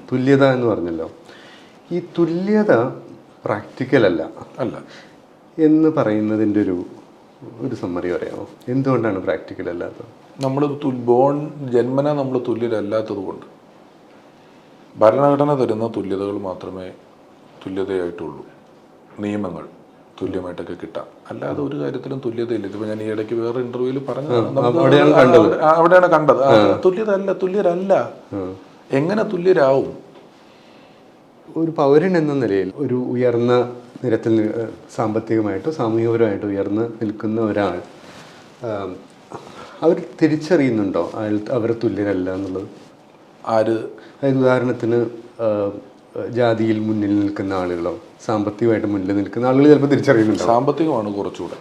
തുല്യത എന്ന് പറഞ്ഞല്ലോ. ഈ തുല്യത പ്രാക്ടിക്കൽ അല്ല എന്ന് പറയുന്നതിൻ്റെ ഒരു സമ്മറി പറയാമോ? എന്തുകൊണ്ടാണ് പ്രാക്ടിക്കൽ അല്ലാത്തത്? നമ്മൾ ജന്മന നമ്മൾ തുല്യരല്ലാത്തത് കൊണ്ട്. ഭരണഘടന തരുന്ന തുല്യതകൾ മാത്രമേ തുല്യതയായിട്ടുള്ളൂ. നിയമങ്ങൾ തുല്യമായിട്ടൊക്കെ കിട്ടാം, അല്ലാതെ ഒരു കാര്യത്തിലും തുല്യതയില്ല. ഇതിപ്പോൾ ഞാൻ ഈ ഇടയ്ക്ക് വേറെ ഇന്റർവ്യൂവിൽ പറഞ്ഞത് അവിടെയാണ് കണ്ടത്. തുല്യരല്ല. എങ്ങനെ തുല്യരാവും? ഒരു പൗരൻ എന്ന നിലയിൽ ഒരു ഉയർന്ന നിരത്തിൽ സാമ്പത്തികമായിട്ടോ സാമൂഹികപരമായിട്ടോ ഉയർന്ന് നിൽക്കുന്ന ഒരാൾ അവർ തിരിച്ചറിയുന്നുണ്ടോ അവർ തുല്യരല്ല എന്നുള്ളത്? അതായത് ഉദാഹരണത്തിന് ജാതിയിൽ മുന്നിൽ നിൽക്കുന്ന ആളുകളോ സാമ്പത്തികമായിട്ട് മുന്നിൽ നിൽക്കുന്ന ആളുകൾ ചിലപ്പോൾ തിരിച്ചറിയുന്നുണ്ടോ? സാമ്പത്തികമാണ് കുറച്ചുകൂടെ.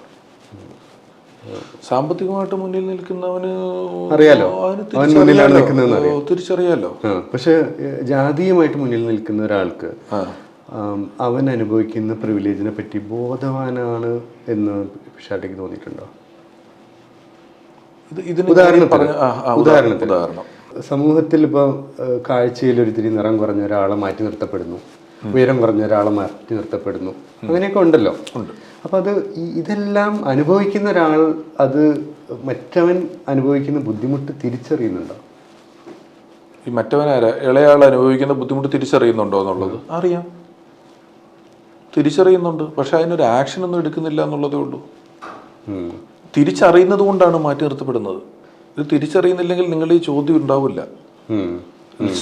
സാമ്പത്തികമായിട്ട് മുന്നിൽ നിൽക്കുന്നവന് അറിയാലോ, അവൻ മുന്നിലാണ് നിൽക്കുന്നതെന്ന് അറിയാം, തിരിച്ചറിയാലോ. പക്ഷെ ജാതീയമായിട്ട് മുന്നിൽ നിൽക്കുന്ന ഒരാൾക്ക് അവൻ അനുഭവിക്കുന്ന പ്രിവിലേജിനെ പറ്റി ബോധവാനാണ് എന്ന് പിഷാരടിക്ക് തോന്നിയിട്ടുണ്ടോ? ഉദാഹരണത്തിന് സമൂഹത്തിൽ ഇപ്പോൾ കാഴ്ചയിൽ ഒരിത്തിരി നിറം കുറഞ്ഞ ഒരാളെ മാറ്റി നിർത്തപ്പെടുന്നു, ഉയരം കുറഞ്ഞ ഒരാളെ മാറ്റി നിർത്തപ്പെടുന്നു, അങ്ങനെയൊക്കെ ഉണ്ടല്ലോ. അപ്പം ഇതെല്ലാം അനുഭവിക്കുന്ന ഒരാൾ അത് മറ്റവൻ അനുഭവിക്കുന്ന ബുദ്ധിമുട്ട് തിരിച്ചറിയുന്നുണ്ടോ? ഈ മറ്റവൻ ഇളയാൾ അനുഭവിക്കുന്ന ബുദ്ധിമുട്ട് തിരിച്ചറിയുന്നുണ്ടോ എന്നുള്ളത് അറിയാം, തിരിച്ചറിയുന്നുണ്ട്. പക്ഷെ അതിനൊരു ആക്ഷൻ ഒന്നും എടുക്കുന്നില്ല എന്നുള്ളതേ ഉള്ളൂ. തിരിച്ചറിയുന്നത് കൊണ്ടാണ് മാറ്റി നിർത്തപ്പെടുന്നത്. ഇത് തിരിച്ചറിയുന്നില്ലെങ്കിൽ നിങ്ങളുടെ ഈ ചോദ്യം ഉണ്ടാവില്ല.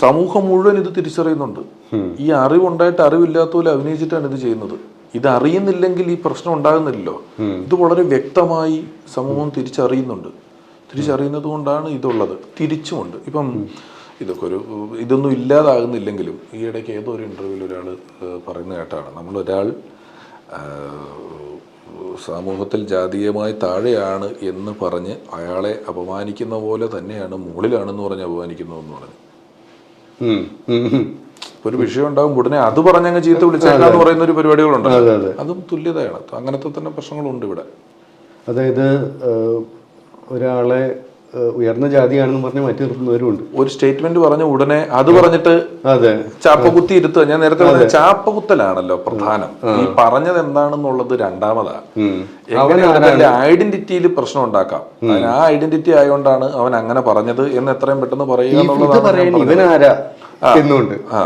സമൂഹം മുഴുവൻ ഇത് തിരിച്ചറിയുന്നുണ്ട്. ഈ അറിവുണ്ടായിട്ട് അറിവില്ലാത്ത പോലെ അഭിനയിച്ചിട്ടാണ് ഇത് ചെയ്യുന്നത്. ഇത് അറിയുന്നില്ലെങ്കിൽ ഈ പ്രശ്നം ഉണ്ടാകുന്നില്ലല്ലോ. ഇത് വളരെ വ്യക്തമായി സമൂഹം തിരിച്ചറിയുന്നുണ്ട്. തിരിച്ചറിയുന്നത് കൊണ്ടാണ് ഇതുള്ളത്. തിരിച്ചുമുണ്ട്. ഇപ്പം ഇതൊന്നും ഇല്ലാതാകുന്നില്ലെങ്കിലും ഈ ഇടയ്ക്ക് ഏതോ ഒരു ഇന്റർവ്യൂവിൽ ഒരാൾ പറയുന്ന കേട്ടാണ്, നമ്മളൊരാൾ സമൂഹത്തിൽ ജാതീയമായി താഴെയാണ് എന്ന് പറഞ്ഞ് അയാളെ അപമാനിക്കുന്ന പോലെ തന്നെയാണ് മുകളിലാണെന്ന് പറഞ്ഞ് അപമാനിക്കുന്നതെന്ന് പറഞ്ഞു. ഒരു വിഷയം ഉണ്ടാകും ഉടനെ അത് പറഞ്ഞങ്ങ് ചീത്ത വിളിച്ചേക്കാന്ന് പറയുന്ന ഒരു പരിപാടികളുണ്ട്. അതും തുല്യതയാണ്. അങ്ങനത്തെ തന്നെ പ്രശ്നങ്ങളുണ്ട് ഇവിടെ. അതായത് ഒരാളെ ഉയർന്ന ജാതിയാണെന്ന് പറഞ്ഞ് മാറ്റി നിർത്തുന്നവരുണ്ട്. ഒരു സ്റ്റേറ്റ്മെന്റ് പറഞ്ഞ ഉടനെ അത് പറഞ്ഞിട്ട് ചാപ്പകുത്തി ഇരുത്തുക. ഞാൻ നേരത്തെ പറഞ്ഞ ചാപ്പകുത്തലാണല്ലോ പ്രധാനം. ഈ പറഞ്ഞത് എന്താണെന്നുള്ളത് രണ്ടാമതാണ്. എങ്ങനെ ഐഡന്റിറ്റിയിൽ പ്രശ്നം ഉണ്ടാക്കാം. ആ ഐഡന്റിറ്റി ആയതുകൊണ്ടാണ് അവൻ അങ്ങനെ പറഞ്ഞത് എന്ന് എത്രയും പെട്ടെന്ന് പറയുക എന്നുള്ളതാണ്.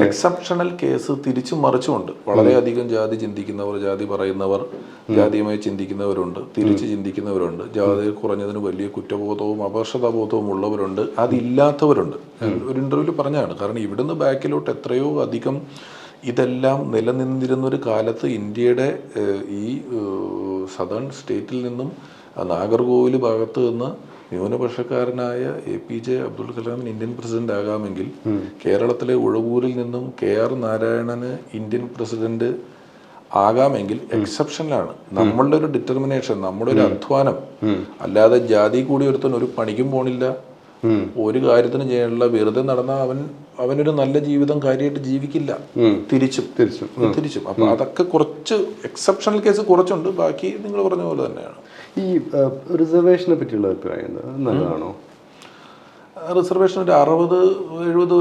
എക്സെപ്ഷണൽ കേസ് തിരിച്ചും മറിച്ചുമുണ്ട്. വളരെയധികം ജാതി ചിന്തിക്കുന്നവർ, ജാതി പറയുന്നവർ, ജാതിയുമായി ചിന്തിക്കുന്നവരുണ്ട്, തിരിച്ച് ചിന്തിക്കുന്നവരുണ്ട്. ജാതി കുറഞ്ഞതിന് വലിയ കുറ്റബോധവും അപകർഷതാബോധവും ഉള്ളവരുണ്ട്, അതില്ലാത്തവരുണ്ട്. ഒരു ഇന്റർവ്യൂവിൽ പറഞ്ഞതാണ്. കാരണം ഇവിടുന്ന് ബാക്കിലോട്ട് എത്രയോ അധികം ഇതെല്ലാം നിലനിന്നിരുന്നൊരു കാലത്ത് ഇന്ത്യയുടെ ഈ സദേൺ സ്റ്റേറ്റിൽ നിന്നും നാഗർകോവിൽ ഭാഗത്ത് നിന്ന് ന്യൂനപക്ഷക്കാരനായ APJ അബ്ദുൽ കലാമിന് ഇന്ത്യൻ പ്രസിഡന്റ് ആകാമെങ്കിൽ കേരളത്തിലെ ഉഴവൂരിൽ നിന്നും KR നാരായണന് ഇന്ത്യൻ പ്രസിഡന്റ് ആകാമെങ്കിൽ എക്സെപ്ഷനിലാണ്. നമ്മളുടെ ഒരു ഡിറ്റർമിനേഷൻ, നമ്മുടെ ഒരു അധ്വാനം. അല്ലാതെ ജാതി കൂടി ഒരുത്തൻ ഒരു പണിക്കും പോണില്ല, ഒരു കാര്യത്തിന് ചെയ്യാനുള്ള, വെറുതെ നടന്നാൽ അവനൊരു നല്ല ജീവിതം കാര്യമായിട്ട് ജീവിക്കില്ല. തിരിച്ചും. അപ്പൊ അതൊക്കെ കുറച്ച് എക്സെപ്ഷണൽ കേസ് കുറച്ചുണ്ട്. ബാക്കി നിങ്ങൾ പറഞ്ഞ പോലെ തന്നെയാണ്. ഈ റിസർവേഷനെ പറ്റിയുള്ള അഭിപ്രായം നല്ലതാണോ? റിസർവേഷൻ ഒരു 60-70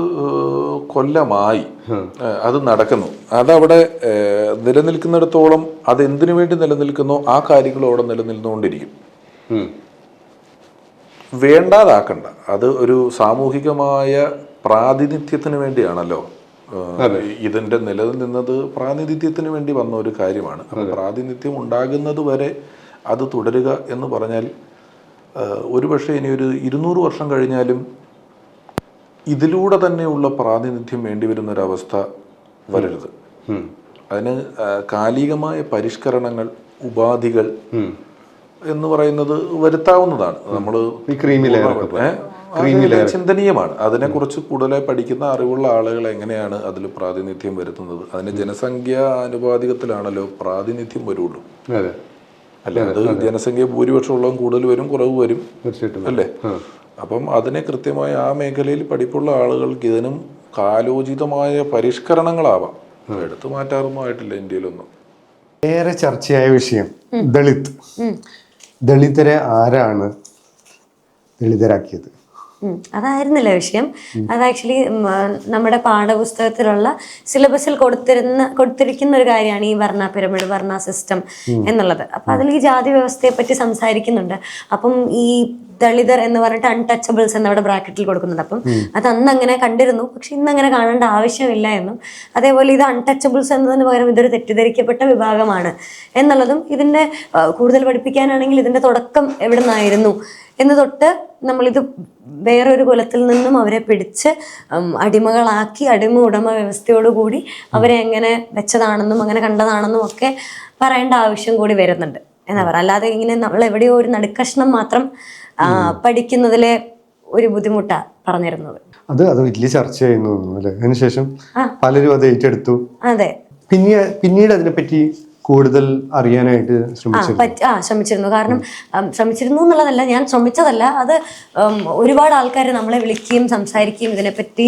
കൊല്ലമായി അത് നടക്കുന്നു. അതവിടെ നിലനിൽക്കുന്നിടത്തോളം അത് എന്തിനു വേണ്ടി നിലനിൽക്കുന്നോ ആ കാര്യങ്ങളും അവിടെ നിലനിന്നുകൊണ്ടിരിക്കും. വേണ്ടാതാക്കണ്ട. അത് ഒരു സാമൂഹികമായ പ്രാതിനിധ്യത്തിന് വേണ്ടിയാണല്ലോ ഇതിന്റെ നിലനിന്നത്. പ്രാതിനിധ്യത്തിന് വേണ്ടി വന്ന ഒരു കാര്യമാണ്. പ്രാതിനിധ്യം ഉണ്ടാകുന്നത് വരെ അത് തുടരുക എന്ന് പറഞ്ഞാൽ ഒരുപക്ഷെ ഇനി ഒരു 200 വർഷം കഴിഞ്ഞാലും ഇതിലൂടെ തന്നെയുള്ള പ്രാതിനിധ്യം വേണ്ടിവരുന്നൊരവസ്ഥ വരരുത്. അതിന് കാലികമായ പരിഷ്കരണങ്ങൾ, ഉപാധികൾ എന്ന് പറയുന്നത് വരുത്താവുന്നതാണ്. നമ്മൾ ചിന്തനീയമാണ്. അതിനെക്കുറിച്ച് കൂടുതലായി പഠിക്കുന്ന അറിവുള്ള ആളുകൾ എങ്ങനെയാണ് അതിൽ പ്രാതിനിധ്യം വരുത്തുന്നത്. അതിന് ജനസംഖ്യ ആനുപാതികത്തിലാണല്ലോ പ്രാതിനിധ്യം വരുള്ളൂ. അല്ലെ, അത് ജനസംഖ്യ ഭൂരിപക്ഷം ഉള്ളതും കൂടുതൽ വരും, കുറവ് വരും അല്ലേ. അപ്പം അതിനെ കൃത്യമായി ആ മേഖലയിൽ പഠിപ്പുള്ള ആളുകൾക്ക് ഇതിനും കാലോചിതമായ പരിഷ്കരണങ്ങളാവാം. എടുത്തു മാറ്റാറൊന്നും ആയിട്ടില്ല ഇന്ത്യയിലൊന്നും. ഏറെ ചർച്ചയായ വിഷയം ദളിതരെ ആരാണ് ദളിതരാക്കിയത്? അതായിരുന്നില്ല വിഷയം. അത് ആക്ച്വലി നമ്മുടെ പാഠപുസ്തകത്തിലുള്ള സിലബസിൽ കൊടുത്തിരിക്കുന്ന ഒരു കാര്യമാണ് ഈ വർണ്ണ പിരമിഡ്, വർണ്ണ സിസ്റ്റം എന്നുള്ളത്. അപ്പൊ അതിൽ ഈ ജാതി വ്യവസ്ഥയെ പറ്റി സംസാരിക്കുന്നുണ്ട്. അപ്പം ഈ ദളിതർ എന്ന് പറഞ്ഞിട്ട് അൺടച്ചബിൾസ് എന്നവിടെ ബ്രാക്കറ്റിൽ കൊടുക്കുന്നുണ്ട്. അപ്പം അത് അന്ന് അങ്ങനെ കണ്ടിരുന്നു, പക്ഷെ ഇന്ന് അങ്ങനെ കാണേണ്ട ആവശ്യമില്ല എന്നും, അതേപോലെ ഇത് അൺടച്ചബിൾസ് എന്നതിന് പകരം ഇതൊരു തെറ്റിദ്ധരിക്കപ്പെട്ട വിഭാഗമാണ് എന്നുള്ളതും, ഇതിന്റെ കൂടുതൽ പഠിപ്പിക്കാനാണെങ്കിൽ ഇതിന്റെ തുടക്കം എവിടെ നിന്നായിരുന്നു എന്ന് തൊട്ട് നമ്മളിത് വേറൊരു കുലത്തിൽ നിന്നും അവരെ പിടിച്ച് അടിമകളാക്കി അടിമ ഉടമ വ്യവസ്ഥയോടുകൂടി അവരെ എങ്ങനെ വെച്ചതാണെന്നും അങ്ങനെ കണ്ടതാണെന്നും ഒക്കെ പറയേണ്ട ആവശ്യം കൂടി വരുന്നുണ്ട് എന്നാ പറയുക. അല്ലാതെ ഇങ്ങനെ നമ്മൾ എവിടെയോ ഒരു നടുക്കഷ്ണം മാത്രം പഠിക്കുന്നതിലെ ഒരു ബുദ്ധിമുട്ടാ പറഞ്ഞിരുന്നത്. അത് വലിയ ചർച്ച ചെയ്യുന്നു അല്ലേ? അതിനുശേഷം പലരും അത് ഏറ്റെടുത്തു. അതെ, പിന്നീട് അതിനെപ്പറ്റി കൂടുതൽ അറിയാനായിട്ട് ശ്രമിച്ചിരുന്നു. കാരണം ശ്രമിച്ചിരുന്നു എന്നുള്ളതല്ല, ഞാൻ ശ്രമിച്ചതല്ല, അത് ഒരുപാട് ആൾക്കാർ നമ്മളെ വിളിക്കുകയും സംസാരിക്കുകയും ഇതിനെപ്പറ്റി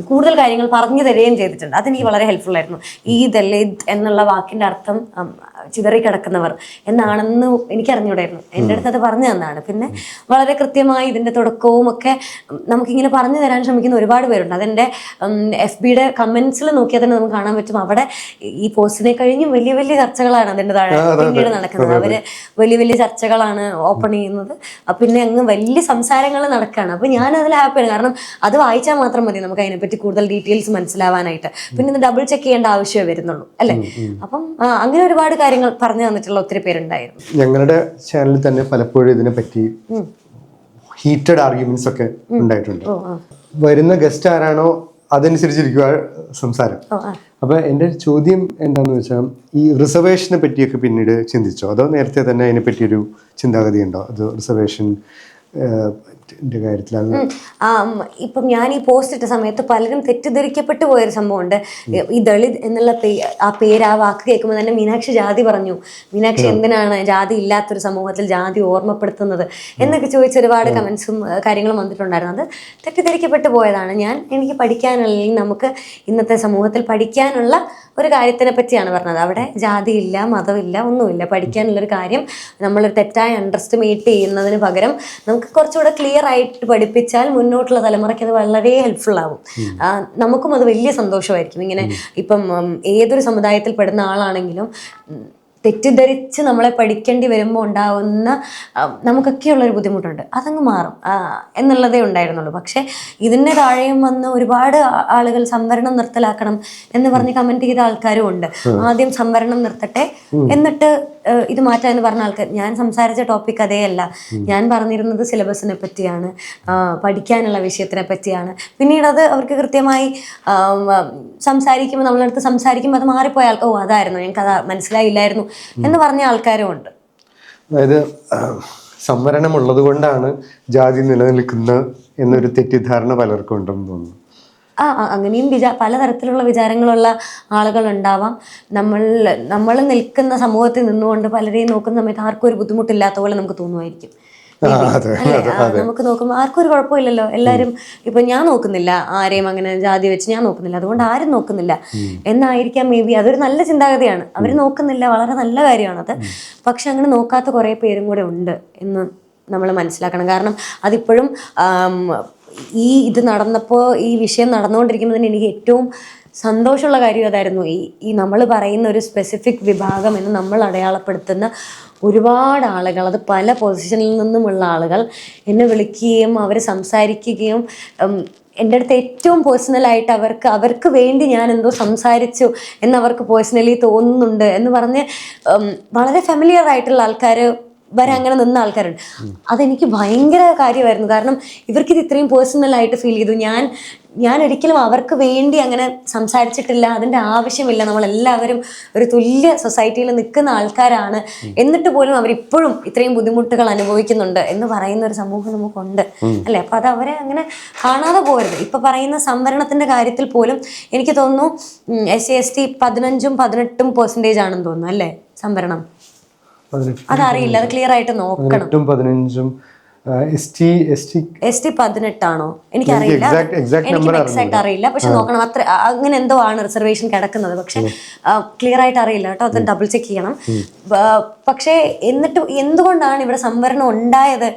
കൂടുതൽ കാര്യങ്ങൾ പറഞ്ഞു തരികയും ചെയ്തിട്ടുണ്ട്. അതെനിക്ക് വളരെ ഹെൽപ്ഫുൾ ആയിരുന്നു. ഈ ദലിത് എന്നുള്ള വാക്കിന്റെ അർത്ഥം ചിതറിക്കിടക്കുന്നവർ എന്നാണെന്ന് എനിക്കറിഞ്ഞൂടായിരുന്നു. എൻ്റെ അടുത്ത് അത് പറഞ്ഞു തന്നാണ്. പിന്നെ വളരെ കൃത്യമായി ഇതിന്റെ തുടക്കവും ഒക്കെ നമുക്കിങ്ങനെ പറഞ്ഞു തരാൻ ശ്രമിക്കുന്ന ഒരുപാട് പേരുണ്ട്. അതെൻ്റെ FBയുടെ കമന്റ്സിൽ നോക്കിയാൽ തന്നെ നമുക്ക് കാണാൻ പറ്റും. അവിടെ ഈ പോസ്റ്റിനെ കഴിഞ്ഞും വലിയ വലിയ ചർച്ചകളാണ് അതിൻ്റെ താഴെ പിന്നീട് നടക്കുന്നത്. അവര് വലിയ വലിയ ചർച്ചകളാണ് ഓപ്പൺ ചെയ്യുന്നത്. പിന്നെ അങ്ങ് വലിയ സംസാരങ്ങൾ നടക്കുകയാണ്. അപ്പൊ ഞാൻ അതിൽ ഹാപ്പിയാണ്. കാരണം അത് വായിച്ചാൽ മാത്രം മതി നമുക്ക് അതിനെപ്പറ്റി കൂടുതൽ ഡീറ്റെയിൽസ് മനസ്സിലാവാനായിട്ട്. പിന്നെ ഇത് ഡബിൾ ചെക്ക് ചെയ്യേണ്ട ആവശ്യമേ വരുന്നുള്ളൂ അല്ലേ? അപ്പം അങ്ങനെ ഒരുപാട് കാര്യങ്ങൾ പറഞ്ഞു തന്നിട്ടുള്ള ഒത്തിരി പേരുണ്ടായിരുന്നു. ഞങ്ങളുടെ ചാനലിൽ തന്നെ പലപ്പോഴും ഇതിനെ പറ്റി ഹീറ്റഡ് ആർഗ്യുമെന്റ്സ് ഒക്കെ ഉണ്ടായിട്ടുണ്ട്. വരുന്ന ഗസ്റ്റ് ആരാണോ അതനുസരിച്ചിരിക്കുക സംസാരം. അപ്പൊ എൻ്റെ ചോദ്യം എന്താന്ന് വെച്ചാൽ, ഈ റിസർവേഷനെ പറ്റിയൊക്കെ പിന്നീട് ചിന്തിച്ചോ, അതോ നേരത്തെ തന്നെ അതിനെ പറ്റിയൊരു ചിന്താഗതി ഉണ്ടോ? അത് റിസർവേഷൻ കാര്യത്തിലാണ്. ഇപ്പം ഞാൻ ഈ പോസ്റ്റ് ഇട്ട സമയത്ത് പലരും തെറ്റിദ്ധരിക്കപ്പെട്ടു പോയൊരു സംഭവമുണ്ട്. ഈ ദളിത് എന്നുള്ള ആ വാക്ക് കേൾക്കുമ്പോൾ തന്നെ മീനാക്ഷി ജാതി പറഞ്ഞു, മീനാക്ഷി എന്തിനാണ് ജാതി ഇല്ലാത്തൊരു സമൂഹത്തിൽ ജാതി ഓർമ്മപ്പെടുത്തുന്നത് എന്നൊക്കെ ചോദിച്ച ഒരുപാട് കമന്റ്സും കാര്യങ്ങളും വന്നിട്ടുണ്ടായിരുന്നു. അത് തെറ്റിദ്ധരിക്കപ്പെട്ടു പോയതാണ്. എനിക്ക് പഠിക്കാനുള്ള, നമുക്ക് ഇന്നത്തെ സമൂഹത്തിൽ പഠിക്കാനുള്ള ഒരു കാര്യത്തിനെ പറ്റിയാണ് പറഞ്ഞത്. അവിടെ ജാതിയില്ല, മതമില്ല, ഒന്നുമില്ല. പഠിക്കാനുള്ളൊരു കാര്യം നമ്മളൊരു തെറ്റായി അണ്ടർസ്റ്റിമേറ്റ് ചെയ്യുന്നതിന് പകരം നമുക്ക് കുറച്ചുകൂടെ ക്ലിയർ ആയിട്ട് പഠിപ്പിച്ചാൽ മുന്നോട്ടുള്ള തലമുറയ്ക്ക് അത് വളരെ ഹെൽപ്ഫുൾ ആവും. നമുക്കും അത് വലിയ സന്തോഷമായിരിക്കും. ഇങ്ങനെ ഇപ്പം ഏതൊരു സമുദായത്തിൽ പെടുന്ന ആളാണെങ്കിലും തെറ്റിദ്ധരിച്ച് നമ്മളെ പഠിക്കേണ്ടി വരുമ്പോൾ ഉണ്ടാവുന്ന നമുക്കൊക്കെയുള്ളൊരു ബുദ്ധിമുട്ടുണ്ട്, അതങ്ങ് മാറും എന്നുള്ളതേ ഉണ്ടായിരുന്നുള്ളൂ. പക്ഷെ ഇതിൻ്റെ താഴെയും വന്ന് ഒരുപാട് ആളുകൾ സംവരണം നിർത്തലാക്കണം എന്ന് പറഞ്ഞ് കമന്റ് ചെയ്ത ആൾക്കാരും ഉണ്ട്. ആദ്യം സംവരണം നിർത്തട്ടെ എന്നിട്ട് ഇത് മാറ്റാൻ എന്ന് പറഞ്ഞ ആൾക്കാർ. ഞാൻ സംസാരിച്ച ടോപ്പിക് അതേയല്ല. ഞാൻ പറഞ്ഞിരുന്നത് സിലബസിനെ പറ്റിയാണ്, പഠിക്കാനുള്ള വിഷയത്തിനെ പറ്റിയാണ്. പിന്നീട് അത് അവർക്ക് കൃത്യമായി സംസാരിക്കുമ്പോൾ, നമ്മളടുത്ത് സംസാരിക്കുമ്പോൾ അത് മാറിപ്പോയ ആൾക്ക് അതായിരുന്നു, ഞങ്ങൾക്ക് അത് മനസ്സിലായില്ലായിരുന്നു എന്ന് പറഞ്ഞ ആൾക്കാരും ഉണ്ട്. അതായത് സംവരണം ഉള്ളത് കൊണ്ടാണ് ജാതി നിലനിൽക്കുന്നത് എന്നൊരു തെറ്റിദ്ധാരണ പലർക്കും ഉണ്ടെന്ന് തോന്നുന്നു. അങ്ങനെയും പലതരത്തിലുള്ള വിചാരങ്ങളുള്ള ആളുകൾ ഉണ്ടാവാം. നമ്മൾ നിൽക്കുന്ന സമൂഹത്തിൽ നിന്നുകൊണ്ട് പലരെയും നോക്കുന്ന സമയത്ത് ആർക്കും ഒരു ബുദ്ധിമുട്ടില്ലാത്ത പോലെ നമുക്ക് തോന്നുമായിരിക്കും. നമുക്ക് നോക്കുമ്പോൾ ആർക്കും ഒരു കുഴപ്പമില്ലല്ലോ, എല്ലാവരും ഇപ്പൊ ഞാൻ നോക്കുന്നില്ല ആരെയും അങ്ങനെ ജാതി വെച്ച് ഞാൻ നോക്കുന്നില്ല, അതുകൊണ്ട് ആരും നോക്കുന്നില്ല എന്നായിരിക്കാം മേ ബി. അതൊരു നല്ല ചിന്താഗതിയാണ്. അവർ നോക്കുന്നില്ല, വളരെ നല്ല കാര്യമാണത്. പക്ഷെ അങ്ങനെ നോക്കാത്ത കുറേ പേരും കൂടെ ഉണ്ട് എന്ന് നമ്മൾ മനസ്സിലാക്കണം. കാരണം അതിപ്പോഴും ഇത് നടന്നപ്പോൾ, ഈ വിഷയം നടന്നുകൊണ്ടിരിക്കുമ്പോൾ തന്നെ എനിക്ക് ഏറ്റവും സന്തോഷമുള്ള കാര്യം അതായിരുന്നു. ഈ നമ്മൾ പറയുന്ന ഒരു സ്പെസിഫിക് വിഭാഗം എന്ന് നമ്മൾ അടയാളപ്പെടുത്തുന്ന ഒരുപാട് ആളുകൾ, അത് പല പൊസിഷനിൽ നിന്നുമുള്ള ആളുകൾ എന്നെ വിളിക്കുകയും അവർ സംസാരിക്കുകയും എൻ്റെ അടുത്ത് ഏറ്റവും പേഴ്സണലായിട്ട് അവർക്ക് വേണ്ടി ഞാൻ എന്തോ സംസാരിച്ചു എന്നവർക്ക് പേഴ്സണലി തോന്നുന്നുണ്ട് എന്ന് പറഞ്ഞ് വളരെ ഫെമിലിയർ ആയിട്ടുള്ള ആൾക്കാർ വരെ അങ്ങനെ നിന്ന ആൾക്കാരുണ്ട്. അതെനിക്ക് ഭയങ്കര കാര്യമായിരുന്നു. കാരണം ഇവർക്കിത് ഇത്രയും പേഴ്സണലായിട്ട് ഫീൽ ചെയ്തു. ഞാൻ ഒരിക്കലും അവർക്ക് വേണ്ടി അങ്ങനെ സംസാരിച്ചിട്ടില്ല, അതിൻ്റെ ആവശ്യമില്ല. നമ്മളെല്ലാവരും ഒരു തുല്യ സൊസൈറ്റിയിൽ നിൽക്കുന്ന ആൾക്കാരാണ്, എന്നിട്ട് പോലും അവരിപ്പോഴും ഇത്രയും ബുദ്ധിമുട്ടുകൾ അനുഭവിക്കുന്നുണ്ട് എന്ന് പറയുന്ന ഒരു സമൂഹം നമുക്കുണ്ട് അല്ലേ? അപ്പം അത് അവരെ അങ്ങനെ കാണാതെ പോകരുത്. ഇപ്പം പറയുന്ന സംവരണത്തിൻ്റെ കാര്യത്തിൽ പോലും എനിക്ക് തോന്നുന്നു SC/ST 15-18% ആണെന്ന് തോന്നുന്നു അല്ലേ സംവരണം? അതറിയില്ല, അത് ക്ലിയർ ആയിട്ട് നോക്കണം. ST 18 ആണോ എനിക്കറിയില്ല, എനിക്ക് എക്സാക്ട് അറിയില്ല. പക്ഷെ നോക്കണം, അത്ര അങ്ങനെ എന്തോ ആണ് റിസർവേഷൻ കിടക്കുന്നത്. പക്ഷെ ക്ലിയർ ആയിട്ട് അറിയില്ല കേട്ടോ, അത് ഡബിൾ ചെക്ക് ചെയ്യണം. പക്ഷേ എന്നിട്ട് എന്തുകൊണ്ടാണ് ഇവിടെ സംവരണം ഉണ്ടായത്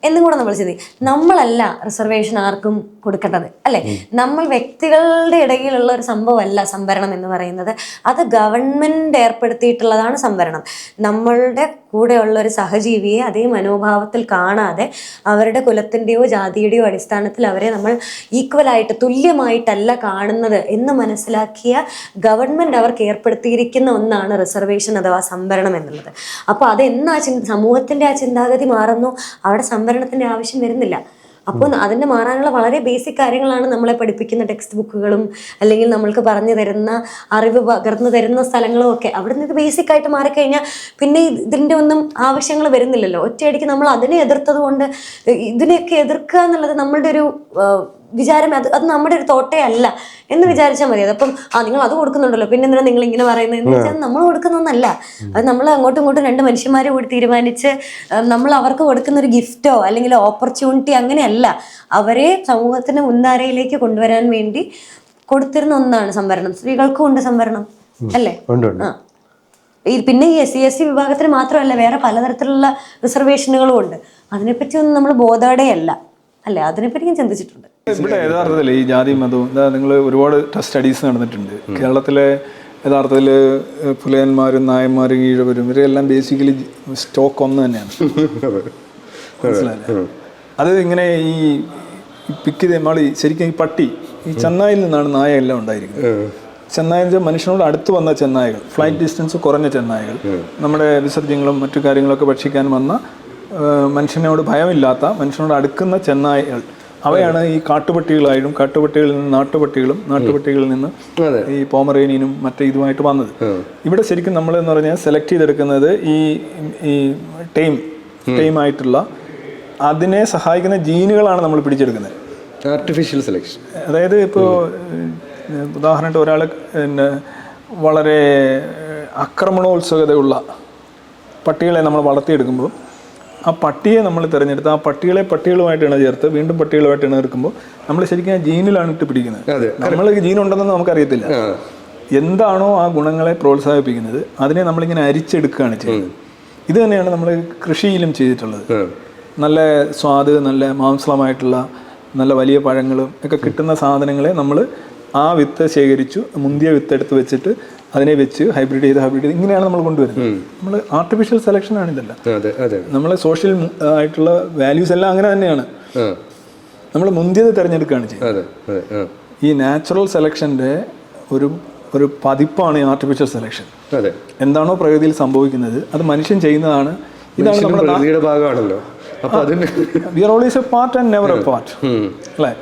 എന്നും കൂടെ നമ്മൾ ചിന്തിക്കും. നമ്മളല്ല റിസർവേഷൻ ആർക്കും കൊടുക്കേണ്ടത് അല്ലെ. നമ്മൾ വ്യക്തികളുടെ ഇടയിലുള്ള ഒരു സംഭവമല്ല സംവരണം എന്ന് പറയുന്നത്. അത് ഗവൺമെന്റ് ഏർപ്പെടുത്തിയിട്ടുള്ളതാണ് സംവരണം. നമ്മളുടെ കൂടെയുള്ള ഒരു സഹജീവിയെ അതേ മനോഭാവത്തിൽ കാണാതെ അവരുടെ കുലത്തിൻ്റെയോ ജാതിയുടെയോ അടിസ്ഥാനത്തിൽ അവരെ നമ്മൾ ഈക്വലായിട്ട് തുല്യമായിട്ടല്ല കാണുന്നത് എന്ന് മനസ്സിലാക്കിയ ഗവൺമെന്റ് അവർക്ക് ഏർപ്പെടുത്തിയിരിക്കുന്ന ഒന്നാണ് റിസർവേഷൻ അഥവാ സംവരണം എന്നുള്ളത്. അപ്പോൾ അതെന്നാ സമൂഹത്തിന്റെ ആ ചിന്താഗതി മാറുന്നു, അവിടെ സംവരണത്തിന്റെ ആവശ്യം വരുന്നില്ല. അപ്പോൾ അതിൻ്റെ മാറാനുള്ള വളരെ ബേസിക് കാര്യങ്ങളാണ് നമ്മളെ പഠിപ്പിക്കുന്ന ടെക്സ്റ്റ് ബുക്കുകളും അല്ലെങ്കിൽ നമ്മൾക്ക് പറഞ്ഞു തരുന്ന അറിവ് പകർന്നു തരുന്ന സ്ഥലങ്ങളും ഒക്കെ. അവിടെ നിന്ന് ബേസിക് ആയിട്ട് മാറിക്കഴിഞ്ഞാൽ പിന്നെ ഇതിൻ്റെ ഒന്നും ആവശ്യങ്ങൾ വരുന്നില്ലല്ലോ. ഒറ്റയടിക്ക് നമ്മൾ അതിനെ എതിർത്തത് കൊണ്ട് ഇതിനെയൊക്കെ എതിർക്കുക എന്നുള്ളത് നമ്മളുടെ ഒരു വിചാരം, അത് നമ്മുടെ ഒരു തോട്ടേ അല്ല എന്ന് വിചാരിച്ചാൽ മതി. അതപ്പം നിങ്ങൾ അത് കൊടുക്കുന്നുണ്ടല്ലോ പിന്നെ എന്തിനാ നിങ്ങൾ ഇങ്ങനെ പറയുന്നത് എന്ന് വെച്ചാൽ നമ്മൾ കൊടുക്കുന്നൊന്നല്ല. അത് നമ്മൾ അങ്ങോട്ടും ഇങ്ങോട്ടും രണ്ട് മനുഷ്യന്മാരെ കൂടി തീരുമാനിച്ച് നമ്മൾ അവർക്ക് കൊടുക്കുന്ന ഒരു ഗിഫ്റ്റോ അല്ലെങ്കിൽ ഓപ്പർച്യൂണിറ്റി അങ്ങനെയല്ല. അവരെ സമൂഹത്തിന് മുൻധാരയിലേക്ക് കൊണ്ടുവരാൻ വേണ്ടി കൊടുത്തിരുന്ന ഒന്നാണ് സംവരണം. സ്ത്രീകൾക്കും ഉണ്ട് സംവരണം അല്ലേ. പിന്നെ ഈ SC വിഭാഗത്തിന് മാത്രമല്ല വേറെ പലതരത്തിലുള്ള റിസർവേഷനുകളും ഉണ്ട്. അതിനെപ്പറ്റിയൊന്നും നമ്മൾ ബോധവടെയല്ല അല്ലേ. അതിനെപ്പറ്റി ഞാൻ ചിന്തിച്ചിട്ടുണ്ട്. ഇവിടെ യഥാർത്ഥത്തിൽ ഈ ജാതി മതവും നിങ്ങൾ ഒരുപാട് സ്റ്റഡീസ് നടന്നിട്ടുണ്ട്. കേരളത്തിലെ യഥാർത്ഥത്തിൽ പുലയന്മാരും നായന്മാരും ഈഴവരും ഇവരെല്ലാം ബേസിക്കലി സ്റ്റോക്ക് ഒന്ന് തന്നെയാണ്. മനസ്സിലായില്ലേ? അത് ഇങ്ങനെ ഈ പിക്ക് നമ്മൾ ശരിക്കും ഈ പട്ടി ഈ ചെന്നായിൽ നിന്നാണ് നായ എല്ലാം ഉണ്ടായിരിക്കുന്നത്. ചെന്നായ മനുഷ്യനോട് അടുത്ത് വന്ന ചെന്നായകൾ, ഫ്ലൈറ്റ് ഡിസ്റ്റൻസ് കുറഞ്ഞ ചെന്നായകൾ, നമ്മുടെ വിസർജ്യങ്ങളും മറ്റു കാര്യങ്ങളൊക്കെ ഭക്ഷിക്കാൻ വന്ന മനുഷ്യനോട് ഭയമില്ലാത്ത മനുഷ്യനോട് അടുക്കുന്ന ചെന്നായകൾ, അവയാണ് ഈ കാട്ടുപട്ടികളായിട്ടും കാട്ടുപട്ടികളിൽ നിന്ന് നാട്ടുപട്ടികളും നാട്ടുപട്ടികളിൽ നിന്ന് ഈ പോമറേനിയനും മറ്റേ ഇതുമായിട്ട് വന്നത്. ഇവിടെ ശരിക്കും നമ്മൾ എന്ന് പറഞ്ഞാൽ സെലക്ട് ചെയ്തെടുക്കുന്നത് ഈ ടൈം ആയിട്ടുള്ള അതിനെ സഹായിക്കുന്ന ജീനുകളാണ് നമ്മൾ പിടിച്ചെടുക്കുന്നത്. Artificial selection. അതായത് ഇപ്പോൾ ഉദാഹരണമായിട്ട് ഒരാൾ പിന്നെ വളരെ ആക്രമണോത്സുകതയുള്ള പട്ടികളെ നമ്മൾ വളർത്തിയെടുക്കുമ്പോൾ ആ പട്ടിയെ നമ്മൾ തിരഞ്ഞെടുത്ത് ആ പട്ടികളുമായിട്ടാണ് ചേർത്ത് വീണ്ടും പട്ടികളുമായിട്ടാണ് എടുക്കുമ്പോൾ നമ്മൾ ശരിക്കും ആ ജീനിലാണ് ഇട്ട് പിടിക്കുന്നത്. നമ്മൾ ജീനുണ്ടെന്ന് നമുക്കറിയത്തില്ല. എന്താണോ ആ ഗുണങ്ങളെ പ്രോത്സാഹിപ്പിക്കുന്നത് അതിനെ നമ്മളിങ്ങനെ അരിച്ചെടുക്കുകയാണ് ചെയ്യുന്നത്. ഇത് തന്നെയാണ് നമ്മൾ കൃഷിയിലും ചെയ്തിട്ടുള്ളത്. നല്ല സ്വാദ്, നല്ല മാംസളമായിട്ടുള്ള നല്ല വലിയ പഴങ്ങളും ഒക്കെ കിട്ടുന്ന സാധനങ്ങളെ നമ്മൾ ആ വിത്ത് ശേഖരിച്ചു, മുന്തിയ വിത്ത് എടുത്ത് വെച്ചിട്ട് അതിനെ വെച്ച് ഹൈബ്രിഡ് ചെയ്ത് ഇങ്ങനെയാണ് നമ്മൾ കൊണ്ടുവരുന്നത്. നമ്മൾ ആർട്ടിഫിഷ്യൽ സെലക്ഷൻ ആണ് ഇതല്ല. നമ്മൾ സോഷ്യൽ ആയിട്ടുള്ള വാല്യൂസ് എല്ലാം അങ്ങനെ തന്നെയാണ്. നമ്മൾ മുന്തിയത് തിരഞ്ഞെടുക്കുകയാണ് ചെയ്യുന്നത്. ഈ നാച്ചുറൽ സെലക്ഷൻ്റെ ഒരു പതിപ്പാണ് ഈ ആർട്ടിഫിഷ്യൽ സെലക്ഷൻ. എന്താണോ പ്രകൃതിയിൽ സംഭവിക്കുന്നത് അത് മനുഷ്യൻ ചെയ്യുന്നതാണ്. ഇതാണ് നമ്മുടെ ഭാഗമാണല്ലോ. We are always a part and never a part അല്ലേ.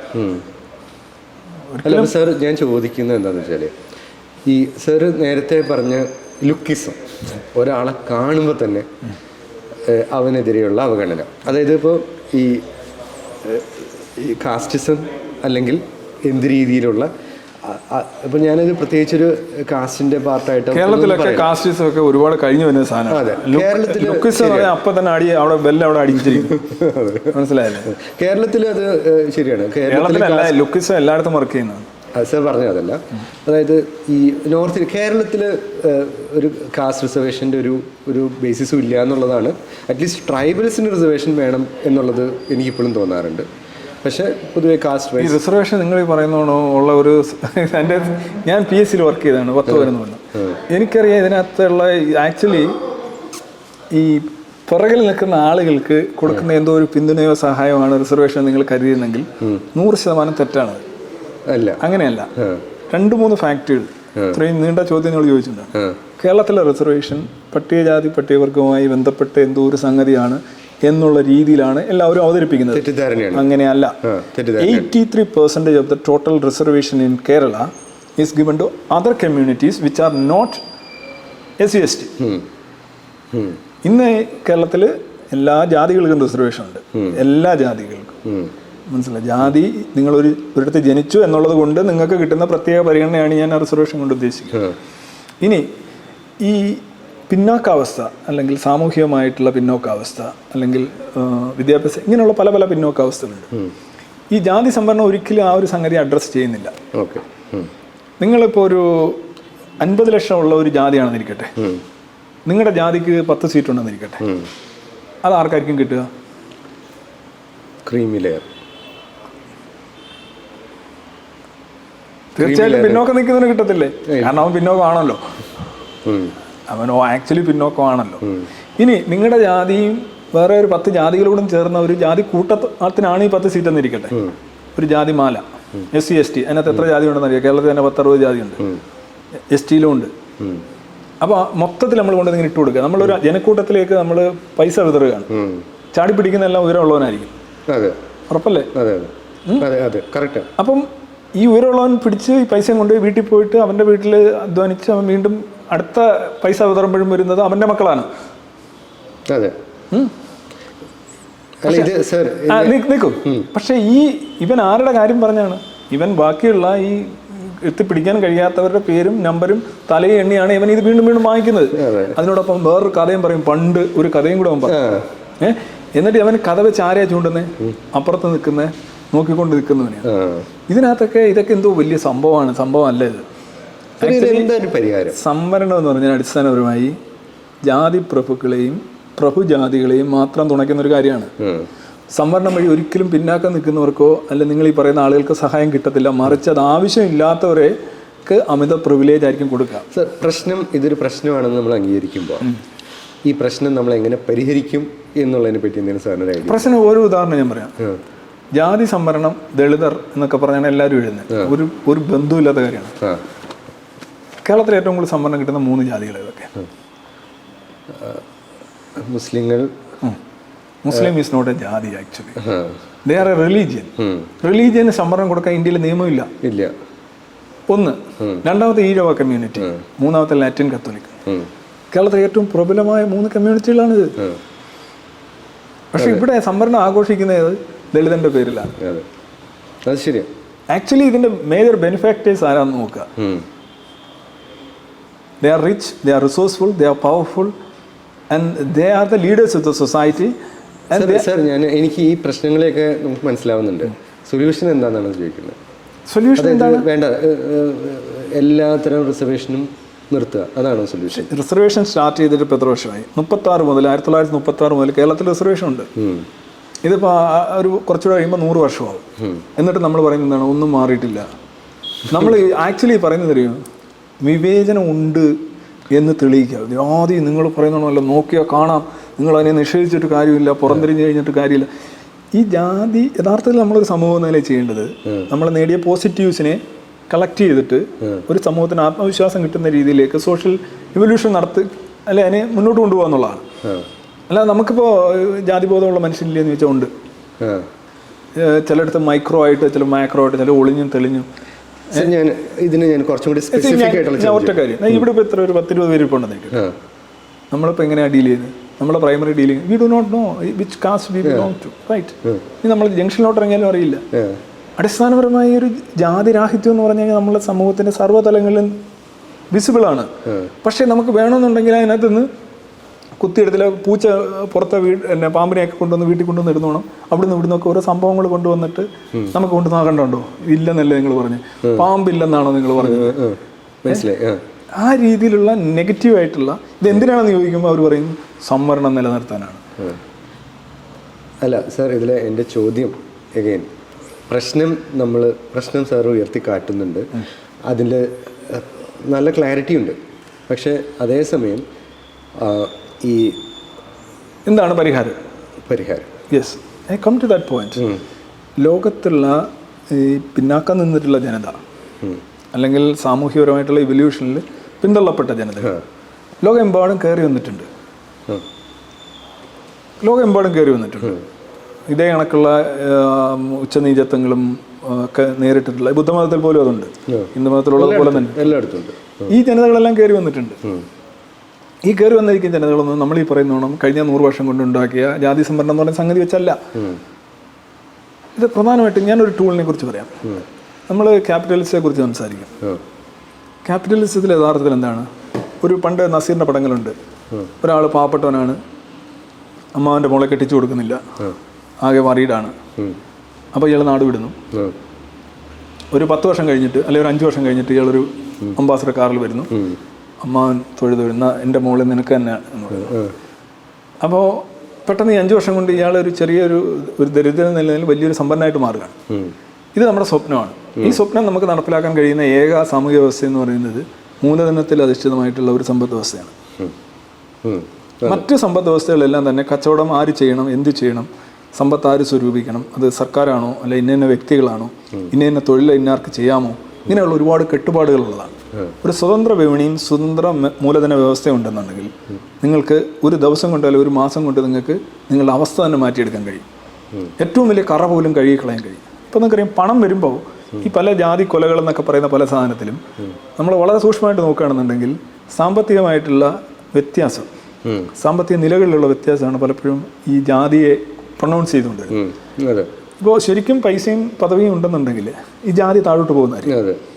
അല്ല സാർ, ഞാൻ ചോദിക്കുന്നത് എന്താണെന്ന് വെച്ചാൽ ഈ സാറ് നേരത്തെ പറഞ്ഞ ലുക്കിസം, ഒരാളെ കാണുമ്പോൾ തന്നെ അവനെതിരെയുള്ള അവഗണന, അതായത് ഇപ്പോൾ ഈ കാസ്റ്റിസം അല്ലെങ്കിൽ എന്ത് രീതിയിലുള്ള ഇപ്പം ഞാനത് പ്രത്യേകിച്ചൊരു കാസ്റ്റിന്റെ പാർട്ടായിട്ട് കേരളത്തിലൊക്കെ കാസ്റ്റിസം ഒക്കെ ഒരുപാട് കഴിഞ്ഞു വരുന്ന സാധനമാണ്. അപ്പൊ തന്നെ അവിടെ അവിടെ അടിച്ചിരിക്കും. മനസ്സിലായല്ലേ? കേരളത്തിൽ അത് ശരിയാണ്. കേരളത്തിലല്ല, ലുക്കിസം എല്ലായിടത്തും വർക്ക് ചെയ്യുന്നതാണ്. സാർ പറഞ്ഞ അതല്ല, അതായത് ഈ നോർത്തിൽ കേരളത്തിൽ ഒരു കാസ്റ്റ് റിസർവേഷൻ്റെ ഒരു ബേസിസും ഇല്ല എന്നുള്ളതാണ്. അറ്റ്ലീസ്റ്റ് ട്രൈബൽസിന് റിസർവേഷൻ വേണം എന്നുള്ളത് എനിക്കിപ്പോഴും തോന്നാറുണ്ട്. പക്ഷേ പൊതുവെ കാസ്റ്റ് ഈ റിസർവേഷൻ നിങ്ങൾ ഈ പറയുന്നതാണോ ഉള്ള ഒരു എൻ്റെ ഞാൻ PSCയിൽ വർക്ക് ചെയ്തതാണ് 10 വരുന്നുണ്ട്. എനിക്കറിയാം ഇതിനകത്തുള്ള ആക്ച്വലി ഈ പുറകിൽ നിൽക്കുന്ന ആളുകൾക്ക് കൊടുക്കുന്ന എന്തോ ഒരു പിന്തുണയോ സഹായമാണ് റിസർവേഷൻ നിങ്ങൾ കരുതിയിരുന്നെങ്കിൽ 100% തെറ്റാണ്. അല്ല, അങ്ങനെയല്ല. 2-3 ഫാക്റ്റുകൾ ഇത്രയും നീണ്ട ചോദ്യങ്ങൾ ചോദിച്ചിട്ടുണ്ട്. കേരളത്തിലെ റിസർവേഷൻ പട്ടികജാതി പട്ടികവർഗവുമായി ബന്ധപ്പെട്ട് എന്തോ ഒരു സംഗതിയാണ് എന്നുള്ള രീതിയിലാണ് എല്ലാവരും അവതരിപ്പിക്കുന്നത്. അങ്ങനെയല്ല. 83% of the total reservation in Kerala is given to other communities which are not SC/ST. ഇന്ന് കേരളത്തിൽ എല്ലാ ജാതികൾക്കും റിസർവേഷൻ ഉണ്ട്. എല്ലാ ജാതികൾക്കും. മനസ്സിലായി? ജാതി ഒരിടത്ത് ജനിച്ചു എന്നുള്ളത് കൊണ്ട് നിങ്ങൾക്ക് കിട്ടുന്ന പ്രത്യേക പരിഗണനയാണ് ഞാൻ ആ റിസർവേഷൻ കൊണ്ട് ഉദ്ദേശിക്കുന്നത്. ഇനി ഈ പിന്നോക്കാവസ്ഥ അല്ലെങ്കിൽ സാമൂഹികമായിട്ടുള്ള പിന്നോക്കാവസ്ഥ അല്ലെങ്കിൽ വിദ്യാഭ്യാസം, ഇങ്ങനെയുള്ള പല പല പിന്നോക്കാവസ്ഥകളുണ്ട്. ഈ ജാതി സംവരണം ഒരിക്കലും ആ ഒരു സംഗതി അഡ്രസ്സ് ചെയ്യുന്നില്ല. നിങ്ങളിപ്പോൾ ഒരു 50 ലക്ഷം ഉള്ള ഒരു ജാതിയാണെന്നിരിക്കട്ടെ, നിങ്ങളുടെ ജാതിക്ക് 10 സീറ്റ് ഉണ്ടെന്നിരിക്കട്ടെ, അത് ആർക്കായിരിക്കും കിട്ടുക? Creamy layer. തീർച്ചയായിട്ടും പിന്നോക്കം നിൽക്കുന്നതിന് കിട്ടത്തില്ലേ? കാരണം അവൻ പിന്നോക്കമാണല്ലോ, അവൻ ആക്ച്വലി പിന്നോക്കമാണല്ലോ. ഇനി നിങ്ങളുടെ ജാതിയും വേറെ ഒരു 10 ജാതികളോടും ചേർന്ന ഒരു ജാതി കൂട്ടത്തിനാണ് ഈ 10 സീറ്റ് എന്നിരിക്കട്ടെ. ഒരു ജാതി മാല, SC ST, അതിനകത്ത് എത്ര ജാതി ഉണ്ടെന്ന് അറിയാം. കേരളത്തിൽ തന്നെ 10-60 ജാതിയുണ്ട്, STയിലും ഉണ്ട്. അപ്പോൾ മൊത്തത്തിൽ നമ്മൾ കൊണ്ട് ഇങ്ങനെ ഇട്ട് കൊടുക്കുക. നമ്മളൊരു ജനക്കൂട്ടത്തിലേക്ക് നമ്മൾ പൈസ വിതറുകയാണ്. ചാടി പിടിക്കുന്ന എല്ലാം ഉയരമുള്ളവനായിരിക്കും, ഉറപ്പല്ലേ? അപ്പം ഈ ഉയരമുള്ളവൻ പിടിച്ച് ഈ പൈസയും കൊണ്ട് വീട്ടിൽ പോയിട്ട് അവൻ്റെ വീട്ടിൽ അധ്വാനിച്ച് അവൻ വീണ്ടും അടുത്ത പൈസ വിതറുമ്പോഴും വരുന്നത് അവൻ്റെ മക്കളാണ്. നിൽക്കും. പക്ഷെ ഇവൻ ആരുടെ കാര്യം പറഞ്ഞാണ്? ഇവൻ ബാക്കിയുള്ള ഈ എത്തിപ്പിടിക്കാൻ കഴിയാത്തവരുടെ പേരും നമ്പരും തലയും എണ്ണിയാണ് ഇവൻ ഇത് വീണ്ടും വീണ്ടും വാങ്ങിക്കുന്നത്. അതിനോടൊപ്പം വേറൊരു കഥയും പറയും, പണ്ട് ഒരു കഥയും കൂടെ അവൻ പറയും. എന്നിട്ട് അവൻ കഥ വെച്ച് ആരെയാ ചൂണ്ടുന്നത്? അപ്പുറത്ത് നിൽക്കുന്ന നോക്കിക്കൊണ്ട് നിൽക്കുന്നവനെയാണ്. ഇതൊക്കെ എന്തോ വലിയ സംഭവമല്ല ഇത്. സംവരണം എന്ന് പറഞ്ഞാൽ അടിസ്ഥാനപരമായി ജാതി പ്രഭുക്കളെയും പ്രഭുജാതികളെയും മാത്രം തുണയ്ക്കുന്ന ഒരു കാര്യമാണ്. സംവരണം വഴി ഒരിക്കലും പിന്നാക്കം നിൽക്കുന്നവർക്കോ അല്ല നിങ്ങൾ ഈ പറയുന്ന ആളുകൾക്ക് സഹായം കിട്ടത്തില്ല. മറിച്ച് അത് ആവശ്യമില്ലാത്തവർക്ക് അമിത പ്രിവിലേജ് ആയിരിക്കും കൊടുക്കുക. ഇതൊരു പ്രശ്നമാണെന്ന് നമ്മൾ അംഗീകരിക്കുമ്പോൾ ഈ പ്രശ്നം നമ്മൾ എങ്ങനെ പരിഹരിക്കും എന്നുള്ളതിനെ പറ്റി എന്തെങ്കിലും സാറിന് ഐഡിയ? പ്രശ്നം ഒരു ഉദാഹരണം ഞാൻ പറയാം. ജാതി സംവരണം, ദളിതർ എന്നൊക്കെ പറഞ്ഞാൽ എല്ലാവരും എഴുതുന്നത് ഒരു ബന്ധുവില്ലാത്ത കാര്യമാണ്. കേരളത്തിൽ ഏറ്റവും കൂടുതൽ സംവരണം കിട്ടുന്ന 3 ജാതികൾ ഇതൊക്കെ. Muslim is not a jati, actually they are a religion. റിലീജിയന് സംവരണം കൊടുക്കാൻ ഇന്ത്യയിൽ നിയമമില്ല. ഒന്ന്. രണ്ടാമത്തെ ഈഴവ കമ്മ്യൂണിറ്റി, മൂന്നാമത്തെ ലാറ്റിൻ കത്തോലിക്. കേരളത്തിലെ ഏറ്റവും പ്രബലമായ 3 കമ്മ്യൂണിറ്റികളാണിത്. പക്ഷെ ഇവിടെ സംവരണം ആഘോഷിക്കുന്നത് ദളിതന്റെ പേരിലാണ്. ആക്ച്വലി ഇതിന്റെ മേജർ ബെനിഫാക്ടേഴ്സ് ആരാന്ന് നോക്കുക. They are rich, they are resourceful, they are powerful, and they are the leaders of the society. Sir, എനിക്ക് ഈ പ്രശ്നങ്ങളെയൊക്കെ നമുക്ക് മനസ്സിലാവുന്നുണ്ട്. സൊല്യൂഷൻ എന്താണെന്നാണ് ചോദിക്കുന്നത്. സൊല്യൂഷൻ വേണ്ട, എല്ലാത്തരം റിസർവേഷനും നിർത്തുക, അതാണോ സൊല്യൂഷൻ? റിസർവേഷൻ സ്റ്റാർട്ട് ചെയ്തിട്ട് എത്ര വർഷമായി? 1936 മുതൽ കേരളത്തിൽ റിസർവേഷൻ ഉണ്ട്. ഇതിപ്പോൾ ഒരു കുറച്ചുകൂടെ കഴിയുമ്പോൾ 100 വർഷമാവും. എന്നിട്ട് നമ്മൾ പറയുന്നതാണ് ഒന്നും മാറിയിട്ടില്ല. നമ്മൾ ആക്ച്വലി പറയുന്നത് അറിയോ? വിവേചനം ഉണ്ട് എന്ന് തെളിയിക്കുക. ആദ്യം നിങ്ങൾ പറയുന്നതല്ല, നോക്കിയാൽ കാണാം, നിങ്ങൾ അതിനെ നിഷേധിച്ചിട്ട് കാര്യമില്ല, പുറംതിരിഞ്ഞ് കഴിഞ്ഞിട്ട് കാര്യമില്ല. ഈ ജാതി യഥാർത്ഥത്തിൽ നമ്മളൊരു സമൂഹം നിലയിൽ ചെയ്യേണ്ടത് നമ്മൾ നേടിയ പോസിറ്റീവ്സിനെ കളക്ട് ചെയ്തിട്ട് ഒരു സമൂഹത്തിന് ആത്മവിശ്വാസം കിട്ടുന്ന രീതിയിലേക്ക് സോഷ്യൽ ഇവല്യൂഷൻ നടത്തി അല്ലെ അതിനെ മുന്നോട്ട് കൊണ്ടുപോകുക എന്നുള്ളതാണ്. അല്ല നമുക്കിപ്പോൾ ജാതിബോധമുള്ള മനുഷ്യനില്ലെന്ന് വെച്ചാൽ ഉണ്ട്. ചിലയിടത്ത് മൈക്രോ ആയിട്ട്, ചില മാക്രോ ആയിട്ട്, ചില ഒളിഞ്ഞും തെളിഞ്ഞും. ഞാൻ കുറച്ചും കൂടി സ്പെസിഫിക് ആയിട്ടുള്ള ഒറ്റ കാര്യം, ഇവിടെ ഇപ്പോൾ എത്ര ഒരു 10-20 പേര് ഇപ്പോൾ ഉണ്ടെന്ന് നമ്മളിപ്പോൾ എങ്ങനെയാണ് ഡീൽ ചെയ്യുന്നത്? നമ്മളെ primary dealing we do not know which caste we belong to, right? ഇനി നമ്മൾ ജംഗ്ഷനിലോട്ട് ഇറങ്ങിയാലും അറിയില്ല. അടിസ്ഥാനപരമായി ഒരു ജാതിരാഹിത്യം എന്ന് പറഞ്ഞു കഴിഞ്ഞാൽ നമ്മളെ സമൂഹത്തിൻ്റെ സർവ്വതലങ്ങളിലും വിസിബിളാണ്. പക്ഷേ നമുക്ക് വേണമെന്നുണ്ടെങ്കിൽ അതിനകത്ത് നിന്ന് കുത്തിയെടുത്തില്ല, പൂച്ച പുറത്തെ എന്നെ പാമ്പിനെയൊക്കെ കൊണ്ടുവന്ന് വീട്ടിൽ കൊണ്ടുവന്ന് ഇടുന്നോണം. അവിടുന്ന് ഇവിടുന്നൊക്കെ ഓരോ സംഭവങ്ങൾ കൊണ്ടുവന്നിട്ട് നമുക്ക് കൊണ്ട് നോക്കണ്ടോ? ഇല്ലെന്നല്ലേ നിങ്ങൾ പറഞ്ഞു? പാമ്പില്ലെന്നാണോ നിങ്ങൾ പറഞ്ഞത്? മനസ്സിലായി. ആ രീതിയിലുള്ള നെഗറ്റീവായിട്ടുള്ള ഇത് എന്തിനാണെന്ന് ചോദിക്കുമ്പോൾ അവർ പറയും സംവരണം നിലനിർത്താനാണ്. അല്ല സാർ, ഇതിൽ എൻ്റെ ചോദ്യം എഗെയിൻ പ്രശ്നം സാർ ഉയർത്തി കാട്ടുന്നുണ്ട്. അതിൽ നല്ല ക്ലാരിറ്റി ഉണ്ട്. പക്ഷേ അതേസമയം ഈ എന്താണ് പരിഹാരം? Yes, I come to that point. ലോകത്തുള്ള ഈ പിന്നാക്കം നിന്നിട്ടുള്ള ജനത അല്ലെങ്കിൽ സാമൂഹ്യപരമായിട്ടുള്ള ഇവല്യൂഷനിൽ പിന്തള്ളപ്പെട്ട ജനതകൾ ലോകമെമ്പാടും കയറി വന്നിട്ടുണ്ട്. ഇതേ കണക്കുള്ള ഉച്ചനീചത്വങ്ങളും ഒക്കെ നേരിട്ടിട്ടുള്ള ബുദ്ധമതത്തിൽ പോലും അതുണ്ട്, ഹിന്ദുമതത്തിലുള്ളത് പോലെ തന്നെ എല്ലായിടത്തും ഈ ജനതകളെല്ലാം കയറി വന്നിട്ടുണ്ട്. ഈ കയറി വന്നിരിക്കുന്ന ജനതകളൊന്നും നമ്മൾ ഈ പറയുന്നോണം കഴിഞ്ഞ 100 വർഷം കൊണ്ടുണ്ടാക്കിയ ജാതി സംവരണം എന്ന് പറയുന്ന സംഗതി വെച്ചല്ല. ഇത് പ്രധാനമായിട്ടും ഞാനൊരു ടൂളിനെ കുറിച്ച് പറയാം. നമ്മൾ ക്യാപിറ്റലിസത്തെ കുറിച്ച് സംസാരിക്കും. ക്യാപിറ്റലിസത്തിൽ യഥാർത്ഥത്തിൽ എന്താണ്? ഒരു പണ്ട് നസീറിൻ്റെ പടങ്ങളുണ്ട്. ഒരാൾ പാവപ്പെട്ടവനാണ്, അമ്മാവൻ്റെ മോളെ കെട്ടിച്ചു കൊടുക്കുന്നില്ല, ആകെ വറീഡാണ്. അപ്പോൾ ഇയാൾ നാട് വിടുന്നു. ഒരു 10 വർഷം കഴിഞ്ഞിട്ട് അല്ലെങ്കിൽ ഒരു 5 വർഷം കഴിഞ്ഞിട്ട് ഇയാളൊരു അംബാസഡർ കാറിൽ വരുന്നു. അമ്മാവൻ തൊഴുന്ന എൻ്റെ മോളിൽ നിനക്ക് തന്നെ എന്ന് പറയുന്നു. അപ്പോൾ പെട്ടെന്ന് ഈ 5 വർഷം കൊണ്ട് ഇയാൾ ഒരു ചെറിയൊരു ദരിദ്ര നിലയിൽ വലിയൊരു സമ്പന്നനായിട്ട് മാറുകയാണ്. ഇത് നമ്മുടെ സ്വപ്നമാണ്. ഈ സ്വപ്നം നമുക്ക് നടപ്പിലാക്കാൻ കഴിയുന്ന ഏക സാമൂഹ്യ വ്യവസ്ഥ എന്ന് പറയുന്നത് മൂലധനത്തിൽ അധിഷ്ഠിതമായിട്ടുള്ള ഒരു സമ്പദ് വ്യവസ്ഥയാണ്. മറ്റ് സമ്പദ് വ്യവസ്ഥകളെല്ലാം തന്നെ കച്ചവടം ആര് ചെയ്യണം, എന്ത് ചെയ്യണം, സമ്പത്ത് ആര് സ്വരൂപിക്കണം, അത് സർക്കാരാണോ അല്ല ഇന്ന വ്യക്തികളാണോ, ഇന്ന തൊഴിൽ ഇന്നാർക്ക് ചെയ്യാമോ, ഇങ്ങനെയുള്ള ഒരുപാട് കെട്ടുപാടുകളുള്ളതാണ്. ഒരു സ്വതന്ത്ര വിപണിയും സ്വതന്ത്ര മൂലധന വ്യവസ്ഥയും ഉണ്ടെന്നുണ്ടെങ്കിൽ നിങ്ങൾക്ക് ഒരു ദിവസം കൊണ്ട് അല്ലെങ്കിൽ ഒരു മാസം കൊണ്ട് നിങ്ങൾക്ക് നിങ്ങളുടെ അവസ്ഥ തന്നെ മാറ്റിയെടുക്കാൻ കഴിയും. ഏറ്റവും വലിയ കറ പോലും കഴുകിക്കളയാൻ കഴിയും. ഇപ്പോൾ നിങ്ങൾക്കറിയാം, പണം വരുമ്പോൾ ഈ പല ജാതി കൊലകളെന്നൊക്കെ പറയുന്ന പല സാധനത്തിലും നമ്മൾ വളരെ സൂക്ഷ്മമായിട്ട് നോക്കുകയാണെന്നുണ്ടെങ്കിൽ സാമ്പത്തികമായിട്ടുള്ള വ്യത്യാസം, സാമ്പത്തിക നിലകളിലുള്ള വ്യത്യാസമാണ് പലപ്പോഴും ഈ ജാതിയെ പ്രൊണൗൺസ് ചെയ്തുകൊണ്ട്. ഇപ്പോൾ ശരിക്കും പൈസയും പദവിയും ഉണ്ടെന്നുണ്ടെങ്കിൽ ഈ ജാതി താഴോട്ട് പോകുന്നതായിരിക്കും.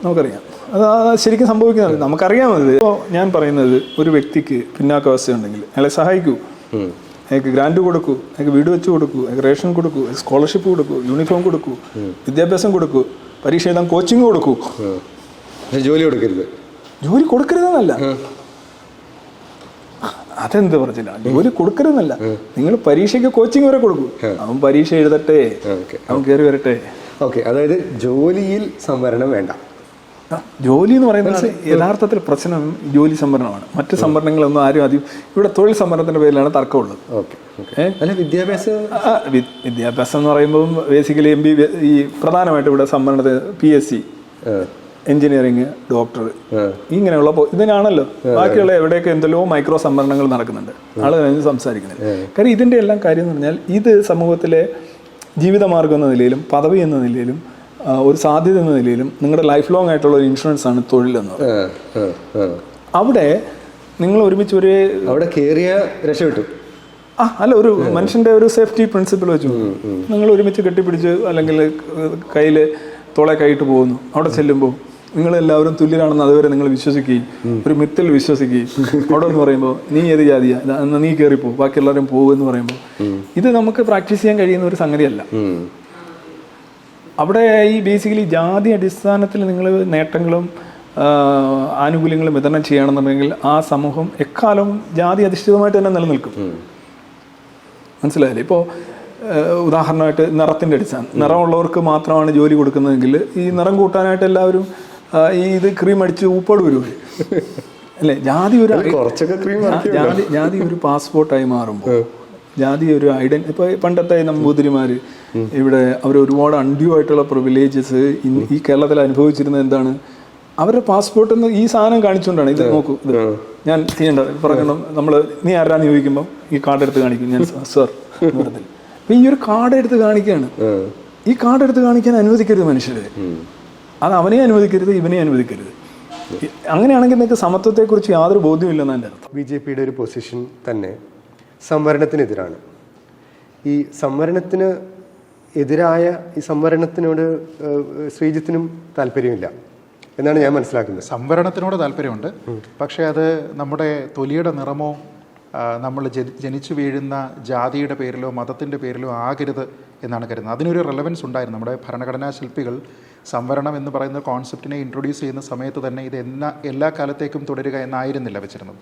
നമുക്കറിയാം അത് ശരിക്കും സംഭവിക്കുന്നത്, നമുക്കറിയാമത്. ഇപ്പോൾ ഞാൻ പറയുന്നത്, ഒരു വ്യക്തിക്ക് പിന്നാക്കാവസ്ഥ ഉണ്ടെങ്കിൽ അയാളെ സഹായിക്കൂ, അയാൾക്ക് ഗ്രാൻഡ് കൊടുക്കൂ, അയാൾക്ക് വീട് വെച്ച് കൊടുക്കൂ, അയാൾക്ക് റേഷൻ കൊടുക്കൂ, സ്കോളർഷിപ്പ് കൊടുക്കൂ, യൂണിഫോം കൊടുക്കൂ, വിദ്യാഭ്യാസം കൊടുക്കൂ, പരീക്ഷ എഴുതാൻ കോച്ചിങ് കൊടുക്കൂ. ജോലി കൊടുക്കരുത്. ജോലി കൊടുക്കരുതെന്നല്ല, അതെന്ത് പറഞ്ഞില്ല, ജോലി കൊടുക്കരുതെന്നല്ല, നിങ്ങൾ പരീക്ഷയ്ക്ക് കോച്ചിങ് വരെ കൊടുക്കൂ. അവൻ പരീക്ഷ എഴുതട്ടെ, അവൻ കയറി വരട്ടെ. ഓക്കെ, അതായത് ജോലിയിൽ സംവരണം വേണ്ട. ജോലി എന്ന് പറയുന്നത് യഥാർത്ഥത്തിൽ പ്രശ്നം ജോലി സംവരണമാണ്. മറ്റ് സംവരണങ്ങളൊന്നും ആരും അധികം ഇവിടെ തൊഴിൽ സംവരണത്തിന്റെ പേരിലാണ് തർക്കമുള്ളത്. വിദ്യാഭ്യാസം എന്ന് പറയുമ്പോൾ ബേസിക്കലി ഈ പ്രധാനമായിട്ട് ഇവിടെ സംവരണത്തെ PSC, എഞ്ചിനീയറിങ്, ഡോക്ടർ, ഇങ്ങനെയുള്ള ഇതിനാണല്ലോ. ബാക്കിയുള്ള എവിടെയൊക്കെ എന്തെല്ലോ മൈക്രോ സംവരണങ്ങൾ നടക്കുന്നുണ്ട്, ആളുകൾ സംസാരിക്കുന്നുണ്ട്. കാര്യം ഇതിൻ്റെ എല്ലാം കാര്യം എന്ന് പറഞ്ഞാൽ ഇത് സമൂഹത്തിലെ ജീവിതമാർഗം എന്ന നിലയിലും പദവി എന്ന നിലയിലും ഒരു സാധ്യത എന്ന നിലയിലും നിങ്ങളുടെ ലൈഫ് ലോങ് ആയിട്ടുള്ള ഒരു ഇൻഷുറൻസ് ആണ് തൊഴിലെന്ന് പറയുന്നത്. അവിടെ നിങ്ങൾ ഒരുമിച്ച് അവിടെ കയറിയ രക്ഷപ്പെട്ടു. അല്ല, ഒരു മനുഷ്യൻ്റെ ഒരു സേഫ്റ്റി പ്രിൻസിപ്പിൾ വെച്ചു നിങ്ങൾ ഒരുമിച്ച് കെട്ടിപ്പിടിച്ച് അല്ലെങ്കിൽ കയ്യിൽ തോളെ കൈയിട്ട് പോകുന്നു. അവിടെ ചെല്ലുമ്പോൾ നിങ്ങളെല്ലാവരും തുല്യരാണെന്ന് അതുവരെ നിങ്ങൾ വിശ്വസിക്കുകയും ഒരു മിത്തിൽ വിശ്വസിക്കുകയും അവിടെ എന്ന് പറയുമ്പോൾ നീ ഏത് ജാതിയാ, നീ കയറിപ്പോ, ബാക്കി എല്ലാവരും പോകുമെന്ന് പറയുമ്പോൾ ഇത് നമുക്ക് പ്രാക്ടീസ് ചെയ്യാൻ കഴിയുന്ന ഒരു സംഗതിയല്ല. അവിടെ ഈ ബേസിക്കലി ജാതി അടിസ്ഥാനത്തിൽ നിങ്ങൾ നേട്ടങ്ങളും ആനുകൂല്യങ്ങളും വിതരണം ചെയ്യണമെന്നുണ്ടെങ്കിൽ ആ സമൂഹം എക്കാലം ജാതി അധിഷ്ഠിതമായിട്ട് തന്നെ നിലനിൽക്കും. മനസ്സിലായില്ലേ? ഇപ്പോൾ ഉദാഹരണമായിട്ട് നിറത്തിൻ്റെ അടിസ്ഥാനം, നിറമുള്ളവർക്ക് മാത്രമാണ് ജോലി കൊടുക്കുന്നതെങ്കിൽ ഈ നിറം കൂട്ടാനായിട്ട് എല്ലാവരും ഇത് ക്രീം അടിച്ച് ഉപ്പാട് വരുമോ അല്ലേ? ജാതി ഒരു പാസ്പോർട്ടായി മാറുമ്പോൾ, ജാതി ഒരു ഇപ്പോൾ പണ്ടത്തെ നമ്പൂതിരിമാർ ഇവിടെ അവർ ഒരുപാട് അൺഡ്യൂ ആയിട്ടുള്ള പ്രിവിലേജസ് ഈ കേരളത്തിൽ അനുഭവിച്ചിരുന്നത് എന്താണ്? അവരുടെ പാസ്പോർട്ടിൽ നിന്ന് ഈ സാധനം കാണിച്ചുകൊണ്ടാണ്. ഇത് നോക്കൂ, ഇത് ഞാൻ ചെയ്യേണ്ടത് പറയണം. നമ്മൾ നീ ആരാന്ന് ചോദിക്കുമ്പോൾ ഈ കാർഡ് എടുത്ത് കാണിക്കും, ഞാൻ സർ പറഞ്ഞില്ല. അപ്പം ഈ ഒരു കാർഡ് എടുത്ത് കാണിക്കുകയാണ്. ഈ കാർഡ് എടുത്ത് കാണിക്കാൻ അനുവദിക്കരുത് മനുഷ്യരെ. അത് അവനെ അനുവദിക്കരുത്, ഇവനെ അനുവദിക്കരുത്. അങ്ങനെയാണെങ്കിൽ നിങ്ങൾക്ക് സമത്വത്തെക്കുറിച്ച് യാതൊരു ബോധ്യമില്ലെന്ന് എൻ്റെ അർത്ഥം. BJPയുടെ ഒരു പൊസിഷൻ തന്നെ സംവരണത്തിനെതിരാണ്. ഈ സംവരണത്തിന് എതിരായ ഈ സംവരണത്തിനോട് ശ്രീജിത്തിനും താല്പര്യമില്ല എന്നാണ് ഞാൻ മനസ്സിലാക്കുന്നത്. സംവരണത്തിനോട് താല്പര്യമുണ്ട്, പക്ഷേ അത് നമ്മുടെ തൊലിയുടെ നിറമോ നമ്മൾ ജനിച്ചു വീഴുന്ന ജാതിയുടെ പേരിലോ മതത്തിൻ്റെ പേരിലോ ആകരുത് എന്നാണ് കരുതുന്നത്. അതിനൊരു റെലവൻസ് ഉണ്ടായിരുന്നു. നമ്മുടെ ഭരണഘടനാ ശില്പികൾ സംവരണം എന്ന് പറയുന്ന കോൺസെപ്റ്റിനെ ഇൻട്രൊഡ്യൂസ് ചെയ്യുന്ന സമയത്ത് തന്നെ ഇത് എല്ലാ കാലത്തേക്കും തുടരുക എന്നായിരുന്നില്ല വെച്ചിരുന്നത്.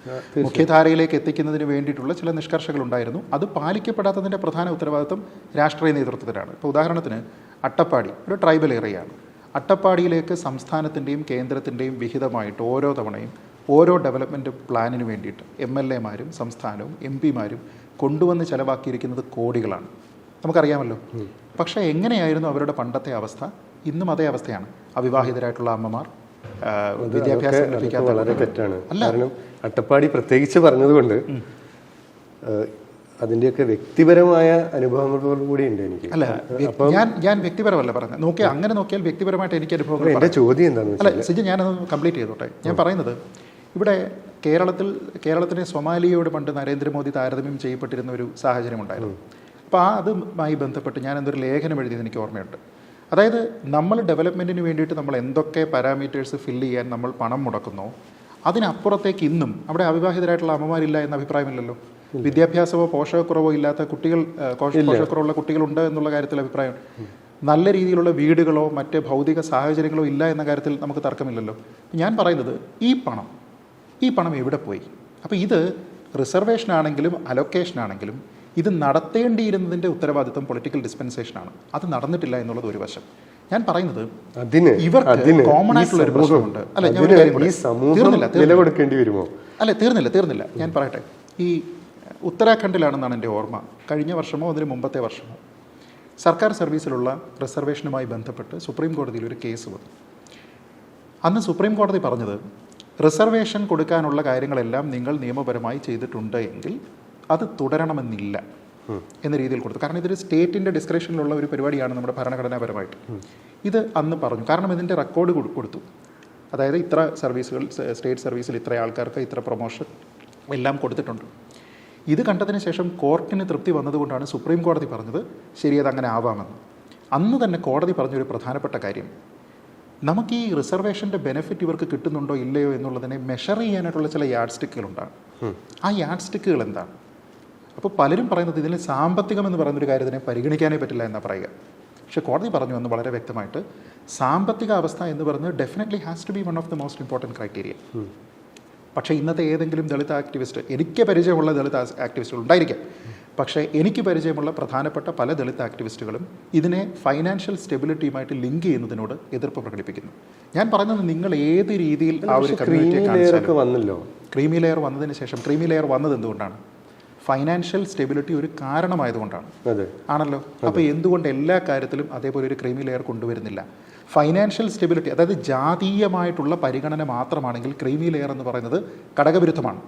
മുഖ്യധാരയിലേക്ക് എത്തിക്കുന്നതിന് വേണ്ടിയിട്ടുള്ള ചില നിഷ്കർഷകളുണ്ടായിരുന്നു. അത് പാലിക്കപ്പെടാത്തതിൻ്റെ പ്രധാന ഉത്തരവാദിത്വം രാഷ്ട്രീയ നേതൃത്വത്തിനാണ്. ഇപ്പോൾ ഉദാഹരണത്തിന് അട്ടപ്പാടി ഒരു ട്രൈബൽ ഏരിയയാണ്. അട്ടപ്പാടിയിലേക്ക് സംസ്ഥാനത്തിൻ്റെയും കേന്ദ്രത്തിൻ്റെയും വിഹിതമായിട്ട് ഓരോ തവണയും ഓരോ ഡെവലപ്മെൻറ്റ് പ്ലാനിന് വേണ്ടിയിട്ട് MLA മാരും സംസ്ഥാനവും MP മാരും കൊണ്ടുവന്ന് ചിലവാക്കിയിരിക്കുന്നത് കോടികളാണ്. നമുക്കറിയാമല്ലോ. പക്ഷേ എങ്ങനെയായിരുന്നു അവരുടെ പണ്ടത്തെ അവസ്ഥ? ഇന്നും അതേ അവസ്ഥയാണ്. അവിവാഹിതരായിട്ടുള്ള അമ്മമാർ, വിദ്യാഭ്യാസം ലഭിക്കാത്ത. വളരെ തെറ്റാണ്. കാരണം അട്ടപ്പാടി പ്രത്യേകിച്ച് പറഞ്ഞതുകൊണ്ട് അതിൻ്റെയൊക്കെ വ്യക്തിപരമായ അനുഭവങ്ങൾ കൂടി ഉണ്ട് എനിക്ക്. അല്ല, ഞാൻ വ്യക്തിപരമല്ല പറഞ്ഞത്. അങ്ങനെ നോക്കിയാൽ വ്യക്തിപരമായിട്ട് എനിക്ക് അനുഭവങ്ങൾ. എൻ്റെ ചോദ്യം എന്താണെന്ന് വെച്ചാൽ, അല്ല സിജി, ഞാനത് കംപ്ലീറ്റ് ചെയ്തോട്ടെ. ഞാൻ പറയുന്നത് ഇവിടെ കേരളത്തിനെ സൊമാലിയയോട് പണ്ട് നരേന്ദ്രമോദി താരതമ്യം ചെയ്യപ്പെട്ടിരുന്ന ഒരു സാഹചര്യം ഉണ്ടായിരുന്നു. അപ്പോൾ അതുമായി ബന്ധപ്പെട്ട് ഞാൻ എന്തൊരു ലേഖനം എഴുതിയത് എനിക്ക് ഓർമ്മയുണ്ട്. അതായത് നമ്മൾ ഡെവലപ്മെൻറ്റിന് വേണ്ടിയിട്ട് നമ്മൾ എന്തൊക്കെ പാരാമീറ്റേഴ്സ് ഫില്ല് ചെയ്യാൻ നമ്മൾ പണം മുടക്കുന്നോ അതിനപ്പുറത്തേക്ക് ഇന്നും അവിടെ അവിവാഹിതരായിട്ടുള്ള അമ്മമാരില്ല എന്ന അഭിപ്രായമില്ലല്ലോ. വിദ്യാഭ്യാസമോ പോഷകക്കുറവോ ഇല്ലാത്ത കുട്ടികൾ, പോഷകക്കുറവുള്ള കുട്ടികളുണ്ട് എന്നുള്ള കാര്യത്തിൽ അഭിപ്രായം. നല്ല രീതിയിലുള്ള വീടുകളോ മറ്റ് ഭൗതിക സാഹചര്യങ്ങളോ ഇല്ല എന്ന കാര്യത്തിൽ നമുക്ക് തർക്കമില്ലല്ലോ. ഞാൻ പറയുന്നത് ഈ പണം എവിടെ പോയി? അപ്പോൾ ഇത് റിസർവേഷൻ ആണെങ്കിലും അലൊക്കേഷൻ ആണെങ്കിലും ഇത് നടത്തേണ്ടിയിരുന്നതിൻ്റെ ഉത്തരവാദിത്വം പൊളിറ്റിക്കൽ ഡിസ്പെൻസേഷനാണ്. അത് നടന്നിട്ടില്ല എന്നുള്ളത് ഒരു വശം. ഞാൻ പറയുന്നത് ഇവർക്ക് കോമൺ ആയിട്ടുള്ള ഒരു പ്രശ്നമുണ്ട്. അല്ല, ഞാൻ ഒരു കാര്യം തീർന്നില്ല. ഞാൻ പറയട്ടെ, ഈ ഉത്തരാഖണ്ഡിലാണെന്നാണ് എൻ്റെ ഓർമ്മ, കഴിഞ്ഞ വർഷമോ അതിന് മുമ്പത്തെ വർഷമോ സർക്കാർ സർവീസിലുള്ള റിസർവേഷനുമായി ബന്ധപ്പെട്ട് സുപ്രീം കോടതിയിൽ ഒരു കേസ് വന്നു. അന്ന് സുപ്രീം കോടതി പറഞ്ഞത് റിസർവേഷൻ കൊടുക്കാനുള്ള കാര്യങ്ങളെല്ലാം നിങ്ങൾ നിയമപരമായി ചെയ്തിട്ടുണ്ട് എങ്കിൽ അത് തുടരണമെന്നില്ല എന്ന രീതിയിൽ കൊടുത്തു. കാരണം ഇതൊരു സ്റ്റേറ്റിൻ്റെ ഡിസ്ക്രിപ്ഷനിലുള്ള ഒരു പരിപാടിയാണ് നമ്മുടെ ഭരണഘടനാപരമായിട്ട്. ഇത് അന്ന് പറഞ്ഞു. കാരണം ഇതിൻ്റെ റെക്കോർഡ് കൊടുത്തു. അതായത് ഇത്ര സർവീസുകൾ, സ്റ്റേറ്റ് സർവീസിൽ ഇത്ര ആൾക്കാർക്ക് ഇത്ര പ്രൊമോഷൻ എല്ലാം കൊടുത്തിട്ടുണ്ട്. ഇത് കണ്ടതിന് ശേഷം കോർട്ടിന് തൃപ്തി വന്നതുകൊണ്ടാണ് സുപ്രീം കോടതി പറഞ്ഞത് ശരി, അതങ്ങനെ ആവാമെന്ന്. അന്ന് തന്നെ കോടതി പറഞ്ഞൊരു പ്രധാനപ്പെട്ട കാര്യം, നമുക്ക് ഈ റിസർവേഷൻ്റെ ബെനിഫിറ്റ് ഇവർക്ക് കിട്ടുന്നുണ്ടോ ഇല്ലയോ എന്നുള്ളതിനെ മെഷർ ചെയ്യാനായിട്ടുള്ള ചില യാഡ് സ്റ്റിക്കുകളുണ്ടാണ്. ആ യാഡ് സ്റ്റിക്കുകൾ എന്താണ്? അപ്പോൾ പലരും പറയുന്നത് ഇതിൽ സാമ്പത്തികം എന്ന് പറയുന്നൊരു കാര്യത്തിനെ പരിഗണിക്കാനേ പറ്റില്ല എന്നാണ് പറയുക. പക്ഷേ കോടതി പറഞ്ഞു എന്ന് വളരെ വ്യക്തമായിട്ട്, സാമ്പത്തിക അവസ്ഥ എന്ന് പറയുന്നത് definitely has to be one of the most important criteria. പക്ഷേ ഇന്നത്തെ ഏതെങ്കിലും ദളിത് ആക്ടിവിസ്റ്റ്, എനിക്ക് പരിചയമുള്ള ദളിത് ആക്ടിവിസ്റ്റുകൾ ഉണ്ടായിരിക്കാം, പക്ഷേ എനിക്ക് പരിചയമുള്ള പ്രധാനപ്പെട്ട പല ദളിത് ആക്ടിവിസ്റ്റുകളും ഇതിനെ ഫൈനാൻഷ്യൽ സ്റ്റെബിലിറ്റിയുമായിട്ട് ലിങ്ക് ചെയ്യുന്നതിനോട് എതിർപ്പ് പ്രകടിപ്പിക്കുന്നു. ഞാൻ പറയുന്നത് നിങ്ങൾ ഏത് രീതിയിൽ ആ ഒരു കമ്മ്യൂണിറ്റിയെ കാണിച്ചാലും, ക്രീമി ലെയർ വന്നതിന് ശേഷം, ക്രീമി ലെയർ വന്നത് എന്തുകൊണ്ടാണ്? ഫൈനാൻഷ്യൽ സ്റ്റെബിലിറ്റി ഒരു കാരണമായതുകൊണ്ടാണ്, ആണല്ലോ. അപ്പോൾ എന്തുകൊണ്ട് എല്ലാ കാര്യത്തിലും അതേപോലെ ഒരു ക്രീമി ലെയർ കൊണ്ടുവരുന്നില്ല? ഫൈനാൻഷ്യൽ സ്റ്റെബിലിറ്റി, അതായത് ജാതീയമായിട്ടുള്ള പരിഗണന മാത്രമാണെങ്കിൽ ക്രീമി ലെയർ എന്ന് പറയുന്നത് ഘടകവിരുദ്ധമാണ്.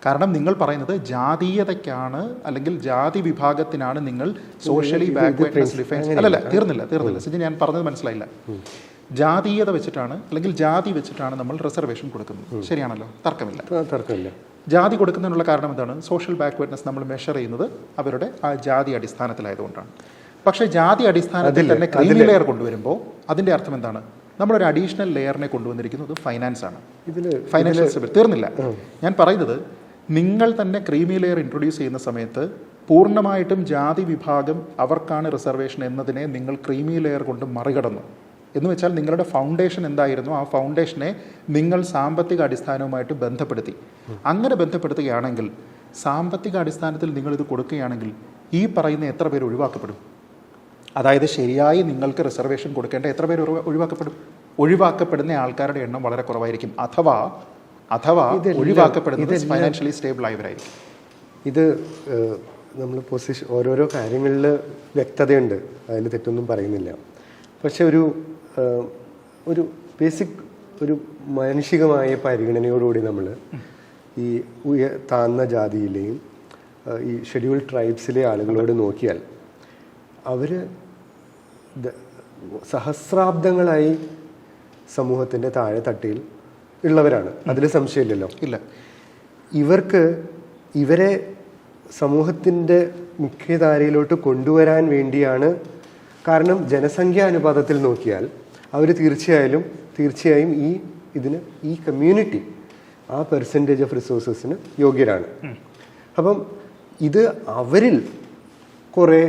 കാരണം നിങ്ങൾ പറയുന്നത് ജാതീയതയ്ക്കാണ്, അല്ലെങ്കിൽ ജാതി വിഭാഗത്തിനാണ് നിങ്ങൾ സോഷ്യലി ബാക്ക്വേർഡ്നെസ് ഡിഫൈൻസ്. അല്ലല്ല, തീർന്നില്ല സിജി, ഞാൻ പറഞ്ഞത് മനസ്സിലായില്ല. ജാതീയത വെച്ചിട്ടാണ്, അല്ലെങ്കിൽ ജാതി വെച്ചിട്ടാണ് നമ്മൾ റിസർവേഷൻ കൊടുക്കുന്നത്, ശരിയാണല്ലോ, തർക്കമില്ല. ജാതി കൊടുക്കുന്നതിനുള്ള കാരണം എന്താണ്? സോഷ്യൽ ബാക്ക്വേർഡ്നെസ് നമ്മൾ മെഷർ ചെയ്യുന്നത് അവരുടെ ആ ജാതി അടിസ്ഥാനത്തിലായതുകൊണ്ടാണ്. പക്ഷേ ജാതി അടിസ്ഥാനത്തിൽ തന്നെ ക്രീമി ലെയർ കൊണ്ടുവരുമ്പോൾ അതിൻ്റെ അർത്ഥം എന്താണ്? നമ്മളൊരു അഡീഷണൽ ലെയറിനെ കൊണ്ടുവന്നിരിക്കുന്നത് ഫൈനാൻസ് ആണ്. Financial stability. തീർന്നില്ല. ഞാൻ പറയുന്നത്, നിങ്ങൾ തന്നെ ക്രീമി ലെയർ ഇൻട്രൊഡ്യൂസ് ചെയ്യുന്ന സമയത്ത് പൂർണ്ണമായിട്ടും ജാതി വിഭാഗം അവർക്കാണ് റിസർവേഷൻ എന്നതിനെ നിങ്ങൾ ക്രീമി ലെയർ കൊണ്ട് മറികടന്നു. എന്ന് വെച്ചാൽ നിങ്ങളുടെ ഫൗണ്ടേഷൻ എന്തായിരുന്നു, ആ ഫൗണ്ടേഷനെ നിങ്ങൾ സാമ്പത്തിക അടിസ്ഥാനവുമായിട്ട് ബന്ധപ്പെടുത്തി. അങ്ങനെ ബന്ധപ്പെടുത്തുകയാണെങ്കിൽ, സാമ്പത്തിക അടിസ്ഥാനത്തിൽ നിങ്ങളിത് കൊടുക്കുകയാണെങ്കിൽ ഈ പറയുന്ന എത്ര പേര് ഒഴിവാക്കപ്പെടും? അതായത് ശരിയായി നിങ്ങൾക്ക് റിസർവേഷൻ കൊടുക്കേണ്ട എത്ര പേര് ഒഴിവാക്കപ്പെടും? ഒഴിവാക്കപ്പെടുന്ന ആൾക്കാരുടെ എണ്ണം വളരെ കുറവായിരിക്കും. അഥവാ ഒഴിവാക്കപ്പെടുന്നത് ഫൈനാൻഷ്യലി സ്റ്റേബിൾ ആയവരായിരിക്കും. ഇത് നമ്മൾ ഓരോരോ കാര്യങ്ങളിൽ വ്യക്തതയുണ്ട്, അതിൽ തെറ്റൊന്നും പറയുന്നില്ല. പക്ഷെ ഒരു ബേസിക് ഒരു മാനുഷികമായ പരിഗണനയോടുകൂടി നമ്മൾ ഈ താഴ്ന്ന ജാതിയിലെയും ഈ ഷെഡ്യൂൾ ട്രൈബ്സിലെ ആളുകളോട് നോക്കിയാൽ, അവർ സഹസ്രാബ്ദങ്ങളായി സമൂഹത്തിൻ്റെ താഴെ തട്ടിൽ ഉള്ളവരാണ്, അതിൽ സംശയമില്ലല്ലോ. ഇല്ല. ഇവരെ സമൂഹത്തിൻ്റെ മുഖ്യധാരയിലോട്ട് കൊണ്ടുവരാൻ വേണ്ടിയാണ്. കാരണം ജനസംഖ്യാ അനുപാതത്തിൽ നോക്കിയാൽ അവർ തീർച്ചയായും ഈ കമ്മ്യൂണിറ്റി ആ പെർസെൻറ്റേജ് ഓഫ് റിസോഴ്സസിന് യോഗ്യരാണ്. അപ്പം ഇത് അവരിൽ കുറേ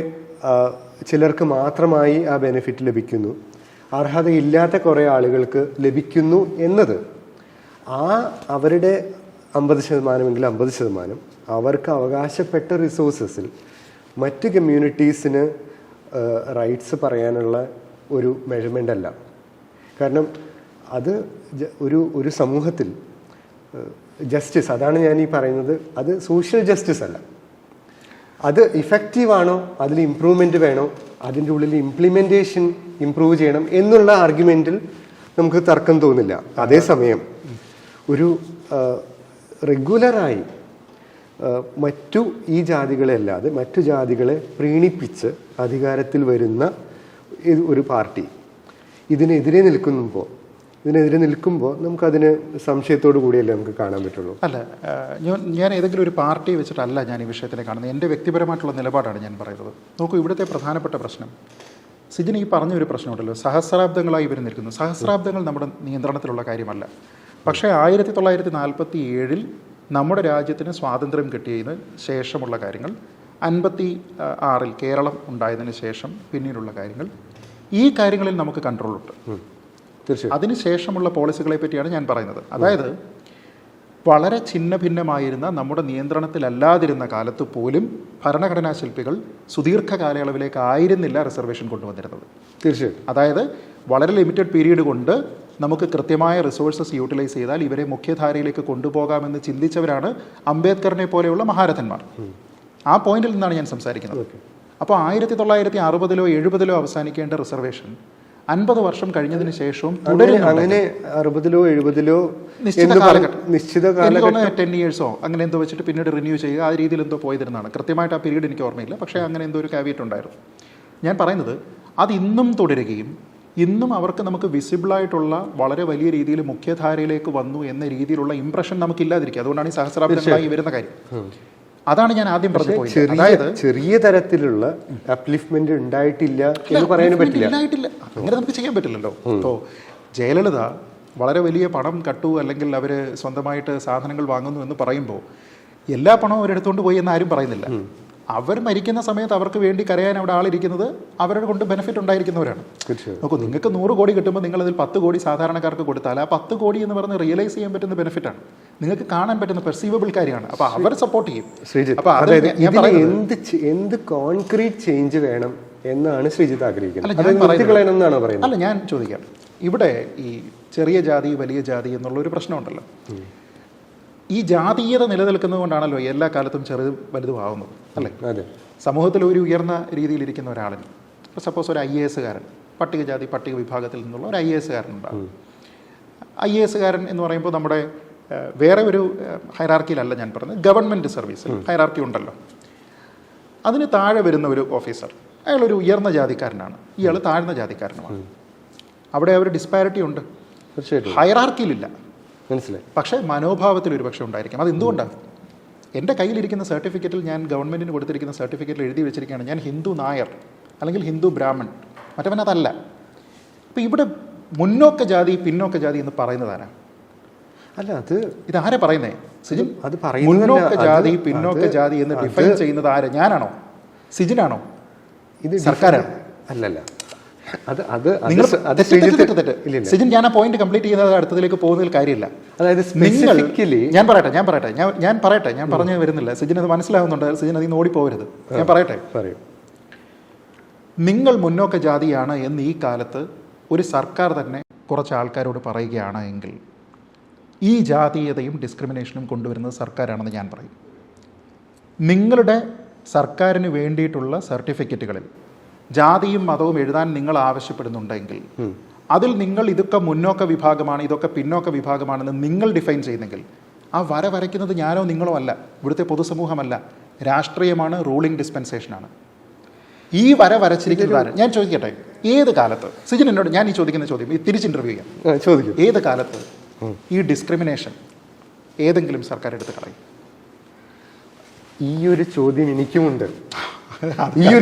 ചിലർക്ക് മാത്രമായി ആ ബെനിഫിറ്റ് ലഭിക്കുന്നു, അർഹതയില്ലാത്ത കുറേ ആളുകൾക്ക് ലഭിക്കുന്നു എന്നത് അവരുടെ 50% 50% അവർക്ക് അവകാശപ്പെട്ട റിസോഴ്സസിൽ മറ്റ് കമ്മ്യൂണിറ്റീസിന് റൈറ്റ്സ് പറയാനുള്ള ഒരു മെഷർമെൻ്റ് അല്ല. കാരണം അത് ഒരു സമൂഹത്തിൽ ജസ്റ്റിസ്, അതാണ് ഞാൻ ഈ പറയുന്നത്, അത് സോഷ്യൽ ജസ്റ്റിസ് അല്ല. അത് ഇഫക്റ്റീവാണോ, അതിൽ ഇമ്പ്രൂവ്മെൻറ്റ് വേണോ, അതിൻ്റെ ഉള്ളിൽ ഇംപ്ലിമെൻറ്റേഷൻ ഇമ്പ്രൂവ് ചെയ്യണം എന്നുള്ള ആർഗ്യുമെൻറ്റിൽ നമുക്ക് തർക്കം തോന്നില്ല. അതേസമയം ഒരു റെഗുലറായി ഈ ജാതികളെ അല്ലാതെ മറ്റു ജാതികളെ പ്രീണിപ്പിച്ച് അധികാരത്തിൽ വരുന്ന ഒരു പാർട്ടി ഇതിനെതിരെ നിൽക്കുമ്പോൾ നമുക്കതിന് സംശയത്തോടു കൂടിയല്ലേ നമുക്ക് കാണാൻ പറ്റുള്ളൂ. അല്ല, ഞാൻ ഏതെങ്കിലും ഒരു പാർട്ടിയെ വെച്ചിട്ടല്ല ഞാൻ ഈ വിഷയത്തിനെ കാണുന്നത്. എൻ്റെ വ്യക്തിപരമായിട്ടുള്ള നിലപാടാണ് ഞാൻ പറയുന്നത്. നോക്കൂ, ഇവിടുത്തെ പ്രധാനപ്പെട്ട പ്രശ്നം, സിജിന് ഈ പറഞ്ഞൊരു പ്രശ്നമുണ്ടല്ലോ, സഹസ്രാബ്ദങ്ങളായി ഇവർ നിൽക്കുന്നു. സഹസ്രാബ്ദങ്ങൾ നമ്മുടെ നിയന്ത്രണത്തിലുള്ള കാര്യമല്ല. പക്ഷേ 1947 നമ്മുടെ രാജ്യത്തിന് സ്വാതന്ത്ര്യം കിട്ടിയതിന് ശേഷമുള്ള കാര്യങ്ങൾ, 56 കേരളം ഉണ്ടായതിനു ശേഷം പിന്നീടുള്ള കാര്യങ്ങൾ, ഈ കാര്യങ്ങളിൽ നമുക്ക് കൺട്രോളുണ്ട്. അതിനുശേഷമുള്ള പോളിസികളെ പറ്റിയാണ് ഞാൻ പറയുന്നത്. അതായത് വളരെ ഛിന്ന ഭിന്നമായിരുന്ന നമ്മുടെ നിയന്ത്രണത്തിലല്ലാതിരുന്ന കാലത്ത് പോലും ഭരണഘടനാ ശില്പികൾ സുദീർഘ കാലയളവിലേക്ക് ആയിരുന്നില്ല റിസർവേഷൻ കൊണ്ടുവന്നിരുന്നത്. തീർച്ചയായും. അതായത് വളരെ ലിമിറ്റഡ് പീരീഡ് കൊണ്ട് നമുക്ക് കൃത്യമായ റിസോഴ്സസ് യൂട്ടിലൈസ് ചെയ്താൽ ഇവരെ മുഖ്യധാരയിലേക്ക് കൊണ്ടുപോകാമെന്ന് ചിന്തിച്ചവരാണ് അംബേദ്കറിനെ പോലെയുള്ള മഹാരഥന്മാർ. ആ പോയിന്റിൽ നിന്നാണ് ഞാൻ സംസാരിക്കുന്നത്. അപ്പോൾ 1960-ലോ 70-ലോ അവസാനിക്കേണ്ട റിസർവേഷൻ 50 വർഷം കഴിഞ്ഞതിന് ശേഷവും അങ്ങനെ 60-ലോ 70-ലോ നിശ്ചിത കാലഘട്ടം 10 ഇയേഴ്സോ അങ്ങനെ എന്തോ വെച്ചിട്ട് പിന്നീട് റിന്യൂ ചെയ്യുക, ആ രീതിയിൽ എന്തോ പോയതിരുന്നതാണ്. കൃത്യമായിട്ട് ആ പീരീഡ് എനിക്ക് ഓർമ്മയില്ല, പക്ഷേ അങ്ങനെ എന്തോ ഒരു കാവിയേറ്റ് ഉണ്ടായിരുന്നു. ഞാൻ പറയുന്നത് അത് ഇന്നും തുടരുകയും ഇന്നും അവർക്ക് നമുക്ക് വിസിബിളായിട്ടുള്ള വളരെ വലിയ രീതിയിൽ മുഖ്യധാരയിലേക്ക് വന്നു എന്ന രീതിയിലുള്ള ഇംപ്രഷൻ നമുക്കില്ലാതിരിക്കുക. അതുകൊണ്ടാണ് ഈ സഹസ്രാബ്ദങ്ങളായി വരുന്ന കാര്യം. അതാണ് ഞാൻ ആദ്യം പറഞ്ഞത്. അതായത് ചെറിയ തരത്തിലുള്ള അപ്ലിഫ്റ്റ്മെന്റ് ഉണ്ടായിട്ടില്ല എന്ന് പറയാനും പറ്റില്ല. അങ്ങനെ നമുക്ക് ചെയ്യാൻ പറ്റില്ലല്ലോ. ഇപ്പോൾ ജയലളിത വളരെ വലിയ പണം കട്ടു അല്ലെങ്കിൽ അവർ സ്വന്തമായിട്ട് സാധനങ്ങൾ വാങ്ങുന്നു എന്ന് പറയുമ്പോൾ എല്ലാ പണവും അവരെടുത്തുകൊണ്ട് പോയി എന്ന് ആരും പറയുന്നില്ല. അവർ മരിക്കുന്ന സമയത്ത് അവർക്ക് വേണ്ടി കരയാൻ അവിടെ ആളിരിക്കുന്നത് അവരുടെ കൊണ്ട് ബെനിഫിറ്റ് ഉണ്ടായിരിക്കുന്നവരാണ്. നോക്കൂ, നിങ്ങൾക്ക് 100 കോടി കിട്ടുമ്പോൾ നിങ്ങളതിൽ 10 കോടി സാധാരണക്കാർക്ക് കൊടുത്താൽ ആ 10 കോടി എന്ന് പറഞ്ഞ് റിയലൈസ് ചെയ്യാൻ പറ്റുന്ന ബെനിഫിറ്റാണ്, നിങ്ങൾക്ക് കാണാൻ പറ്റുന്ന പെർസീവബിൾ കാര്യമാണ്. അപ്പോൾ അവർ സപ്പോർട്ട് ചെയ്യും. എന്ത് കോൺക്രീറ്റ് ചേഞ്ച് വേണം എന്നാണ് ശ്രീജിത്ത് ആഗ്രഹിക്കുന്നത്? അല്ല, ഞാൻ ചോദിക്കാം, ഇവിടെ ഈ ചെറിയ ജാതി വലിയ ജാതി എന്നുള്ളൊരു പ്രശ്നമുണ്ടല്ലോ. ഈ ജാതീയത നിലനിൽക്കുന്നത് കൊണ്ടാണല്ലോ എല്ലാ കാലത്തും ചെറുതും വലുതും ആവുന്നത്, അല്ലേ? സമൂഹത്തിൽ ഒരു ഉയർന്ന രീതിയിലിരിക്കുന്ന ഒരാളിന്, സപ്പോസ് ഒരു IAS കാരൻ, പട്ടികജാതി പട്ടിക വിഭാഗത്തിൽ നിന്നുള്ള ഒരു IAS കാരനുണ്ടാകും. IAS കാരൻ എന്ന് പറയുമ്പോൾ നമ്മുടെ വേറെ ഒരു ഹൈറാർക്കിയിലല്ല ഞാൻ പറഞ്ഞത്, ഗവൺമെൻറ് സർവീസിൽ ഹൈറാർക്കി ഉണ്ടല്ലോ. അതിന് താഴെ വരുന്ന ഒരു ഓഫീസർ, അയാളൊരു ഉയർന്ന ജാതിക്കാരനാണ്, ഇയാൾ താഴ്ന്ന ജാതിക്കാരനുമാണ്. അവിടെ ഒരു ഡിസ്പാരിറ്റി ഉണ്ട്, ഹൈറാർക്കിയിലില്ല, മനസ്സിലായി. പക്ഷേ മനോഭാവത്തിൽ ഒരു പക്ഷേ ഉണ്ടായിരിക്കും. അത് എന്തുകൊണ്ടാണ്? എൻ്റെ കയ്യിലിരിക്കുന്ന സർട്ടിഫിക്കറ്റിൽ, ഞാൻ ഗവൺമെൻറ്റിന് കൊടുത്തിരിക്കുന്ന സർട്ടിഫിക്കറ്റിൽ എഴുതി വെച്ചിരിക്കുകയാണ് ഞാൻ ഹിന്ദു നായർ അല്ലെങ്കിൽ ഹിന്ദു ബ്രാഹ്മൺ, മറ്റവൻ അതല്ല. അപ്പോൾ ഇവിടെ മുന്നോക്ക ജാതി പിന്നോക്ക ജാതി എന്ന് പറയുന്നതാരാ? അല്ല, അത് ഇതാരെ പറയുന്നേ? സിജിൻ, അത് മുന്നോക്ക ജാതി പിന്നോക്ക ജാതി എന്ന് ഡിഫൈൻ ചെയ്യുന്നത് ആര്? ഞാനാണോ? സിജിനാണോ? ഇത് സർക്കാരാണോ? അല്ലല്ല, സിജിൻ, ഞാൻ ആ പോയിന്റ് കംപ്ലീറ്റ് ചെയ്തത് അടുത്തതിലേക്ക് പോകുന്നതിൽ കാര്യമില്ല. അതായത് ഞാൻ പറയട്ടെ, ഞാൻ പറഞ്ഞു വരുന്നില്ല. സിജിൻ അത് മനസ്സിലാവുന്നുണ്ട്, സിജിൻ അതിൽ നിന്ന് ഓടിപ്പോകരുത്. ഞാൻ പറയട്ടെ, നിങ്ങൾ മുന്നോക്ക ജാതിയാണ് എന്ന് ഈ കാലത്ത് ഒരു സർക്കാർ തന്നെ കുറച്ച് ആൾക്കാരോട് പറയുകയാണ് എങ്കിൽ ഈ ജാതീയതയും ഡിസ്ക്രിമിനേഷനും കൊണ്ടുവരുന്നത് സർക്കാരാണെന്ന് ഞാൻ പറയും. നിങ്ങളുടെ സർക്കാരിന് വേണ്ടിയിട്ടുള്ള സർട്ടിഫിക്കറ്റുകളിൽ ജാതിയും മതവും എഴുതാൻ നിങ്ങൾ ആവശ്യപ്പെടുന്നുണ്ടെങ്കിൽ അതിൽ നിങ്ങൾ ഇതൊക്കെ മുന്നോക്ക വിഭാഗമാണ്, ഇതൊക്കെ പിന്നോക്ക വിഭാഗമാണെന്ന് നിങ്ങൾ ഡിഫൈൻ ചെയ്യുന്നെങ്കിൽ ആ വരയ്ക്കുന്നത് ഞാനോ നിങ്ങളോ അല്ല, ഇവിടുത്തെ പൊതുസമൂഹമല്ല, രാഷ്ട്രീയമാണ്, റൂളിംഗ് ഡിസ്പെൻസേഷനാണ്. ഈ വരച്ചിരിക്കുന്നതാണ്. ഞാൻ ചോദിക്കട്ടെ, ഏത് കാലത്ത്, സിജിൻ എന്നോട് ഞാൻ ഈ ചോദിക്കുന്ന ചോദ്യം തിരിച്ച് ഇൻ്റർവ്യൂ ചെയ്യാം, ഏത് കാലത്ത് ഈ ഡിസ്ക്രിമിനേഷൻ ഏതെങ്കിലും സർക്കാർ എടുത്ത് കളയും? ഈ ഒരു ചോദ്യം എനിക്കുമുണ്ട്.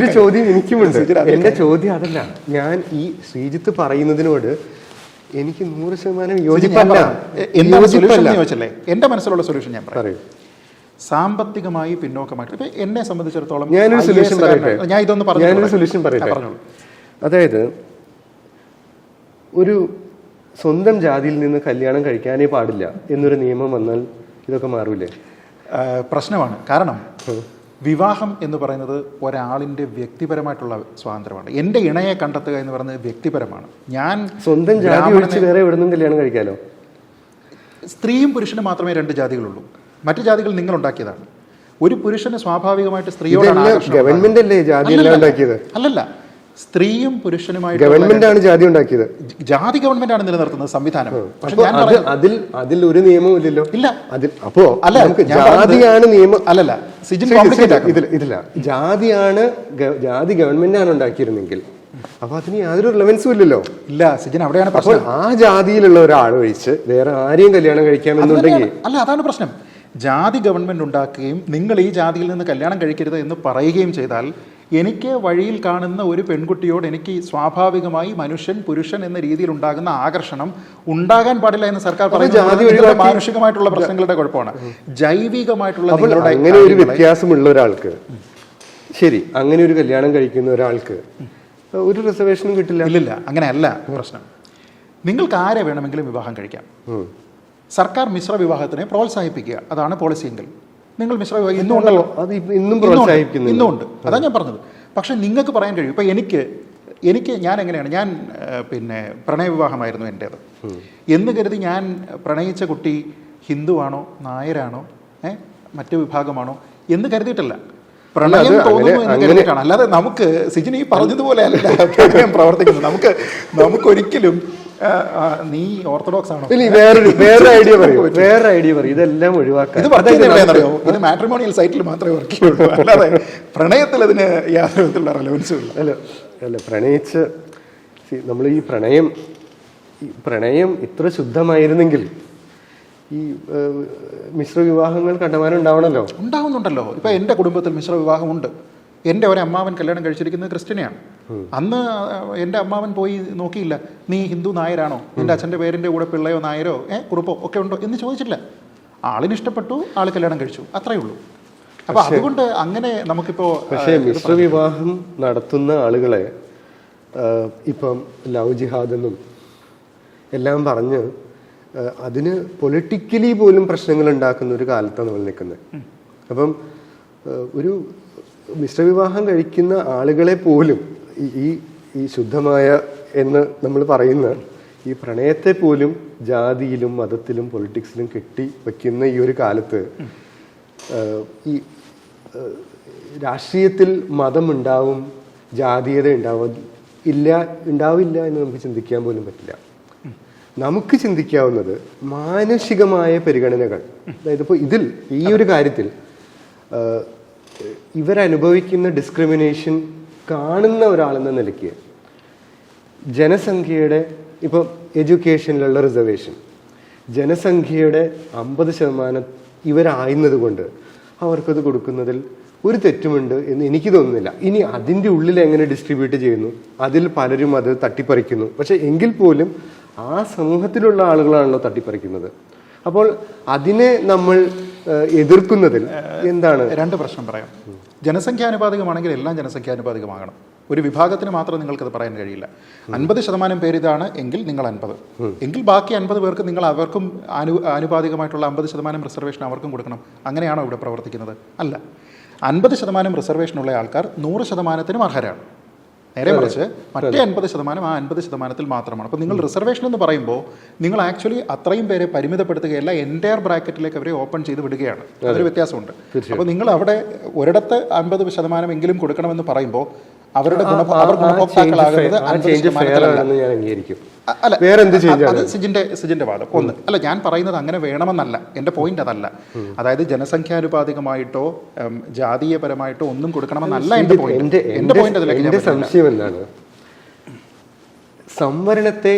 എന്റെ ചോദ്യം അതല്ല. ഞാൻ ഈ ശ്രീജിത്ത് പറയുന്നതിനോട് എനിക്ക് 100% യോജിപ്പല്ല. എന്റെ മനസ്സിലുള്ള സൊല്യൂഷൻ ഞാൻ പറയും. സാമ്പത്തികമായി പിന്നോക്കമായിട്ട് ഇപ്പൊ എന്നെ സംബന്ധിച്ചിടത്തോളം ഞാനൊരു സൊല്യൂഷൻ പറയട്ടെ. അതായത് ഒരു സ്വന്തം ജാതിയിൽ നിന്ന് കല്യാണം കഴിക്കാനേ പാടില്ല എന്നൊരു നിയമം വന്നാൽ ഇതൊക്കെ മാറൂലേ? പ്രശ്നമാണ്. കാരണം വിവാഹം എന്ന് പറയുന്നത് ഒരാളിൻ്റെ വ്യക്തിപരമായിട്ടുള്ള സ്വാതന്ത്ര്യമാണ്. എൻ്റെ ഇണയെ കണ്ടെത്തുക എന്ന് പറയുന്നത് വ്യക്തിപരമാണ്. ഞാൻ സ്വന്തം ജാതി ഒഴിച്ച് വേറെ എവിടുന്നും കല്യാണം കഴിക്കാലോ? സ്ത്രീയും പുരുഷനും മാത്രമേ 2 ജാതികളുള്ളൂ. മറ്റു ജാതികൾ നിങ്ങൾ ഉണ്ടാക്കിയതാണ്. ഒരു പുരുഷന് സ്വാഭാവികമായിട്ട് സ്ത്രീയോടാണ് ഗവൺമെന്റ് അല്ലേ ജാതി ഉണ്ടാക്കിയത്? അല്ലല്ല, സ്ത്രീയും പുരുഷനുമായിട്ട് ഗവൺമെന്റ് ആണ് ജാതി ഉണ്ടാക്കിയത്. ജാതി ഗവൺമെന്റ് ആണ് നിലനിർത്തുന്നത് സംവിധാനം. അതിൽ ഒരു നിയമവും ഇല്ലല്ലോ. ഇല്ല. അപ്പോ അല്ല, ജാതിയാണ് നിയമം. അല്ലല്ല, ഇതില്ല, ജാതി ഗവൺമെന്റ് ആണ് ഉണ്ടാക്കിയിരുന്നെങ്കിൽ അപ്പൊ അതിന് യാതൊരു റിലവൻസും ഇല്ലല്ലോ. ഇല്ല സിജിൻ, അവിടെയാണ് പ്രശ്നം. ആ ജാതിയിലുള്ള ഒരാൾ ഒഴിച്ച് വേറെ ആരെയും കല്യാണം കഴിക്കാമെന്നുണ്ടെങ്കിൽ അല്ല, അതാണ് പ്രശ്നം. ജാതി ഗവൺമെന്റ് ഉണ്ടാക്കുകയും നിങ്ങൾ ഈ ജാതിയിൽ നിന്ന് കല്യാണം കഴിക്കരുത് എന്ന് പറയുകയും ചെയ്താൽ എനിക്ക് വഴിയിൽ കാണുന്ന ഒരു പെൺകുട്ടിയോട് എനിക്ക് സ്വാഭാവികമായി മനുഷ്യൻ പുരുഷൻ എന്ന രീതിയിൽ ഉണ്ടാകുന്ന ആകർഷണം ഉണ്ടാകാൻ പാടില്ല എന്ന് സർക്കാർ പറയുന്നത് മാനുഷികമായിട്ടുള്ള പ്രശ്നങ്ങളുടെ കുഴപ്പമാണ്. ജൈവികമായിട്ടുള്ള അങ്ങനെ ഒരു വ്യത്യാസമുള്ള ഒരാൾക്ക്, ശരി, അങ്ങനെ ഒരു കല്യാണം കഴിക്കുന്ന ഒരാൾക്ക് ഒരു റിസർവേഷനും കിട്ടില്ല. ഇല്ലില്ല, അങ്ങനെയല്ല പ്രശ്നം. നിങ്ങൾക്ക് ആരെ വേണമെങ്കിലും വിവാഹം കഴിക്കാം. സർക്കാർ മിശ്ര വിവാഹത്തിനെ പ്രോത്സാഹിപ്പിക്കുക, അതാണ് പോളിസിയെങ്കിൽ. നിങ്ങൾ മിശ്ര വിവാഹം അത് ഇന്നും പ്രോത്സാഹിപ്പിക്കുന്നു. ഇന്നുണ്ട്, അതാണ് ഞാൻ പറഞ്ഞത്. പക്ഷേ നിങ്ങൾക്ക് പറയാൻ കഴിയും, ഇപ്പം എനിക്ക് ഞാൻ എങ്ങനെയാണ്, ഞാൻ പിന്നെ പ്രണയവിവാഹമായിരുന്നു എൻ്റേത് എന്ന് കരുതി ഞാൻ പ്രണയിച്ച കുട്ടി ഹിന്ദുവാണോ നായരാണോ മറ്റു വിഭാഗമാണോ എന്ന് കരുതിയിട്ടല്ല, പ്രണയം തോന്നുന്നു എന്ന് കരുതിയിട്ടാണ്. അല്ലാതെ നമുക്ക് സിജിന് ഈ പറഞ്ഞതുപോലെ അല്ല പ്രണയം പ്രവർത്തിക്കുന്നത്. നമുക്കൊരിക്കലും നീ ഓർത്തഡോക്സ് ആണോ, വേറെ ഐഡിയ പറയും, ഇതെല്ലാം ഒഴിവാക്കാം. ഇത് പറയുന്നറിയോ, ഇത് മാട്രിമോണിയൽ സൈറ്റിൽ മാത്രമേ വർക്ക് ചെയ്യുള്ളൂ, അല്ലാതെ പ്രണയത്തിൽ അതിന് യാതൊരു വിധത്തിലുള്ള റെലവൻസും ഇല്ല. അല്ല പ്രണയിച്ച് നമ്മൾ ഈ പ്രണയം ഇത്ര ശുദ്ധമായിരുന്നെങ്കിൽ ഈ മിശ്ര വിവാഹങ്ങൾ കണ്ടമാനം ഉണ്ടാവുന്നുണ്ടല്ലോ. ഇപ്പം എൻ്റെ കുടുംബത്തിൽ മിശ്ര വിവാഹമുണ്ട്. എൻ്റെ ഒരു അമ്മാവൻ കല്യാണം കഴിച്ചിരിക്കുന്നത് ക്രിസ്ത്യനെയാണ്. അന്ന് എൻ്റെ അമ്മാവൻ പോയി നോക്കിയില്ല, നീ ഹിന്ദു നായരാണോ, നിൻ്റെ അച്ഛൻ്റെ പേരിൻ്റെ കൂടെ പിള്ളയോ നായരോ കുറുപ്പോ ഒക്കെ ഉണ്ടോ എന്ന് ചോദിച്ചില്ല. ആളിന് ഇഷ്ടപ്പെട്ടു, ആൾ കല്യാണം കഴിച്ചു, അത്രയേ ഉള്ളൂ. അപ്പോൾ അതുകൊണ്ട് അങ്ങനെ നമുക്കിപ്പോൾ പക്ഷേ മിശ്ര വിവാഹം നടത്തുന്ന ആളുകളെ ഇപ്പം ലവ് ജിഹാദെന്നും എല്ലാം പറഞ്ഞ് അതിന് പൊളിറ്റിക്കലി പോലും പ്രശ്നങ്ങൾ ഉണ്ടാക്കുന്ന ഒരു കാലത്താണ് നമ്മൾ നിൽക്കുന്നത്. അപ്പം ഒരു മിശ്രവിവാഹം കഴിക്കുന്ന ആളുകളെ പോലും ഈ ശുദ്ധമായ എന്ന് നമ്മൾ പറയുന്ന ഈ പ്രണയത്തെ പോലും ജാതിയിലും മതത്തിലും പൊളിറ്റിക്സിലും കെട്ടി വയ്ക്കുന്ന ഈ ഒരു കാലത്ത് ഈ രാഷ്ട്രീയത്തിൽ മതം ഉണ്ടാവും, ജാതീയത ഉണ്ടാവില്ല എന്ന് നമുക്ക് ചിന്തിക്കാൻ പോലും പറ്റില്ല. നമുക്ക് ചിന്തിക്കാവുന്നത് മാനുഷികമായ പരിഗണനകൾ. അതായത് ഇപ്പോൾ ഈ ഒരു കാര്യത്തിൽ ഇവരനുഭവിക്കുന്ന ഡിസ്ക്രിമിനേഷൻ കാണുന്ന ഒരാളെന്ന നിലയ്ക്ക് ജനസംഖ്യയുടെ ഇപ്പം എഡ്യൂക്കേഷനിലുള്ള റിസർവേഷൻ ജനസംഖ്യയുടെ 50% ഇവരായുന്നത് കൊണ്ട് അവർക്കത് കൊടുക്കുന്നതിൽ ഒരു തെറ്റുമുണ്ട് എന്ന് എനിക്ക് തോന്നുന്നില്ല. ഇനി അതിൻ്റെ ഉള്ളിൽ എങ്ങനെ ഡിസ്ട്രിബ്യൂട്ട് ചെയ്യുന്നു, അതിൽ പലരും അത് തട്ടിപ്പറിക്കുന്നു. പക്ഷെ എങ്കിൽ പോലും ആ സമൂഹത്തിലുള്ള ആളുകളാണല്ലോ തട്ടിപ്പറിക്കുന്നത്. അപ്പോൾ അതിനെ നമ്മൾ എതിർക്കുന്നതിൽ എന്താണ്? രണ്ട് പ്രശ്നം പറയാം. ജനസംഖ്യാനുപാതികമാണെങ്കിൽ എല്ലാം ജനസംഖ്യാനുപാതികമാകണം. ഒരു വിഭാഗത്തിന് മാത്രം നിങ്ങൾക്കത് പറയാൻ കഴിയില്ല. 50% പേര് ഇതാണ് എങ്കിൽ നിങ്ങൾ 50, എങ്കിൽ ബാക്കി 50 പേർക്ക് നിങ്ങൾ അവർക്കും ആനുപാതികമായിട്ടുള്ള 50% റിസർവേഷൻ അവർക്കും കൊടുക്കണം. അങ്ങനെയാണോ ഇവിടെ പ്രവർത്തിക്കുന്നത്? അല്ല. 50% റിസർവേഷനുള്ള ആൾക്കാർ 100%-നും അർഹരാണ്. നേരെ മറിച്ച് മറ്റേ 50% ആ 50%-ൽ മാത്രമാണ്. അപ്പോൾ നിങ്ങൾ റിസർവേഷൻ എന്ന് പറയുമ്പോൾ നിങ്ങൾ ആക്ച്വലി അത്രയും പേരെ പരിമിതപ്പെടുത്തുകയല്ല, എൻ്റയർ ബ്രാക്കറ്റിലേക്ക് അവരെ ഓപ്പൺ ചെയ്ത് വിടുകയാണ്. അതൊരു വ്യത്യാസമുണ്ട്. അപ്പോൾ നിങ്ങൾ അവിടെ ഒരിടത്ത് 50% എങ്കിലും കൊടുക്കണമെന്ന് പറയുമ്പോൾ അവരുടെ ഗുണഭോക്താക്കളാകുന്നത് 50%. അല്ല, അത് സിജിന്റെ വാദം ഒന്ന്. അല്ല, ഞാൻ പറയുന്നത് അങ്ങനെ വേണമെന്നല്ല. എൻ്റെ പോയിന്റ് അതല്ല. അതായത് ജനസംഖ്യാനുപാതികമായിട്ടോ ജാതീയപരമായിട്ടോ ഒന്നും കൊടുക്കണമെന്നല്ല എൻ്റെ പോയിന്റ്. എൻ്റെ പോയിന്റ് അതിലേക്ക് സംശയം എന്താണ്? സംവരണത്തെ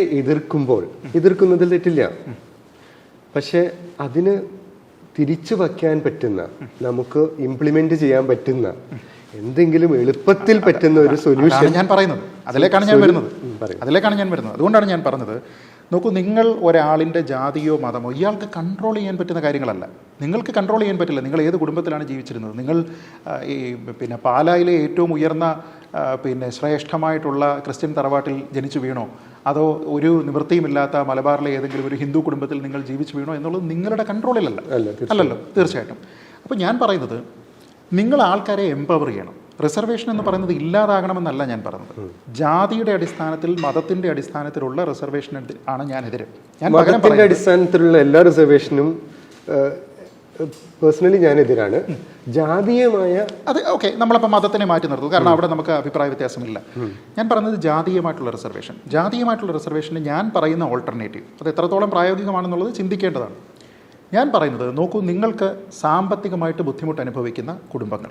എതിർക്കുന്നതിൽ തെറ്റില്ല. പക്ഷെ അതിന് തിരിച്ചു വയ്ക്കാൻ പറ്റുന്ന, നമുക്ക് ഇംപ്ലിമെന്റ് ചെയ്യാൻ പറ്റുന്ന എന്തെങ്കിലും എളുപ്പത്തിൽ പറ്റുന്ന ഒരു സൊല്യൂഷൻ ഞാൻ പറയുന്നത്. അതിലേക്കാണ് ഞാൻ വരുന്നത്. അതുകൊണ്ടാണ് ഞാൻ പറഞ്ഞത്, നോക്കൂ, നിങ്ങൾ ഒരാളിൻ്റെ ജാതിയോ മതമോ ഇയാൾക്ക് കൺട്രോൾ ചെയ്യാൻ പറ്റുന്ന കാര്യങ്ങളല്ല. നിങ്ങൾക്ക് കൺട്രോൾ ചെയ്യാൻ പറ്റില്ല. നിങ്ങൾ ഏത് കുടുംബത്തിലാണ് ജീവിച്ചിരുന്നത്? നിങ്ങൾ പിന്നെ പാലായിലെ ഏറ്റവും ഉയർന്ന ശ്രേഷ്ഠമായിട്ടുള്ള ക്രിസ്ത്യൻ തറവാട്ടിൽ ജനിച്ചു വീണോ, അതോ ഒരു നിവൃത്തിയുമില്ലാത്ത മലബാറിലെ ഏതെങ്കിലും ഒരു ഹിന്ദു കുടുംബത്തിൽ നിങ്ങൾ ജീവിച്ചു വീണോ എന്നുള്ളത് നിങ്ങളുടെ കൺട്രോളിലല്ല. അല്ലല്ലോ, തീർച്ചയായിട്ടും. അപ്പോൾ ഞാൻ പറയുന്നത്, നിങ്ങൾ ആൾക്കാരെ എംപവർ ചെയ്യണം. റിസർവേഷൻ എന്ന് പറയുന്നത് ഇല്ലാതാകണമെന്നല്ല ഞാൻ പറഞ്ഞത്. ജാതിയുടെ അടിസ്ഥാനത്തിൽ, മതത്തിന്റെ അടിസ്ഥാനത്തിലുള്ള റിസർവേഷൻ ആണ് ഞാനെതിരെ. മതത്തിന്റെ അടിസ്ഥാനത്തിലുള്ള എല്ലാ റിസർവേഷനും പേഴ്സണലി ഞാനെതിരാണ്. ജാതീയമായ അത് ഓക്കെ, നമ്മളപ്പോൾ മതത്തിനെ മാറ്റി നിർത്തും, കാരണം അവിടെ നമുക്ക് അഭിപ്രായ വ്യത്യാസമില്ല. ഞാൻ പറയുന്നത് ജാതീയമായിട്ടുള്ള റിസർവേഷന് ഞാൻ പറയുന്ന ഓൾട്ടർനേറ്റീവ് അത് എത്രത്തോളം പ്രായോഗികമാണെന്നുള്ളത് ചിന്തിക്കേണ്ടതാണ്. ഞാൻ പറയുന്നത്, നോക്കൂ, നിങ്ങൾക്ക് സാമ്പത്തികമായിട്ട് ബുദ്ധിമുട്ട് അനുഭവിക്കുന്ന കുടുംബങ്ങൾ,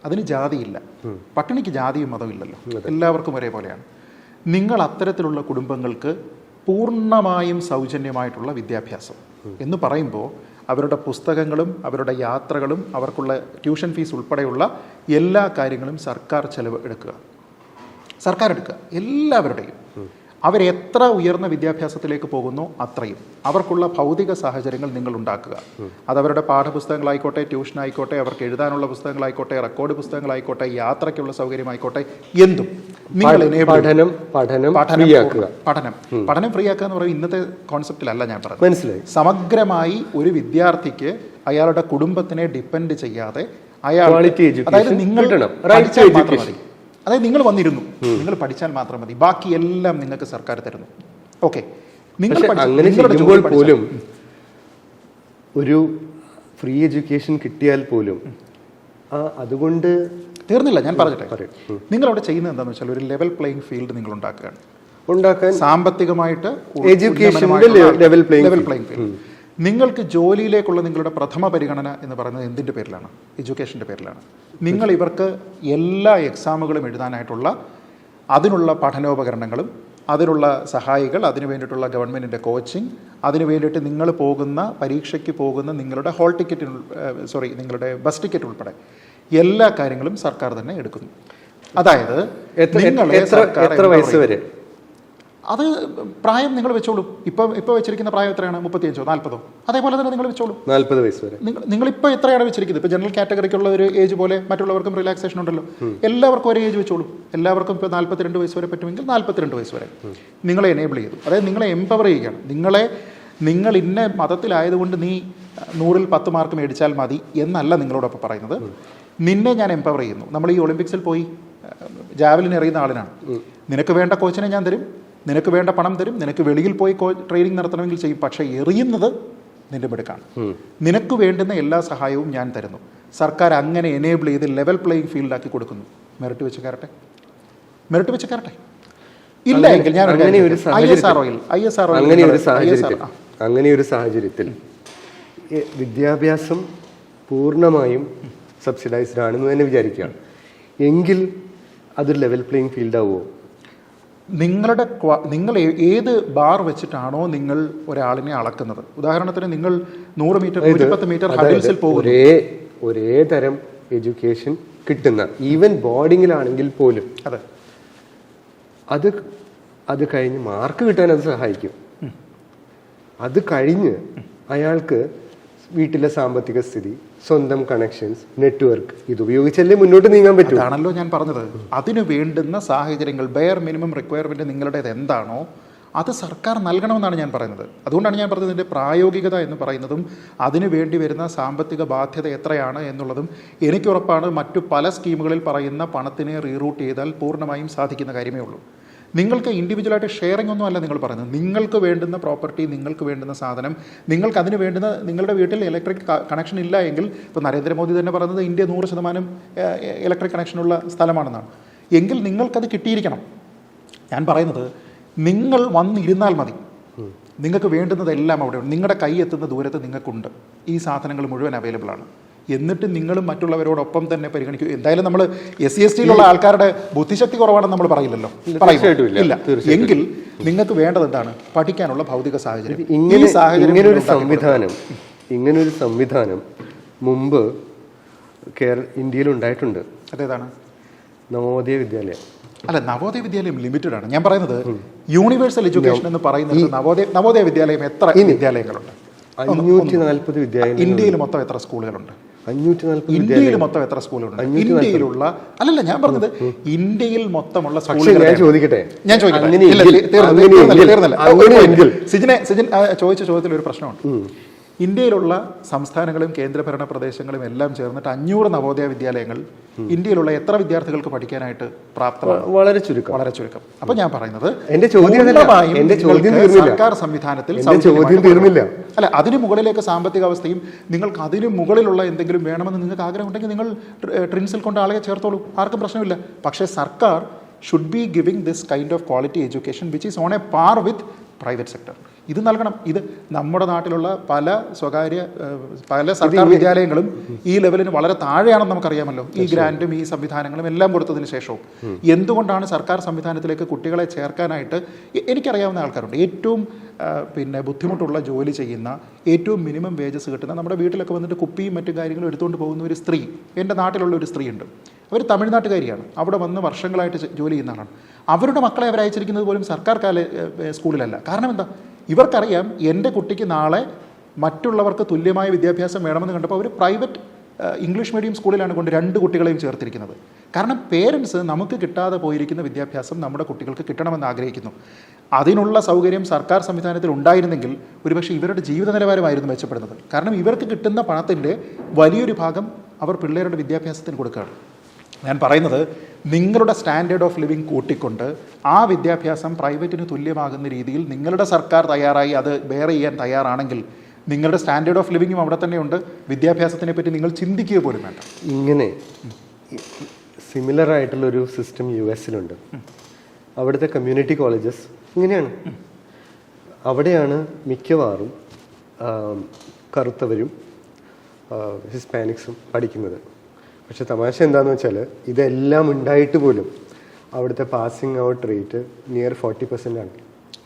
അതിന് ജാതിയില്ല. പട്ടിണിക്ക് ജാതിയും മതവും ഇല്ലല്ലോ, എല്ലാവർക്കും ഒരേപോലെയാണ്. നിങ്ങൾ അത്തരത്തിലുള്ള കുടുംബങ്ങൾക്ക് പൂർണ്ണമായും സൗജന്യമായിട്ടുള്ള വിദ്യാഭ്യാസം എന്ന് പറയുമ്പോൾ അവരുടെ പുസ്തകങ്ങളും അവരുടെ യാത്രകളും അവർക്കുള്ള ട്യൂഷൻ ഫീസ് ഉൾപ്പെടെയുള്ള എല്ലാ കാര്യങ്ങളും സർക്കാർ എടുക്കുക, എല്ലാവരുടെയും. അവരെത്ര ഉയർന്ന വിദ്യാഭ്യാസത്തിലേക്ക് പോകുന്നു അത്രയും അവർക്കുള്ള ഭൗതിക സാഹചര്യങ്ങൾ നിങ്ങൾ ഉണ്ടാക്കുക. അതവരുടെ പാഠപുസ്തകങ്ങളായിക്കോട്ടെ, ട്യൂഷൻ ആയിക്കോട്ടെ, അവർക്ക് എഴുതാനുള്ള പുസ്തകങ്ങളായിക്കോട്ടെ, റെക്കോർഡ് പുസ്തകങ്ങളായിക്കോട്ടെ, യാത്രയ്ക്കുള്ള സൗകര്യമായിക്കോട്ടെ, എന്തും നിങ്ങൾ പഠനം ഫ്രീ ആക്കുക എന്ന് പറയുന്നത് ഇന്നത്തെ കോൺസെപ്റ്റിലല്ല ഞാൻ പറഞ്ഞത്. മനസ്സിലായി. സമഗ്രമായി ഒരു വിദ്യാർത്ഥിക്ക് അയാളുടെ കുടുംബത്തിനെ ഡിപ്പെൻഡ് ചെയ്യാതെ അയാൾ, അതായത് നിങ്ങൾ പഠിച്ചാൽ മാത്രം മതി, അതായത് നിങ്ങൾ വന്നിരുന്നു, നിങ്ങൾ പഠിച്ചാൽ മാത്രം മതി, ബാക്കി എല്ലാം നിങ്ങൾക്ക് സർക്കാർ തരുന്നു. ഓക്കെ, നിങ്ങൾ അങ്ങനെ ചെയ്യുമ്പോൾ പോലും ഒരു ഫ്രീ എഡ്യൂക്കേഷൻ കിട്ടിയാൽ പോലും അതുകൊണ്ട് തീർന്നില്ല. ഞാൻ പറഞ്ഞിട്ടെ, നിങ്ങൾ അവിടെ ചെയ്യുന്നത് എന്താണെന്ന് വെച്ചാൽ ഒരു ലെവൽ പ്ലേയിങ് ഫീൽഡ് നിങ്ങൾ ഉണ്ടാക്കാൻ സാമ്പത്തികമായിട്ട് ലെവൽ പ്ലേയിങ് ഫീൽഡ്. നിങ്ങൾക്ക് ജോലിയിലേക്കുള്ള നിങ്ങളുടെ പ്രഥമ പരിഗണന എന്ന് പറയുന്നത് എന്തിൻ്റെ പേരിലാണ്? എഡ്യൂക്കേഷൻ്റെ പേരിലാണ്. നിങ്ങൾ ഇവർക്ക് എല്ലാ എക്സാമുകളും എഴുതാനായിട്ടുള്ള അതിനുള്ള പഠനോപകരണങ്ങളും അതിനുള്ള സഹായികൾ, അതിനു വേണ്ടിയിട്ടുള്ള ഗവൺമെൻറ്റിൻ്റെ കോച്ചിങ്, അതിനു വേണ്ടിയിട്ട് നിങ്ങൾ പോകുന്ന പരീക്ഷയ്ക്ക് പോകുന്ന നിങ്ങളുടെ ഹോൾ ടിക്കറ്റ്, നിങ്ങളുടെ ബസ് ടിക്കറ്റ് ഉൾപ്പെടെ എല്ലാ കാര്യങ്ങളും സർക്കാർ തന്നെ എടുക്കുന്നു. അതായത് എത്ര വയസ്സ് വരെ? അത് പ്രായം നിങ്ങൾ വെച്ചോളൂ. ഇപ്പോൾ വെച്ചിരിക്കുന്ന പ്രായം എത്രയാണ്? 35ഓ 40ഓ? അതേപോലെ തന്നെ നിങ്ങൾ വെച്ചോളൂ. 40 വയസ്സ് വരെ. നിങ്ങളിപ്പോൾ എത്രയാണ് വെച്ചിരിക്കുന്നത്? ഇപ്പോൾ ജനറൽ കാറ്റഗറിക്കുള്ള ഒരു ഏജ് പോലെ മറ്റുള്ളവർക്കും റിലാക്സേഷൻ ഉണ്ടല്ലോ. എല്ലാവർക്കും ഒരേ ഏജ് വെച്ചോളൂ. എല്ലാവർക്കും ഇപ്പോൾ 42 വയസ്സ് വരെ പറ്റുമെങ്കിൽ 42 വയസ്സ് വരെ നിങ്ങളെ എനേബിൾ ചെയ്തു. അതായത് നിങ്ങളെ എംപവർ ചെയ്യുകയാണ്. നിങ്ങൾ ഇന്ന മതത്തിലായതുകൊണ്ട് നീ 100ൽ 10 മാർക്ക് മേടിച്ചാൽ മതി എന്നല്ല നിങ്ങളോടൊപ്പം പറയുന്നത്. നിന്നെ ഞാൻ എംപവർ ചെയ്യുന്നു. നമ്മൾ ഈ ഒളിമ്പിക്സിൽ പോയി ജാവലിൻ എറിയുന്ന ആളിനാണ്. നിനക്ക് വേണ്ട കോച്ചിനെ ഞാൻ തരും, നിനക്ക് വേണ്ട പണം തരും, നിനക്ക് വെളിയിൽ പോയി ട്രെയിനിങ് നടത്തണമെങ്കിൽ ചെയ്യും, പക്ഷേ എറിയുന്നത് നിന്റെ മിടുക്കാണ്. നിനക്ക് വേണ്ടുന്ന എല്ലാ സഹായവും ഞാൻ തരുന്നു. സർക്കാർ അങ്ങനെ എനേബിൾ ചെയ്ത് ലെവൽ പ്ലേയിങ് ഫീൽഡാക്കി കൊടുക്കുന്നു. മെറിറ്റ് വെച്ച് കയറട്ടെ. ഇല്ല എങ്കിൽ ഞാൻ അങ്ങനെ ഒരു സാഹചര്യത്തിൽ വിദ്യാഭ്യാസം പൂർണ്ണമായും സബ്സിഡൈസ്ഡ് ആണെന്ന് തന്നെ വിചാരിക്കുകയാണ് എങ്കിൽ അതൊരു ലെവൽ പ്ലേയിങ് ഫീൽഡ് ആവുമോ? നിങ്ങൾ ഏത് ബാർ വെച്ചിട്ടാണോ നിങ്ങൾ ഒരാളിനെ അളക്കുന്നത്? ഉദാഹരണത്തിന് നിങ്ങൾ 100 മീറ്റർ 110 മീറ്റർ ഹഡിൽസിൽ പോകുന്നു, ഒരേ തരം എഡ്യൂക്കേഷൻ കിട്ടുന്ന ഈവൻ ബോർഡിങ്ങിലാണെങ്കിൽ പോലും അത് കഴിഞ്ഞ് മാർക്ക് കിട്ടാൻ അത് സഹായിക്കും. അത് കഴിഞ്ഞ് അയാൾക്ക് വീട്ടിലെ സാമ്പത്തിക സ്ഥിതി, സ്വന്തം കണക്ഷൻസ്, നെറ്റ്വർക്ക് ഇതുപയോഗിച്ചല്ലേ മുന്നോട്ട് നീങ്ങാൻ പറ്റും. അതാണല്ലോ ഞാൻ പറഞ്ഞത്. അതിന് വേണ്ടുന്ന സാഹചര്യങ്ങൾ, ബെയർ മിനിമം റിക്വയർമെൻറ്റ് നിങ്ങളുടേത് എന്താണോ അത് സർക്കാർ നൽകണമെന്നാണ് ഞാൻ പറയുന്നത്. അതുകൊണ്ടാണ് ഞാൻ പറഞ്ഞത് ഇതിൻ്റെ പ്രായോഗികത എന്ന് പറയുന്നതും അതിന് വേണ്ടി വരുന്ന സാമ്പത്തിക ബാധ്യത എത്രയാണ് എന്നുള്ളതും എനിക്കുറപ്പാണ് മറ്റു പല സ്കീമുകളിൽ പറയുന്ന പണത്തിനെ റീറൂട്ട് ചെയ്താൽ പൂർണ്ണമായും സാധിക്കുന്ന കാര്യമേ ഉള്ളൂ. നിങ്ങൾക്ക് ഇൻഡിവിജ്വലായിട്ട് ഷെയറിംഗ് ഒന്നും അല്ല നിങ്ങൾ പറയുന്നത്. നിങ്ങൾക്ക് വേണ്ടുന്ന പ്രോപ്പർട്ടി, നിങ്ങൾക്ക് വേണ്ടുന്ന സാധനം, നിങ്ങൾക്ക് അതിന് വേണ്ടുന്ന, നിങ്ങളുടെ വീട്ടിൽ ഇലക്ട്രിക് കണക്ഷൻ ഇല്ല എങ്കിൽ, ഇപ്പോൾ നരേന്ദ്രമോദി തന്നെ പറയുന്നത് ഇന്ത്യ 100% ഇലക്ട്രിക് കണക്ഷനുള്ള സ്ഥലമാണെന്നാണ്. എങ്കിൽ നിങ്ങൾക്കത് കിട്ടിയിരിക്കണം. ഞാൻ പറയുന്നത് നിങ്ങൾ വന്നിരുന്നാൽ മതി. നിങ്ങൾക്ക് വേണ്ടുന്നതെല്ലാം അവിടെ ഉണ്ട്. നിങ്ങളുടെ കൈ എത്തുന്ന ദൂരത്ത് നിങ്ങൾക്കുണ്ട്. ഈ സാധനങ്ങൾ മുഴുവൻ അവൈലബിൾ ആണ്. എന്നിട്ട് നിങ്ങളും മറ്റുള്ളവരോടൊപ്പം തന്നെ പരിഗണിക്കും. എന്തായാലും നമ്മൾ SC/ST ആൾക്കാരുടെ ബുദ്ധിശക്തി കുറവാണെന്ന് നമ്മൾ പറയില്ലല്ലോ, ഇല്ല. എങ്കിൽ നിങ്ങൾക്ക് വേണ്ടത് എന്താണ്? പഠിക്കാനുള്ള ഭൗതിക സാഹചര്യം. ഇങ്ങനൊരു സംവിധാനം മുമ്പ് ഇന്ത്യയിൽ ഉണ്ടായിട്ടുണ്ട്. അതേതാണ്? നവോദയ വിദ്യാലയം. അല്ല, നവോദയ വിദ്യാലയം ലിമിറ്റഡ് ആണ്. ഞാൻ പറയുന്നത് യൂണിവേഴ്സൽ എഡ്യൂക്കേഷൻ എന്ന് പറയുന്നത് നവോദയ വിദ്യാലയം എത്ര വിദ്യാലയങ്ങളുണ്ട്? 540 വിദ്യാലയം. ഇന്ത്യയിൽ മൊത്തം എത്ര സ്കൂളുകളുണ്ട്? 540. ഇന്ത്യയിൽ മൊത്തം എത്ര സ്കൂളുകളുണ്ട്? ഇന്ത്യയിലുള്ള അല്ലല്ല, ഞാൻ പറഞ്ഞത് ഇന്ത്യയിൽ മൊത്തമുള്ള സ്കൂളുകൾ. ഞാൻ ചോദിക്കട്ടെ. സിജിൻ ചോദിച്ച ചോദ്യത്തിൽ ഒരു പ്രശ്നമുണ്ട്. ഇന്ത്യയിലുള്ള സംസ്ഥാനങ്ങളും കേന്ദ്രഭരണ പ്രദേശങ്ങളും എല്ലാം ചേർന്നിട്ട് 500 നവോദയ വിദ്യാലയങ്ങൾ ഇന്ത്യയിലുള്ള എത്ര വിദ്യാർത്ഥികൾക്ക് പഠിക്കാനായിട്ട് പ്രാപ്തമാണ്? വളരെ ചുരുക്കം. അപ്പൊ ഞാൻ പറയുന്നത് സർക്കാർ സംവിധാനത്തിൽ അല്ല, അതിന് മുകളിലേക്ക് സാമ്പത്തിക അവസ്ഥയും നിങ്ങൾക്ക് അതിന് മുകളിലുള്ള എന്തെങ്കിലും വേണമെന്ന് നിങ്ങൾക്ക് ആഗ്രഹം ഉണ്ടെങ്കിൽ നിങ്ങൾ ട്രിൻസിൽ കൊണ്ട് ആളെ ചേർത്തോളൂ, ആർക്കും പ്രശ്നമില്ല. പക്ഷേ സർക്കാർ should be giving this kind of quality education which is on a par with private sector. ഇത് നൽകണം. ഇത് നമ്മുടെ നാട്ടിലുള്ള പല സർക്കാർ വിദ്യാലയങ്ങളും ഈ ലെവലിന് വളരെ താഴെയാണെന്ന് നമുക്കറിയാമല്ലോ. ഈ ഗ്രാൻറ്റും ഈ സംവിധാനങ്ങളും എല്ലാം കൊടുത്തതിന് ശേഷവും എന്തുകൊണ്ടാണ് സർക്കാർ സംവിധാനത്തിലേക്ക് കുട്ടികളെ ചേർക്കാനായിട്ട്? എനിക്കറിയാവുന്ന ആൾക്കാരുണ്ട്. ഏറ്റവും ബുദ്ധിമുട്ടുള്ള ജോലി ചെയ്യുന്ന, ഏറ്റവും മിനിമം വേജസ് കിട്ടുന്ന, നമ്മുടെ വീട്ടിലൊക്കെ വന്നിട്ട് കുപ്പിയും മറ്റു കാര്യങ്ങളും എടുത്തുകൊണ്ട് പോകുന്ന ഒരു സ്ത്രീ, എൻ്റെ നാട്ടിലുള്ള ഒരു സ്ത്രീ ഉണ്ട്. അവർ തമിഴ്നാട്ടുകാരിയാണ്, അവിടെ വന്ന് വർഷങ്ങളായിട്ട് ജോലി ചെയ്യുന്ന ആളാണ്. അവരുടെ മക്കളെ അവർ അയച്ചിരിക്കുന്നത് പോലും സർക്കാർ സ്കൂളിലല്ല. കാരണം എന്താ? ഇവർക്കറിയാം എൻ്റെ കുട്ടിക്ക് നാളെ മറ്റുള്ളവർക്ക് തുല്യമായ വിദ്യാഭ്യാസം വേണമെന്ന് കണ്ടപ്പോൾ അവർ പ്രൈവറ്റ് ഇംഗ്ലീഷ് മീഡിയം സ്കൂളിലാണ് കൊണ്ട് 2 കുട്ടികളെയും ചേർത്തിരിക്കുന്നത്. കാരണം പേരൻസ് നമുക്ക് കിട്ടാതെ പോയിരിക്കുന്ന വിദ്യാഭ്യാസം നമ്മുടെ കുട്ടികൾക്ക് കിട്ടണമെന്ന് ആഗ്രഹിക്കുന്നു. അതിനുള്ള സൗകര്യം സർക്കാർ സംവിധാനത്തിൽ ഉണ്ടായിരുന്നെങ്കിൽ ഒരുപക്ഷെ ഇവരുടെ ജീവിത നിലവാരമായിരുന്നു മെച്ചപ്പെടുന്നത്. കാരണം ഇവർക്ക് കിട്ടുന്ന പണത്തിൻ്റെ വലിയൊരു ഭാഗം അവർ പിള്ളേരുടെ വിദ്യാഭ്യാസത്തിന് കൊടുക്കുകയാണ്. ഞാൻ പറയുന്നത്, നിങ്ങളുടെ സ്റ്റാൻഡേർഡ് ഓഫ് ലിവിങ് കൂട്ടിക്കൊണ്ട് ആ വിദ്യാഭ്യാസം പ്രൈവറ്റിന് തുല്യമാകുന്ന രീതിയിൽ നിങ്ങളുടെ സർക്കാർ തയ്യാറായി അത് ബെയർ ചെയ്യാൻ തയ്യാറാണെങ്കിൽ നിങ്ങളുടെ സ്റ്റാൻഡേർഡ് ഓഫ് ലിവിങ്ങും അവിടെ തന്നെയുണ്ട്. വിദ്യാഭ്യാസത്തിനെ പറ്റി നിങ്ങൾ ചിന്തിക്കുക പോലും വേണ്ട. ഇങ്ങനെ സിമിലർ ആയിട്ടുള്ളൊരു സിസ്റ്റം US-ലുണ്ട്. അവിടുത്തെ കമ്മ്യൂണിറ്റി കോളേജസ് ഇങ്ങനെയാണ്. അവിടെയാണ് മിക്കവാറും കറുത്തവരും ഹിസ്പാനിക്സും പഠിക്കുന്നത്. പക്ഷെ തമാശ എന്താണെന്ന് വെച്ചാൽ ഇതെല്ലാം ഉണ്ടായിട്ട് പോലും അവിടുത്തെ പാസിംഗ് ഔട്ട് റേറ്റ് നിയർ 40% ആണ്.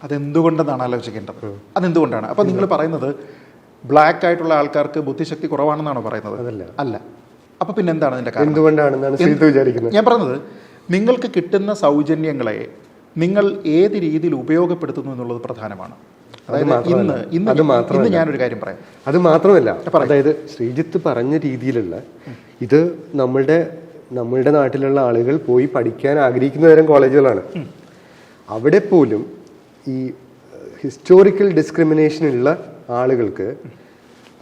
അതെന്തുകൊണ്ടെന്നാണ് ആലോചിക്കേണ്ടത്. അതെന്തുകൊണ്ടാണ്? അപ്പം നിങ്ങൾ പറയുന്നത് ബ്ലാക്ക് ആയിട്ടുള്ള ആൾക്കാർക്ക് ബുദ്ധിശക്തി കുറവാണെന്നാണോ പറയുന്നത്? അതല്ല. അല്ല. അപ്പം പിന്നെ എന്താണ് അതിൻ്റെ കാരണം? എന്തുകൊണ്ടാണെന്നാണ് വിചാരിക്കുന്നത്? ഞാൻ പറഞ്ഞത്, നിങ്ങൾക്ക് കിട്ടുന്ന സൗജന്യങ്ങളെ നിങ്ങൾ ഏത് രീതിയിൽ ഉപയോഗപ്പെടുത്തുന്നു എന്നുള്ളത് പ്രധാനമാണ്. അതായത് ഇന്ന് ഞാനൊരു കാര്യം പറയാം. അത് മാത്രമല്ല, അതായത് ശ്രീജിത്ത് പറഞ്ഞ രീതിയിലുള്ള ഇത് നമ്മളുടെ നാട്ടിലുള്ള ആളുകൾ പോയി പഠിക്കാൻ ആഗ്രഹിക്കുന്ന തരം കോളേജുകളാണ്. അവിടെ പോലും ഈ ഹിസ്റ്റോറിക്കൽ ഡിസ്ക്രിമിനേഷനുള്ള ആളുകൾക്ക്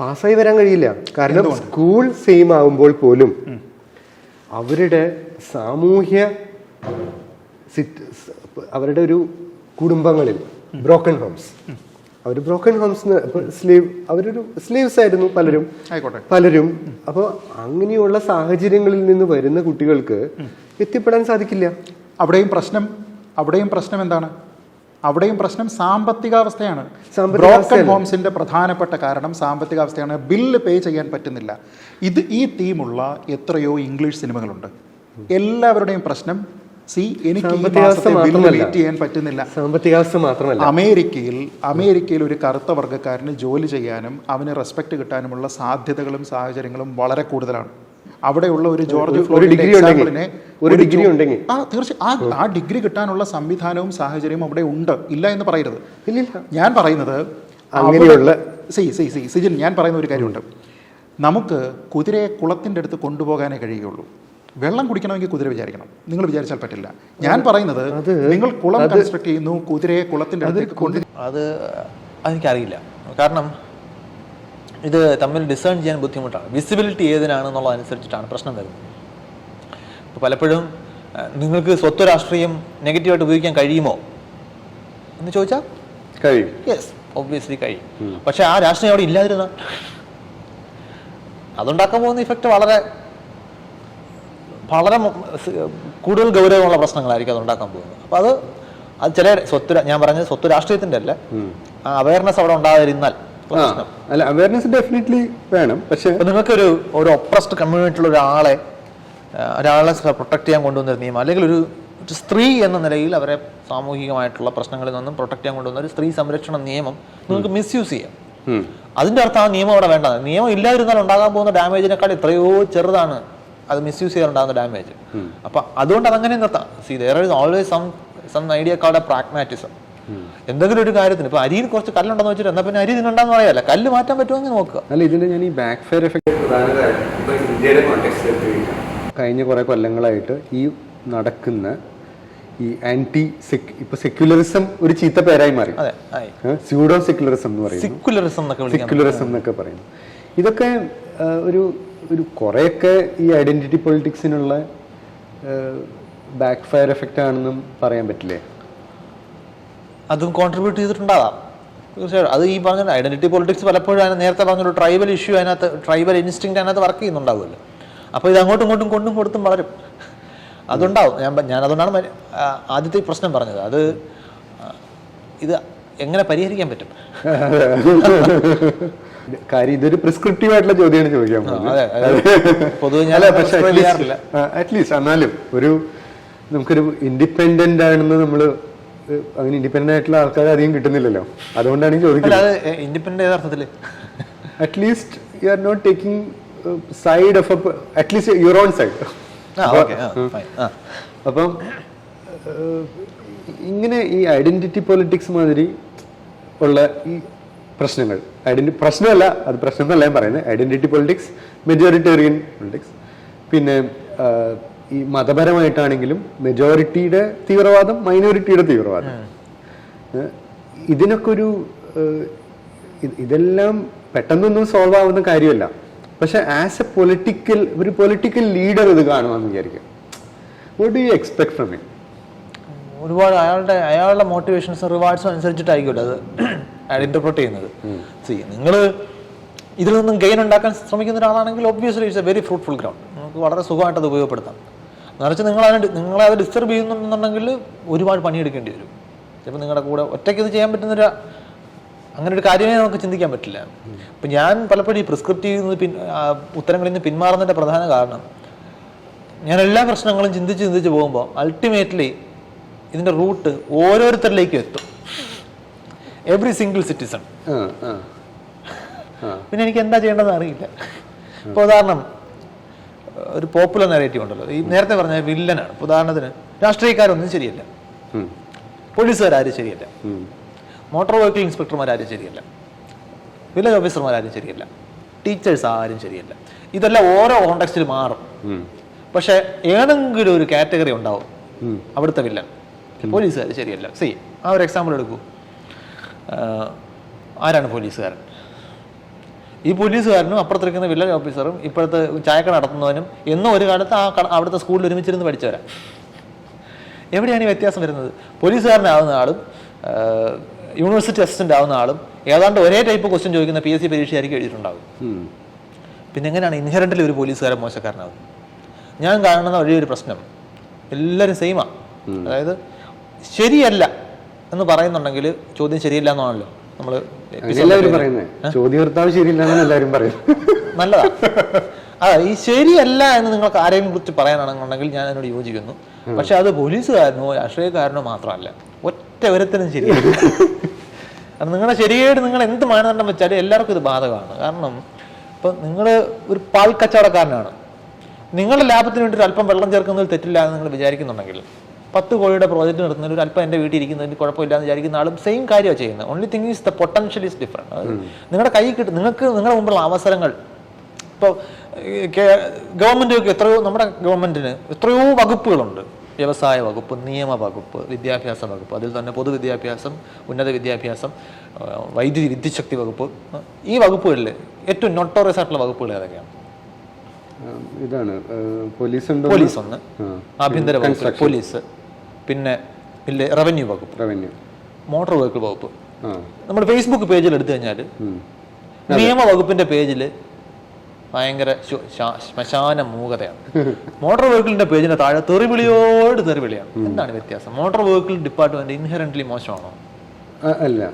പാസ്സായി വരാൻ കഴിയില്ല. കാരണം സ്കൂൾ സെയിം ആകുമ്പോൾ പോലും അവരുടെ സാമൂഹ്യ അവരുടെ ഒരു കുടുംബങ്ങളിൽ ബ്രോക്കൺ ഹോംസ്, അവർ ബ്രോക്കൺ ഹോംസ് അവരൊരു സ്ലീവ്സ് ആയിരുന്നു പലരും. അപ്പോൾ അങ്ങനെയുള്ള സാഹചര്യങ്ങളിൽ നിന്ന് വരുന്ന കുട്ടികൾക്ക് എത്തിപ്പെടാൻ സാധിക്കില്ല. അവിടെയും പ്രശ്നം എന്താണ്? അവിടെയും പ്രശ്നം സാമ്പത്തികാവസ്ഥയാണ്. ബ്രോക്കൺ ഹോംസിന്റെ പ്രധാനപ്പെട്ട കാരണം സാമ്പത്തികാവസ്ഥയാണ്. ബില്ല് പേ ചെയ്യാൻ പറ്റുന്നില്ല. ഈ തീമുള്ള എത്രയോ ഇംഗ്ലീഷ് സിനിമകളുണ്ട്. എല്ലാവരുടെയും പ്രശ്നം എനിക്ക് വെയിറ്റ് ചെയ്യാൻ പറ്റുന്നില്ല. സാമ്പത്തികാവസ്ഥ മാത്രമല്ല, അമേരിക്കയിൽ ഒരു കറുത്ത വർഗ്ഗക്കാരന് ജോലി ചെയ്യാനും അവന് റെസ്പെക്ട് കിട്ടാനുമുള്ള സാധ്യതകളും സാഹചര്യങ്ങളും വളരെ കൂടുതലാണ്. അവിടെയുള്ള ഒരു ജോർജ് ഫ്ലോയ്ഡിന്റെ എക്സാമ്പിളിനെ ഉണ്ടെങ്കിൽ തീർച്ചയായും ആ ഡിഗ്രി കിട്ടാനുള്ള സംവിധാനവും സാഹചര്യവും അവിടെ ഉണ്ട്. ഇല്ല എന്ന് പറയരുത്. ഞാൻ പറയുന്നത് സിജിൻ, ഞാൻ പറയുന്ന ഒരു കാര്യമുണ്ട്. നമുക്ക് കുതിരയെ കുളത്തിൻ്റെ അടുത്ത് കൊണ്ടുപോകാനേ കഴിയുകയുള്ളൂ. വെള്ളം കുടിക്കണമെങ്കിൽ കുതിര വിചാരിക്കണം. നിങ്ങൾ വിചാരിച്ചാൽ പറ്റില്ല. ഞാൻ പറയുന്നത്, നിങ്ങൾ കുളം കൺസ്ട്രക്ട് ചെയ്യുന്നു, കുതിരയെ കുളത്തിൻ്റെ അടുത്തേക്ക് അത് എനിക്കറിയില്ല. കാരണം ഇത് തമ്മിൽ ഡിസേൺ ചെയ്യാൻ ബുദ്ധിമുട്ടാണ്. വിസിബിലിറ്റി ഏതിനാണെന്നുള്ളതനുസരിച്ചിട്ടാണ് പ്രശ്നം വരുന്നത്. ഇപ്പോൾ പലപ്പോഴും നിങ്ങൾക്ക് സ്വത്വ രാഷ്ട്രീയം നെഗറ്റീവായിട്ട് ഉപയോഗിക്കാൻ കഴിയുമോ എന്ന് ചോദിച്ചാൽ കഴിയും. യെസ്, ഒബ്വിയസ്ലി കഴിയും. പക്ഷെ ആ രാഷ്ട്രീയം അവിടെ ഇല്ലാതിരുന്ന അതുണ്ടാക്കാൻ പോകുന്ന ഇഫക്റ്റ് വളരെ വളരെ കൂടുതൽ ഗൗരവമുള്ള പ്രശ്നങ്ങളായിരിക്കും അതുണ്ടാക്കാൻ പോകുന്നത്. അപ്പോൾ അത് ചില ഞാൻ പറഞ്ഞത് സ്വത്വ രാഷ്ട്രീയത്തിൻ്റെ അല്ല, അവയർനെസ് അവിടെ ഉണ്ടായിരുന്നാൽ അല്ല, അവയർനെസ് ഡെഫിനറ്റ്ലി വേണം. പക്ഷേ നിങ്ങൾക്ക് ഒരു ഒപ്രസ്ഡ് കമ്മ്യൂണിറ്റിയിലുള്ള ഒരാളെ പ്രൊട്ടക്ട് ചെയ്യാൻ കൊണ്ടുവന്നൊരു നിയമം, അല്ലെങ്കിൽ ഒരു സ്ത്രീ എന്ന നിലയിൽ അവരെ സാമൂഹികമായിട്ടുള്ള പ്രശ്നങ്ങളിൽ നിന്നും പ്രൊട്ടക്ട് ചെയ്യാൻ കൊണ്ടുവന്ന ഒരു സ്ത്രീ സംരക്ഷണ നിയമം നിങ്ങൾക്ക് മിസ്യൂസ് ചെയ്യാം. അതിന്റെ അർത്ഥം ആ നിയമം അവിടെ വേണ്ട. നിയമം ഇല്ലാതിരുന്നാൽ ഉണ്ടാകാൻ പോകുന്ന ഡാമേജിനേക്കാൾ എത്രയോ ചെറുതാണ് അത് മിസ്യൂസ് ചെയ്യാറുണ്ടാകുന്ന ഡാമേജ്. അപ്പൊ അതുകൊണ്ട് അതങ്ങനെ നിർത്താം. there is always some idea called a pragmatism. എന്തെങ്കിലും ഒരു കാര്യത്തിന് ഇപ്പൊ അരിയിൽ കുറച്ച് കല്ലുണ്ടെന്ന് വെച്ചിട്ട് എന്നാ പിന്നെ അരി ഇതിനുണ്ടാന്ന് പറയാല്ല, കല്ല് മാറ്റാൻ പറ്റുമെങ്കിൽ നോക്കുക. അല്ല, ഇതിന്റെ ഞാൻ ഈ ബാക്ക് ഫയർ എഫക്ട് ഇന്ത്യയുടെ കോണ്ടെക്സ്റ്റ് കഴിഞ്ഞ കുറെ കൊല്ലങ്ങളായിട്ട് ഈ നടക്കുന്ന ഈ ഇപ്പൊ സെക്യുലറിസം ഒരു ചീത്ത പേരായി മാറി. സ്യൂഡോ സെക്യുലറിസം എന്ന് പറയുന്നത്, സെക്യുലറിസം എന്നൊക്കെ പറയുന്നു. ഇതൊക്കെ ഒരു കുറെയൊക്കെ ഈ ഐഡന്റിറ്റി പൊളിറ്റിക്സിനുള്ള ബാക്ക് ഫയർ എഫക്റ്റ് ആണെന്നും പറയാൻ പറ്റില്ലേ? അതും കോൺട്രിബ്യൂട്ട് ചെയ്തിട്ടുണ്ടാകാം തീർച്ചയായിട്ടും. അത് ഈ പറഞ്ഞ ഐഡന്റിറ്റി പൊളിറ്റിക്സ് പലപ്പോഴും നേരത്തെ പറഞ്ഞൊരു ട്രൈബൽ ഇഷ്യൂ അതിനകത്ത്, ട്രൈബൽ ഇൻസ്റ്റിങ് അതിനകത്ത് വർക്ക് ചെയ്യുന്നുണ്ടാവുമല്ലോ. അപ്പോൾ ഇത് അങ്ങോട്ടും ഇങ്ങോട്ടും കൊണ്ടും കൊടുത്തും വളരും, അതുണ്ടാവും. ഞാൻ അതുകൊണ്ടാണ് ആദ്യത്തെ പ്രശ്നം പറഞ്ഞത്. ഇത് എങ്ങനെ പരിഹരിക്കാൻ പറ്റും? കാര്യം ഇതൊരു പ്രിസ്ക്രിപ്റ്റീവ് ആയിട്ടുള്ള ചോദ്യമാണ് ചോദിക്കാൻ പൊതുവെ. അറ്റ്ലീസ്റ്റ് എന്നാലും നമുക്കൊരു ഇൻഡിപെൻഡന്റ് ആണെന്ന് നമ്മള് അങ്ങനെ ഇൻഡിപെൻഡന്റ് ആയിട്ടുള്ള ആൾക്കാർ അധികം കിട്ടുന്നില്ലല്ലോ, അതുകൊണ്ടാണ് ചോദിക്കുന്നത്. ഇൻഡിപെൻഡന്റ് അർത്ഥത്തില് at least you are not taking side of at least your own side. അപ്പം ഇങ്ങനെ ഈ ഐഡന്റിറ്റി പൊളിറ്റിക്സ് മാതിരി ഉള്ള ഈ പ്രശ്നങ്ങൾ, പ്രശ്നമല്ല അത്, പ്രശ്നം എന്നല്ല ഞാൻ പറയുന്നത്, ഐഡന്റിറ്റി പൊളിറ്റിക്സ്, മെജോറിറ്റേറിയൻ പൊളിറ്റിക്സ്, പിന്നെ ഈ മതപരമായിട്ടാണെങ്കിലും മെജോറിറ്റിയുടെ തീവ്രവാദം, മൈനോറിറ്റിയുടെ തീവ്രവാദം, ഇതിനൊക്കെ ഇതെല്ലാം പെട്ടെന്നൊന്നും സോൾവ് ആവുന്ന കാര്യമല്ല. പക്ഷെ ആസ് എ ഒരു പൊളിറ്റിക്കൽ ലീഡർ ഇത് കാണുവാന്ന് വിചാരിക്കും. What do you expect from it? ഒരുപാട് അയാളുടെ മോട്ടിവേഷൻസും റിവാർഡ്സും അനുസരിച്ചിട്ടായിരിക്കുമല്ലോ അത് ഇന്റർപ്രറ്റ് ചെയ്യുന്നത്. നിങ്ങൾ ഇതിൽ നിന്നും ഗെയിൻ ഉണ്ടാക്കാൻ ശ്രമിക്കുന്ന ഒരാളാണെങ്കിൽ obviously it's A very fruitful ground. നമുക്ക് വളരെ സുഖമായിട്ട് അത് ഉപയോഗപ്പെടുത്താം. മറിച്ച് നിങ്ങളെ അത് ഡിസ്റ്റർബ് ചെയ്യുന്നുണ്ടെന്നുണ്ടെങ്കിൽ ഒരുപാട് പണിയെടുക്കേണ്ടി വരും. ചിലപ്പോൾ നിങ്ങളുടെ കൂടെ ഒറ്റയ്ക്ക് ഇത് ചെയ്യാൻ പറ്റുന്നൊരു അങ്ങനെ ഒരു കാര്യമേ നമുക്ക് ചിന്തിക്കാൻ പറ്റില്ല. അപ്പം ഞാൻ പലപ്പോഴും ഈ പ്രിസ്ക്രിപ്റ്റീവ് ഉത്തരങ്ങളിൽ നിന്ന് പിന്മാറുന്നതിൻ്റെ പ്രധാന കാരണം, ഞാൻ എല്ലാ പ്രശ്നങ്ങളും ചിന്തിച്ച് പോകുമ്പോൾ അൾട്ടിമേറ്റ്ലി ഇതിൻ്റെ റൂട്ട് ഓരോരുത്തരിലേക്കും എത്തും, എവറി സിംഗിൾ സിറ്റിസൺ. പിന്നെ എനിക്ക് എന്താ ചെയ്യേണ്ടതെന്ന് അറിയില്ല. ഇപ്പോൾ ഉദാഹരണം, ഒരു പോപ്പുലർ നെറേറ്റീവ് ഉണ്ടല്ലോ, ഈ നേരത്തെ പറഞ്ഞ വില്ലനാണ്. ഉദാഹരണത്തിന് രാഷ്ട്രീയക്കാരൊന്നും ശരിയല്ല, പോലീസുകാരും ശരിയല്ല, മോട്ടോർ വെഹിക്കിൾ ഇൻസ്പെക്ടർമാരും ശരിയല്ല, വില്ലേജ് ഓഫീസർമാരും ശരിയല്ല, ടീച്ചേഴ്സ് ആരും ശരിയല്ല. ഇതെല്ലാം ഓരോ കോണ്ടെക്സ്റ്റിൽ മാറും. പക്ഷെ ഏതെങ്കിലും ഒരു കാറ്റഗറി ഉണ്ടാവും അവിടുത്തെ വില്ലൻ. പോലീസുകാർ ശരിയല്ല. ആ ഒരു എക്സാമ്പിൾ എടുക്കൂ. ആരാണ് പോലീസുകാരൻ? ഈ പോലീസുകാരനും അപ്പുറത്തിരിക്കുന്ന വില്ലേജ് ഓഫീസറും ഇപ്പോഴത്തെ ചായക്കട നടത്തുന്നവനും എന്നോ ഒരു കാലത്ത് അവിടുത്തെ സ്കൂളിൽ ഒരുമിച്ചിരുന്ന് പഠിച്ചവരാ. എവിടെയാണ് ഈ വ്യത്യാസം വരുന്നത്? പോലീസുകാരനാവുന്ന ആളും യൂണിവേഴ്സിറ്റി അസിസ്റ്റന്റ് ആവുന്ന ആളും ഏതാണ്ട് ഒരേ ടൈപ്പ് ക്വസ്റ്റ്യൻ ചോദിക്കുന്ന PSC പരീക്ഷയായിരിക്കും എഴുതിയിട്ടുണ്ടാകും. പിന്നെ എങ്ങനെയാണ് ഇൻഹെറന്റലി ഒരു പോലീസുകാരൻ മോശക്കാരനാവും? ഞാൻ കാണുന്ന വലിയൊരു പ്രശ്നം, എല്ലാവരും സെയിമാ. അതായത് ശരിയല്ല എന്ന് പറയുന്നുണ്ടെങ്കിൽ ചോദ്യം ശരിയല്ല എന്നാണല്ലോ നമ്മൾ നല്ലതാ. ഈ ശരിയല്ല എന്ന് നിങ്ങൾക്ക് ആരെയും കുറിച്ച് പറയാനാണെന്നുണ്ടെങ്കിൽ ഞാൻ അതിനോട് യോജിക്കുന്നു. പക്ഷെ അത് പോലീസുകാരനോ രാഷ്ട്രീയക്കാരനോ മാത്രമല്ല, ഒറ്റ ഒരുത്തനും ശരിയല്ല. കാരണം നിങ്ങളുടെ ശരിയായിട്ട് നിങ്ങൾ എന്ത് മാനദണ്ഡം വെച്ചാലും എല്ലാവർക്കും ഇത് ബാധകമാണ്. കാരണം ഇപ്പം നിങ്ങൾ ഒരു പാൽ കച്ചവടക്കാരനാണ്, നിങ്ങളുടെ ലാഭത്തിന് വേണ്ടി ഒരു അല്പം വെള്ളം ചേർക്കുന്നതിൽ തെറ്റില്ല എന്ന് നിങ്ങൾ വിചാരിക്കുന്നുണ്ടെങ്കിൽ 10 കോടിയുടെ പ്രോജക്റ്റ് നടത്തുന്നതിൽ ഒരു അല്പം എൻ്റെ വീട്ടിൽ ഇരിക്കുന്നതിന് കുഴപ്പമില്ല എന്ന് വിചാരിക്കുന്ന ആളും സെയിം കാര്യമാണ് ചെയ്യുന്നത്. Only thing is the potential is different. നിങ്ങളുടെ കൈ കിട്ടും, നിങ്ങളുടെ മുമ്പുള്ള അവസരങ്ങൾ. ഇപ്പോൾ ഗവൺമെൻറ് എത്രയോ, നമ്മുടെ ഗവൺമെൻറ്റിന് എത്രയോ വകുപ്പുകളുണ്ട്. വ്യവസായ വകുപ്പ്, നിയമ വകുപ്പ്, വിദ്യാഭ്യാസ വകുപ്പ്, അതിൽ തന്നെ പൊതുവിദ്യാഭ്യാസം, ഉന്നത വിദ്യാഭ്യാസം, വൈദ്യുതി വിദ്യുച്ഛക്തി വകുപ്പ്. ഈ വകുപ്പുകളിൽ ഏറ്റവും നൊട്ടോറിയസ് ആയിട്ടുള്ള വകുപ്പുകൾ ഏതൊക്കെയാണ്? ഇതാണ് പോലീസ് ഒന്ന്, ആഭ്യന്തര വകുപ്പ് പോലീസ്, പിന്നെ റവന്യൂ വകുപ്പ്, മോട്ടോർ വെഹിക്കിൾ വകുപ്പ്. നമ്മൾ ഫേസ്ബുക്ക് പേജിൽ എടുത്തു കഴിഞ്ഞാൽ നിയമ വകുപ്പിന്റെ പേജിൽ ഭയങ്കര ശ്മശാന മൂകതയാണ്. മോട്ടോർ വെഹിക്കിളിന്റെ പേജിന്റെ താഴെ തെറിവിളിയോട് തെറിവിളിയാണ്. എന്താണ് വ്യത്യാസം? മോട്ടോർ വെഹിക്കിൾ ഡിപ്പാർട്ട്മെന്റ് ഇൻഹെറന്റ്ലി മോശമാണോ?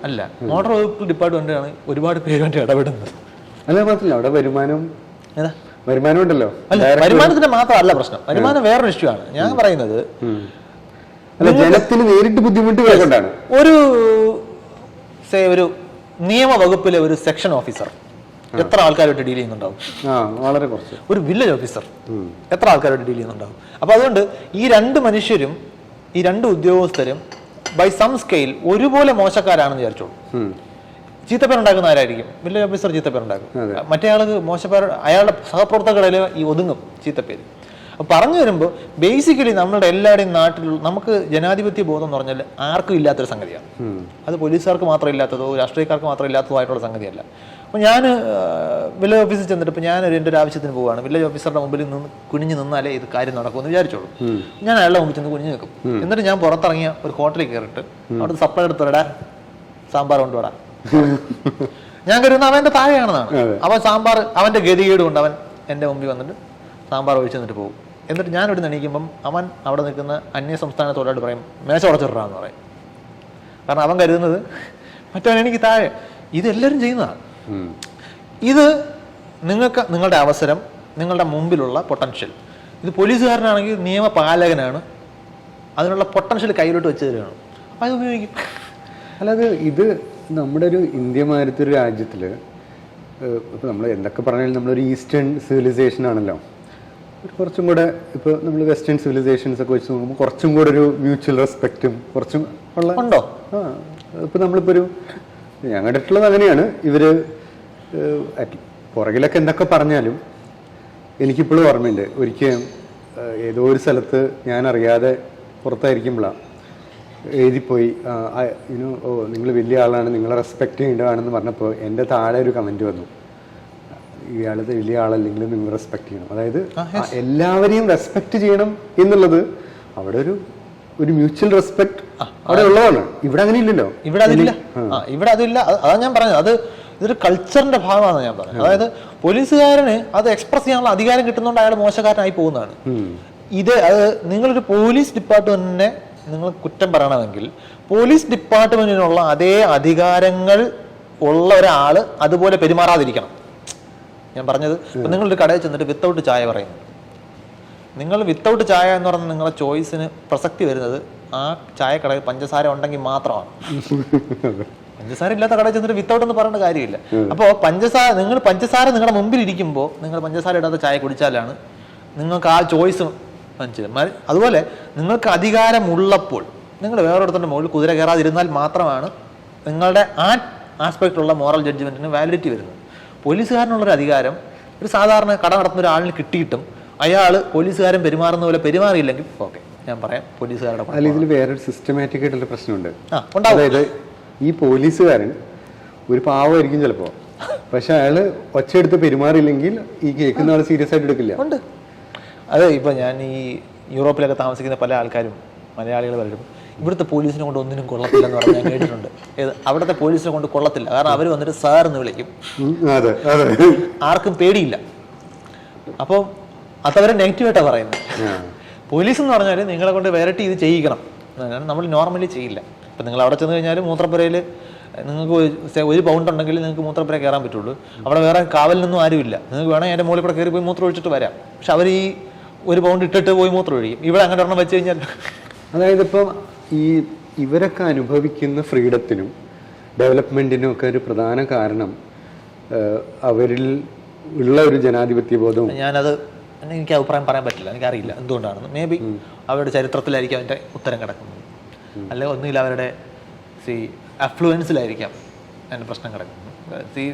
അല്ല. മോട്ടോർ വെഹിക്കിൾ ഡിപ്പാർട്ട്മെന്റ് ആണ് ഒരുപാട് പേരുമായിട്ട് ഇടപെടുന്നത്. അല്ല, മാത്രമല്ല അവിടെ വരുമാനം ഉണ്ടല്ലോ. അല്ല, വരുമാനത്തിന്റെ മാത്രമല്ല പ്രശ്നം, വരുമാനം വേറൊരു ഇഷ്യൂ ആണ്. ഞാൻ പറയുന്നത് ജനത്തിന് നേരിട്ട് ബുദ്ധിമുട്ട് കൊണ്ടാണ്. ഒരു നിയമ വകുപ്പിലെ ഒരു സെക്ഷൻ ഓഫീസർ എത്ര ആൾക്കാരുമായിട്ട് ഡീൽ ചെയ്യുന്നുണ്ടാവും? വളരെ കുറച്ച്. ഒരു വില്ലേജ് ഓഫീസർ എത്ര ആൾക്കാരുമായിട്ട് ഡീൽ ചെയ്യുന്നുണ്ടാവും? അപ്പൊ അതുകൊണ്ട് ഈ രണ്ട് മനുഷ്യരും, ഈ രണ്ട് ഉദ്യോഗസ്ഥരും ബൈ സം സ്കെയിൽ ഒരുപോലെ മോശക്കാരാണെന്ന് വിചാരിച്ചോളൂ. ചീത്തപ്പേരുണ്ടാക്കുന്ന ആരായിരിക്കും? വില്ലേജ് ഓഫീസർ ചീത്തപ്പേരുണ്ടാക്കും. മറ്റേ ആൾക്ക് മോശപ്പേർ, അയാളുടെ സഹപ്രവർത്തകരിൽ ഈ ഒതുങ്ങും ചീത്തപ്പേര്. അപ്പോൾ പറഞ്ഞു വരുമ്പോൾ ബേസിക്കലി നമ്മുടെ എല്ലാവരുടെയും നാട്ടിലുള്ള നമുക്ക് ജനാധിപത്യ ബോധം എന്ന് പറഞ്ഞാൽ ആർക്കും ഇല്ലാത്തൊരു സംഗതിയാണ്. അത് പോലീസുകാർക്ക് മാത്രം ഇല്ലാത്തതോ രാഷ്ട്രീയക്കാർക്ക് മാത്രം ഇല്ലാത്തതോ ആയിട്ടുള്ള സംഗതിയല്ല. അപ്പോൾ ഞാൻ വില്ലേജ് ഓഫീസിൽ ചെന്നിട്ട് ഇപ്പോൾ ഞാനൊരു എൻ്റെ ഒരു ആവശ്യത്തിന് പോവുകയാണ്. വില്ലേജ് ഓഫീസറുടെ മുമ്പിൽ നിന്ന് കുനിഞ്ഞ് നിന്നാലേ ഇത് കാര്യം നടക്കുമെന്ന് വിചാരിച്ചോളൂ. ഞാൻ അയാളുടെ മുമ്പിൽ ചെന്ന് കുനിഞ്ഞ് നിൽക്കും. എന്നിട്ട് ഞാൻ പുറത്തിറങ്ങിയ ഒരു ഹോട്ടലിൽ കയറിയിട്ട് അവിടെ സപ്ലൈ എടുത്തോടാ സാമ്പാർ കൊണ്ടുപോടാ, ഞാൻ കരുതുന്ന അവൻ്റെ താഴെയാണെന്നാണ്. അവൻ സാമ്പാർ, അവൻ്റെ ഗതികേട് കൊണ്ട് അവൻ എൻ്റെ മുമ്പിൽ വന്നിട്ട് സാമ്പാർ ഒഴിച്ചു തന്നിട്ട് പോകും. എന്നിട്ട് ഞാൻ ഇവിടെ എണീക്കുമ്പം അവൻ അവിടെ നിൽക്കുന്ന അന്യ സംസ്ഥാന തൊഴിലാളി പറയും മേശ ഉടച്ചിടാന്ന് പറയും. കാരണം അവൻ കരുതുന്നത് മറ്റവൻ എനിക്ക് താഴെ. ഇതെല്ലാവരും ചെയ്യുന്നതാണ്. ഇത് നിങ്ങളുടെ അവസരം, നിങ്ങളുടെ മുമ്പിലുള്ള പൊട്ടൻഷ്യൽ. ഇത് പോലീസുകാരനാണെങ്കിൽ നിയമപാലകനാണ്, അതിനുള്ള പൊട്ടൻഷ്യൽ കയ്യിലോട്ട് വെച്ച് തരികയാണ്. അപ്പം അത് ഉപയോഗിക്കും. അല്ലാതെ ഇത് നമ്മുടെ ഒരു ഇന്ത്യ മാതിരത്തെ ഒരു രാജ്യത്തിൽ ഇപ്പം നമ്മൾ എന്തൊക്കെ പറഞ്ഞാലും നമ്മളൊരു ഈസ്റ്റേൺ സിവിലൈസേഷൻ ആണല്ലോ. കുറച്ചും കൂടെ ഇപ്പോൾ നമ്മൾ വെസ്റ്റേൺ സിവിലൈസേഷൻസ് ഒക്കെ വെച്ച് നോക്കുമ്പോൾ കുറച്ചും കൂടെ ഒരു മ്യൂച്വൽ റെസ്പെക്റ്റും കുറച്ചും ഉള്ള ഉണ്ടോ? ഇപ്പോൾ നമ്മളിപ്പോൾ ഒരു ഞാൻ കണ്ടിട്ടുള്ളത് അങ്ങനെയാണ്. ഇവർ പുറകിലൊക്കെ എന്തൊക്കെ പറഞ്ഞാലും എനിക്കിപ്പോഴും ഓർമ്മയുണ്ട്. ഒരിക്കലും ഏതോ ഒരു സ്ഥലത്ത് ഞാൻ അറിയാതെ പുറത്തായിരിക്കുമ്പോഴാണ് എഴുതിപ്പോയി ഓ നിങ്ങൾ വലിയ ആളാണ്, നിങ്ങളെ റെസ്പെക്റ്റ് ചെയ്യേണ്ടതാണെന്ന് പറഞ്ഞപ്പോൾ എൻ്റെ താഴെ ഒരു കമൻറ്റ് വന്നു, ഇയാളത് വലിയ ആളല്ലെങ്കിലും നിങ്ങൾ റെസ്പെക്ട് ചെയ്യണം. അതായത് എല്ലാവരെയും റെസ്പെക്ട് ചെയ്യണം എന്നുള്ളത് അവിടെ ഒരു മ്യൂച്വൽ റെസ്പെക്ട് അവിടെ ഉള്ളതാണ്. ഇവിടെ അങ്ങനെ ഇല്ലല്ലോ. ഇവിടെ അതില്ല. അതാണ് ഞാൻ പറഞ്ഞത്. അത് ഇതൊരു കൾച്ചറിന്റെ ഭാഗമാണെന്ന് ഞാൻ പറഞ്ഞത്. അതായത് പോലീസുകാരന് അത് എക്സ്പ്രസ് ചെയ്യാനുള്ള അധികാരം കിട്ടുന്നതുകൊണ്ട് അയാൾ മോശക്കാരനായി പോകുന്നതാണ്. അത് നിങ്ങളൊരു പോലീസ് ഡിപ്പാർട്ട്മെന്റിനെ നിങ്ങൾ കുറ്റം പറയണമെങ്കിൽ പോലീസ് ഡിപ്പാർട്ട്മെന്റിനുള്ള അതേ അധികാരങ്ങൾ ഉള്ള ഒരാൾ അതുപോലെ പെരുമാറാതിരിക്കണം. ഞാൻ പറഞ്ഞത്, ഇപ്പം നിങ്ങളൊരു കടയിൽ ചെന്നിട്ട് വിത്തൗട്ട് ചായ പറയുന്നു. നിങ്ങൾ വിത്തൗട്ട് ചായ എന്ന് പറഞ്ഞാൽ നിങ്ങളുടെ ചോയ്സിന് പ്രസക്തി വരുന്നത് ആ ചായ കടയിൽ പഞ്ചസാര ഉണ്ടെങ്കിൽ മാത്രമാണ്. പഞ്ചസാര ഇല്ലാത്ത കടയിൽ ചെന്നിട്ട് വിത്തൗട്ട് എന്ന് പറയേണ്ട കാര്യമില്ല. അപ്പോൾ നിങ്ങൾ പഞ്ചസാര നിങ്ങളുടെ മുമ്പിൽ ഇരിക്കുമ്പോൾ നിങ്ങൾ പഞ്ചസാര ഇടാത്ത ചായ കുടിച്ചാലാണ് നിങ്ങൾക്ക് ആ ചോയ്സ് മനസ്സിലായി. അതുപോലെ നിങ്ങൾക്ക് അധികാരമുള്ളപ്പോൾ നിങ്ങൾ വേറൊരുത്തൻ്റെ മുകളിൽ കുതിര കയറാതിരുന്നാൽ മാത്രമാണ് നിങ്ങളുടെ ആ ആസ്പെക്റ്റുള്ള മോറൽ ജഡ്ജ്മെന്റിന് വാലിഡിറ്റി വരുന്നത്. പോലീസുകാരനുള്ളൊരു അധികാരം ഒരു സാധാരണ കട നടത്തുന്ന ഒരാളിന് കിട്ടിയിട്ടും അയാൾ പോലീസുകാരൻ പെരുമാറുന്ന പോലെ പെരുമാറിയില്ലെങ്കിൽ ഓക്കെ, ഞാൻ പറയാം പോലീസുകാരുടെ. അല്ല, ഇതിൽ വേറൊരു സിസ്റ്റമാറ്റിക് ആയിട്ടുള്ള പ്രശ്നമുണ്ട്. അതായത് ഈ പോലീസുകാരൻ ഒരു പാവമായിരിക്കും ചിലപ്പോൾ, പക്ഷെ അയാള് ഒച്ചയെടുത്ത് പെരുമാറിയില്ലെങ്കിൽ ഈ കേൾക്കുന്ന ആൾ സീരിയസ് ആയിട്ട് എടുക്കില്ല. ഉണ്ട്. അതെ, ഇപ്പൊ ഞാൻ ഈ യൂറോപ്പിലൊക്കെ താമസിക്കുന്ന പല ആൾക്കാരും മലയാളികൾ പലരും ഇവിടുത്തെ പോലീസിനെ കൊണ്ട് ഒന്നിനും കൊള്ളത്തില്ല എന്ന് പറഞ്ഞ് ഞാൻ കേട്ടിട്ടുണ്ട്. അവിടുത്തെ പോലീസിനെ കൊണ്ട് കൊള്ളത്തില്ല, കാരണം അവർ വന്നിട്ട് സാർ എന്ന് വിളിക്കും, ആർക്കും പേടിയില്ല. അപ്പോൾ അതവരെ നെഗറ്റീവായിട്ടാണ് പറയുന്നത്. പോലീസ് എന്ന് പറഞ്ഞാൽ നിങ്ങളെ കൊണ്ട് വെറൈറ്റി ഇത് ചെയ്യിക്കണം, നമ്മൾ നോർമലി ചെയ്യില്ല. ഇപ്പം നിങ്ങൾ അവിടെ ചെന്ന് കഴിഞ്ഞാൽ മൂത്രപ്പുരയിൽ നിങ്ങൾക്ക് ഒരു പൗണ്ട് ഉണ്ടെങ്കിൽ നിങ്ങൾക്ക് മൂത്രപ്പുര കയറാൻ പറ്റുള്ളൂ. അവിടെ വേറെ കാവലിനൊന്നും ആരുമില്ല. നിങ്ങൾക്ക് വേണമെങ്കിൽ എൻ്റെ മുകളിൽ കൂടെ കയറി പോയി മൂത്രം ഒഴിച്ചിട്ട് വരാം. പക്ഷെ അവർ ഈ ഒരു പൗണ്ട് ഇട്ടിട്ട് പോയി മൂത്രം ഒഴിക്കും. ഇവിടെ അങ്ങനെ ഒരെണ്ണം വെച്ച് കഴിഞ്ഞാൽ അതായത് ഇപ്പം ഇവരൊക്കെ അനുഭവിക്കുന്ന ഫ്രീഡത്തിനും ഡെവലപ്മെന്റിനും ഒക്കെ ഒരു പ്രധാന കാരണം അവരിൽ ഉള്ള ഒരു ജനാധിപത്യ ബോധവും. എനിക്ക് അഭിപ്രായം പറയാൻ പറ്റില്ല, എനിക്കറിയില്ല എന്തുകൊണ്ടാണെന്ന്. മേ ബി അവരുടെ ചരിത്രത്തിലായിരിക്കും അതിൻ്റെ ഉത്തരം കിടക്കുന്നത്, അല്ലെങ്കിൽ ഒന്നുമില്ല അവരുടെ അഫ്ലുവൻസിലായിരിക്കാം അതിൻ്റെ പ്രശ്നം കിടക്കുന്നത്.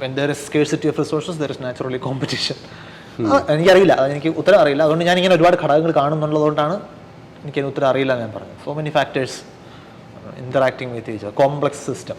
When there is scarcity of resources there is naturally competition. എനിക്കറിയില്ല, അതെനിക്ക് ഉത്തരം അറിയില്ല. അതുകൊണ്ട് ഞാൻ ഇങ്ങനെ ഒരുപാട് ഘടകങ്ങൾ കാണുന്നുള്ളതുകൊണ്ടാണ് എനിക്കതിന് ഉത്തരം അറിയില്ല ഞാൻ പറഞ്ഞു. So many factors interacting with each other, complex system.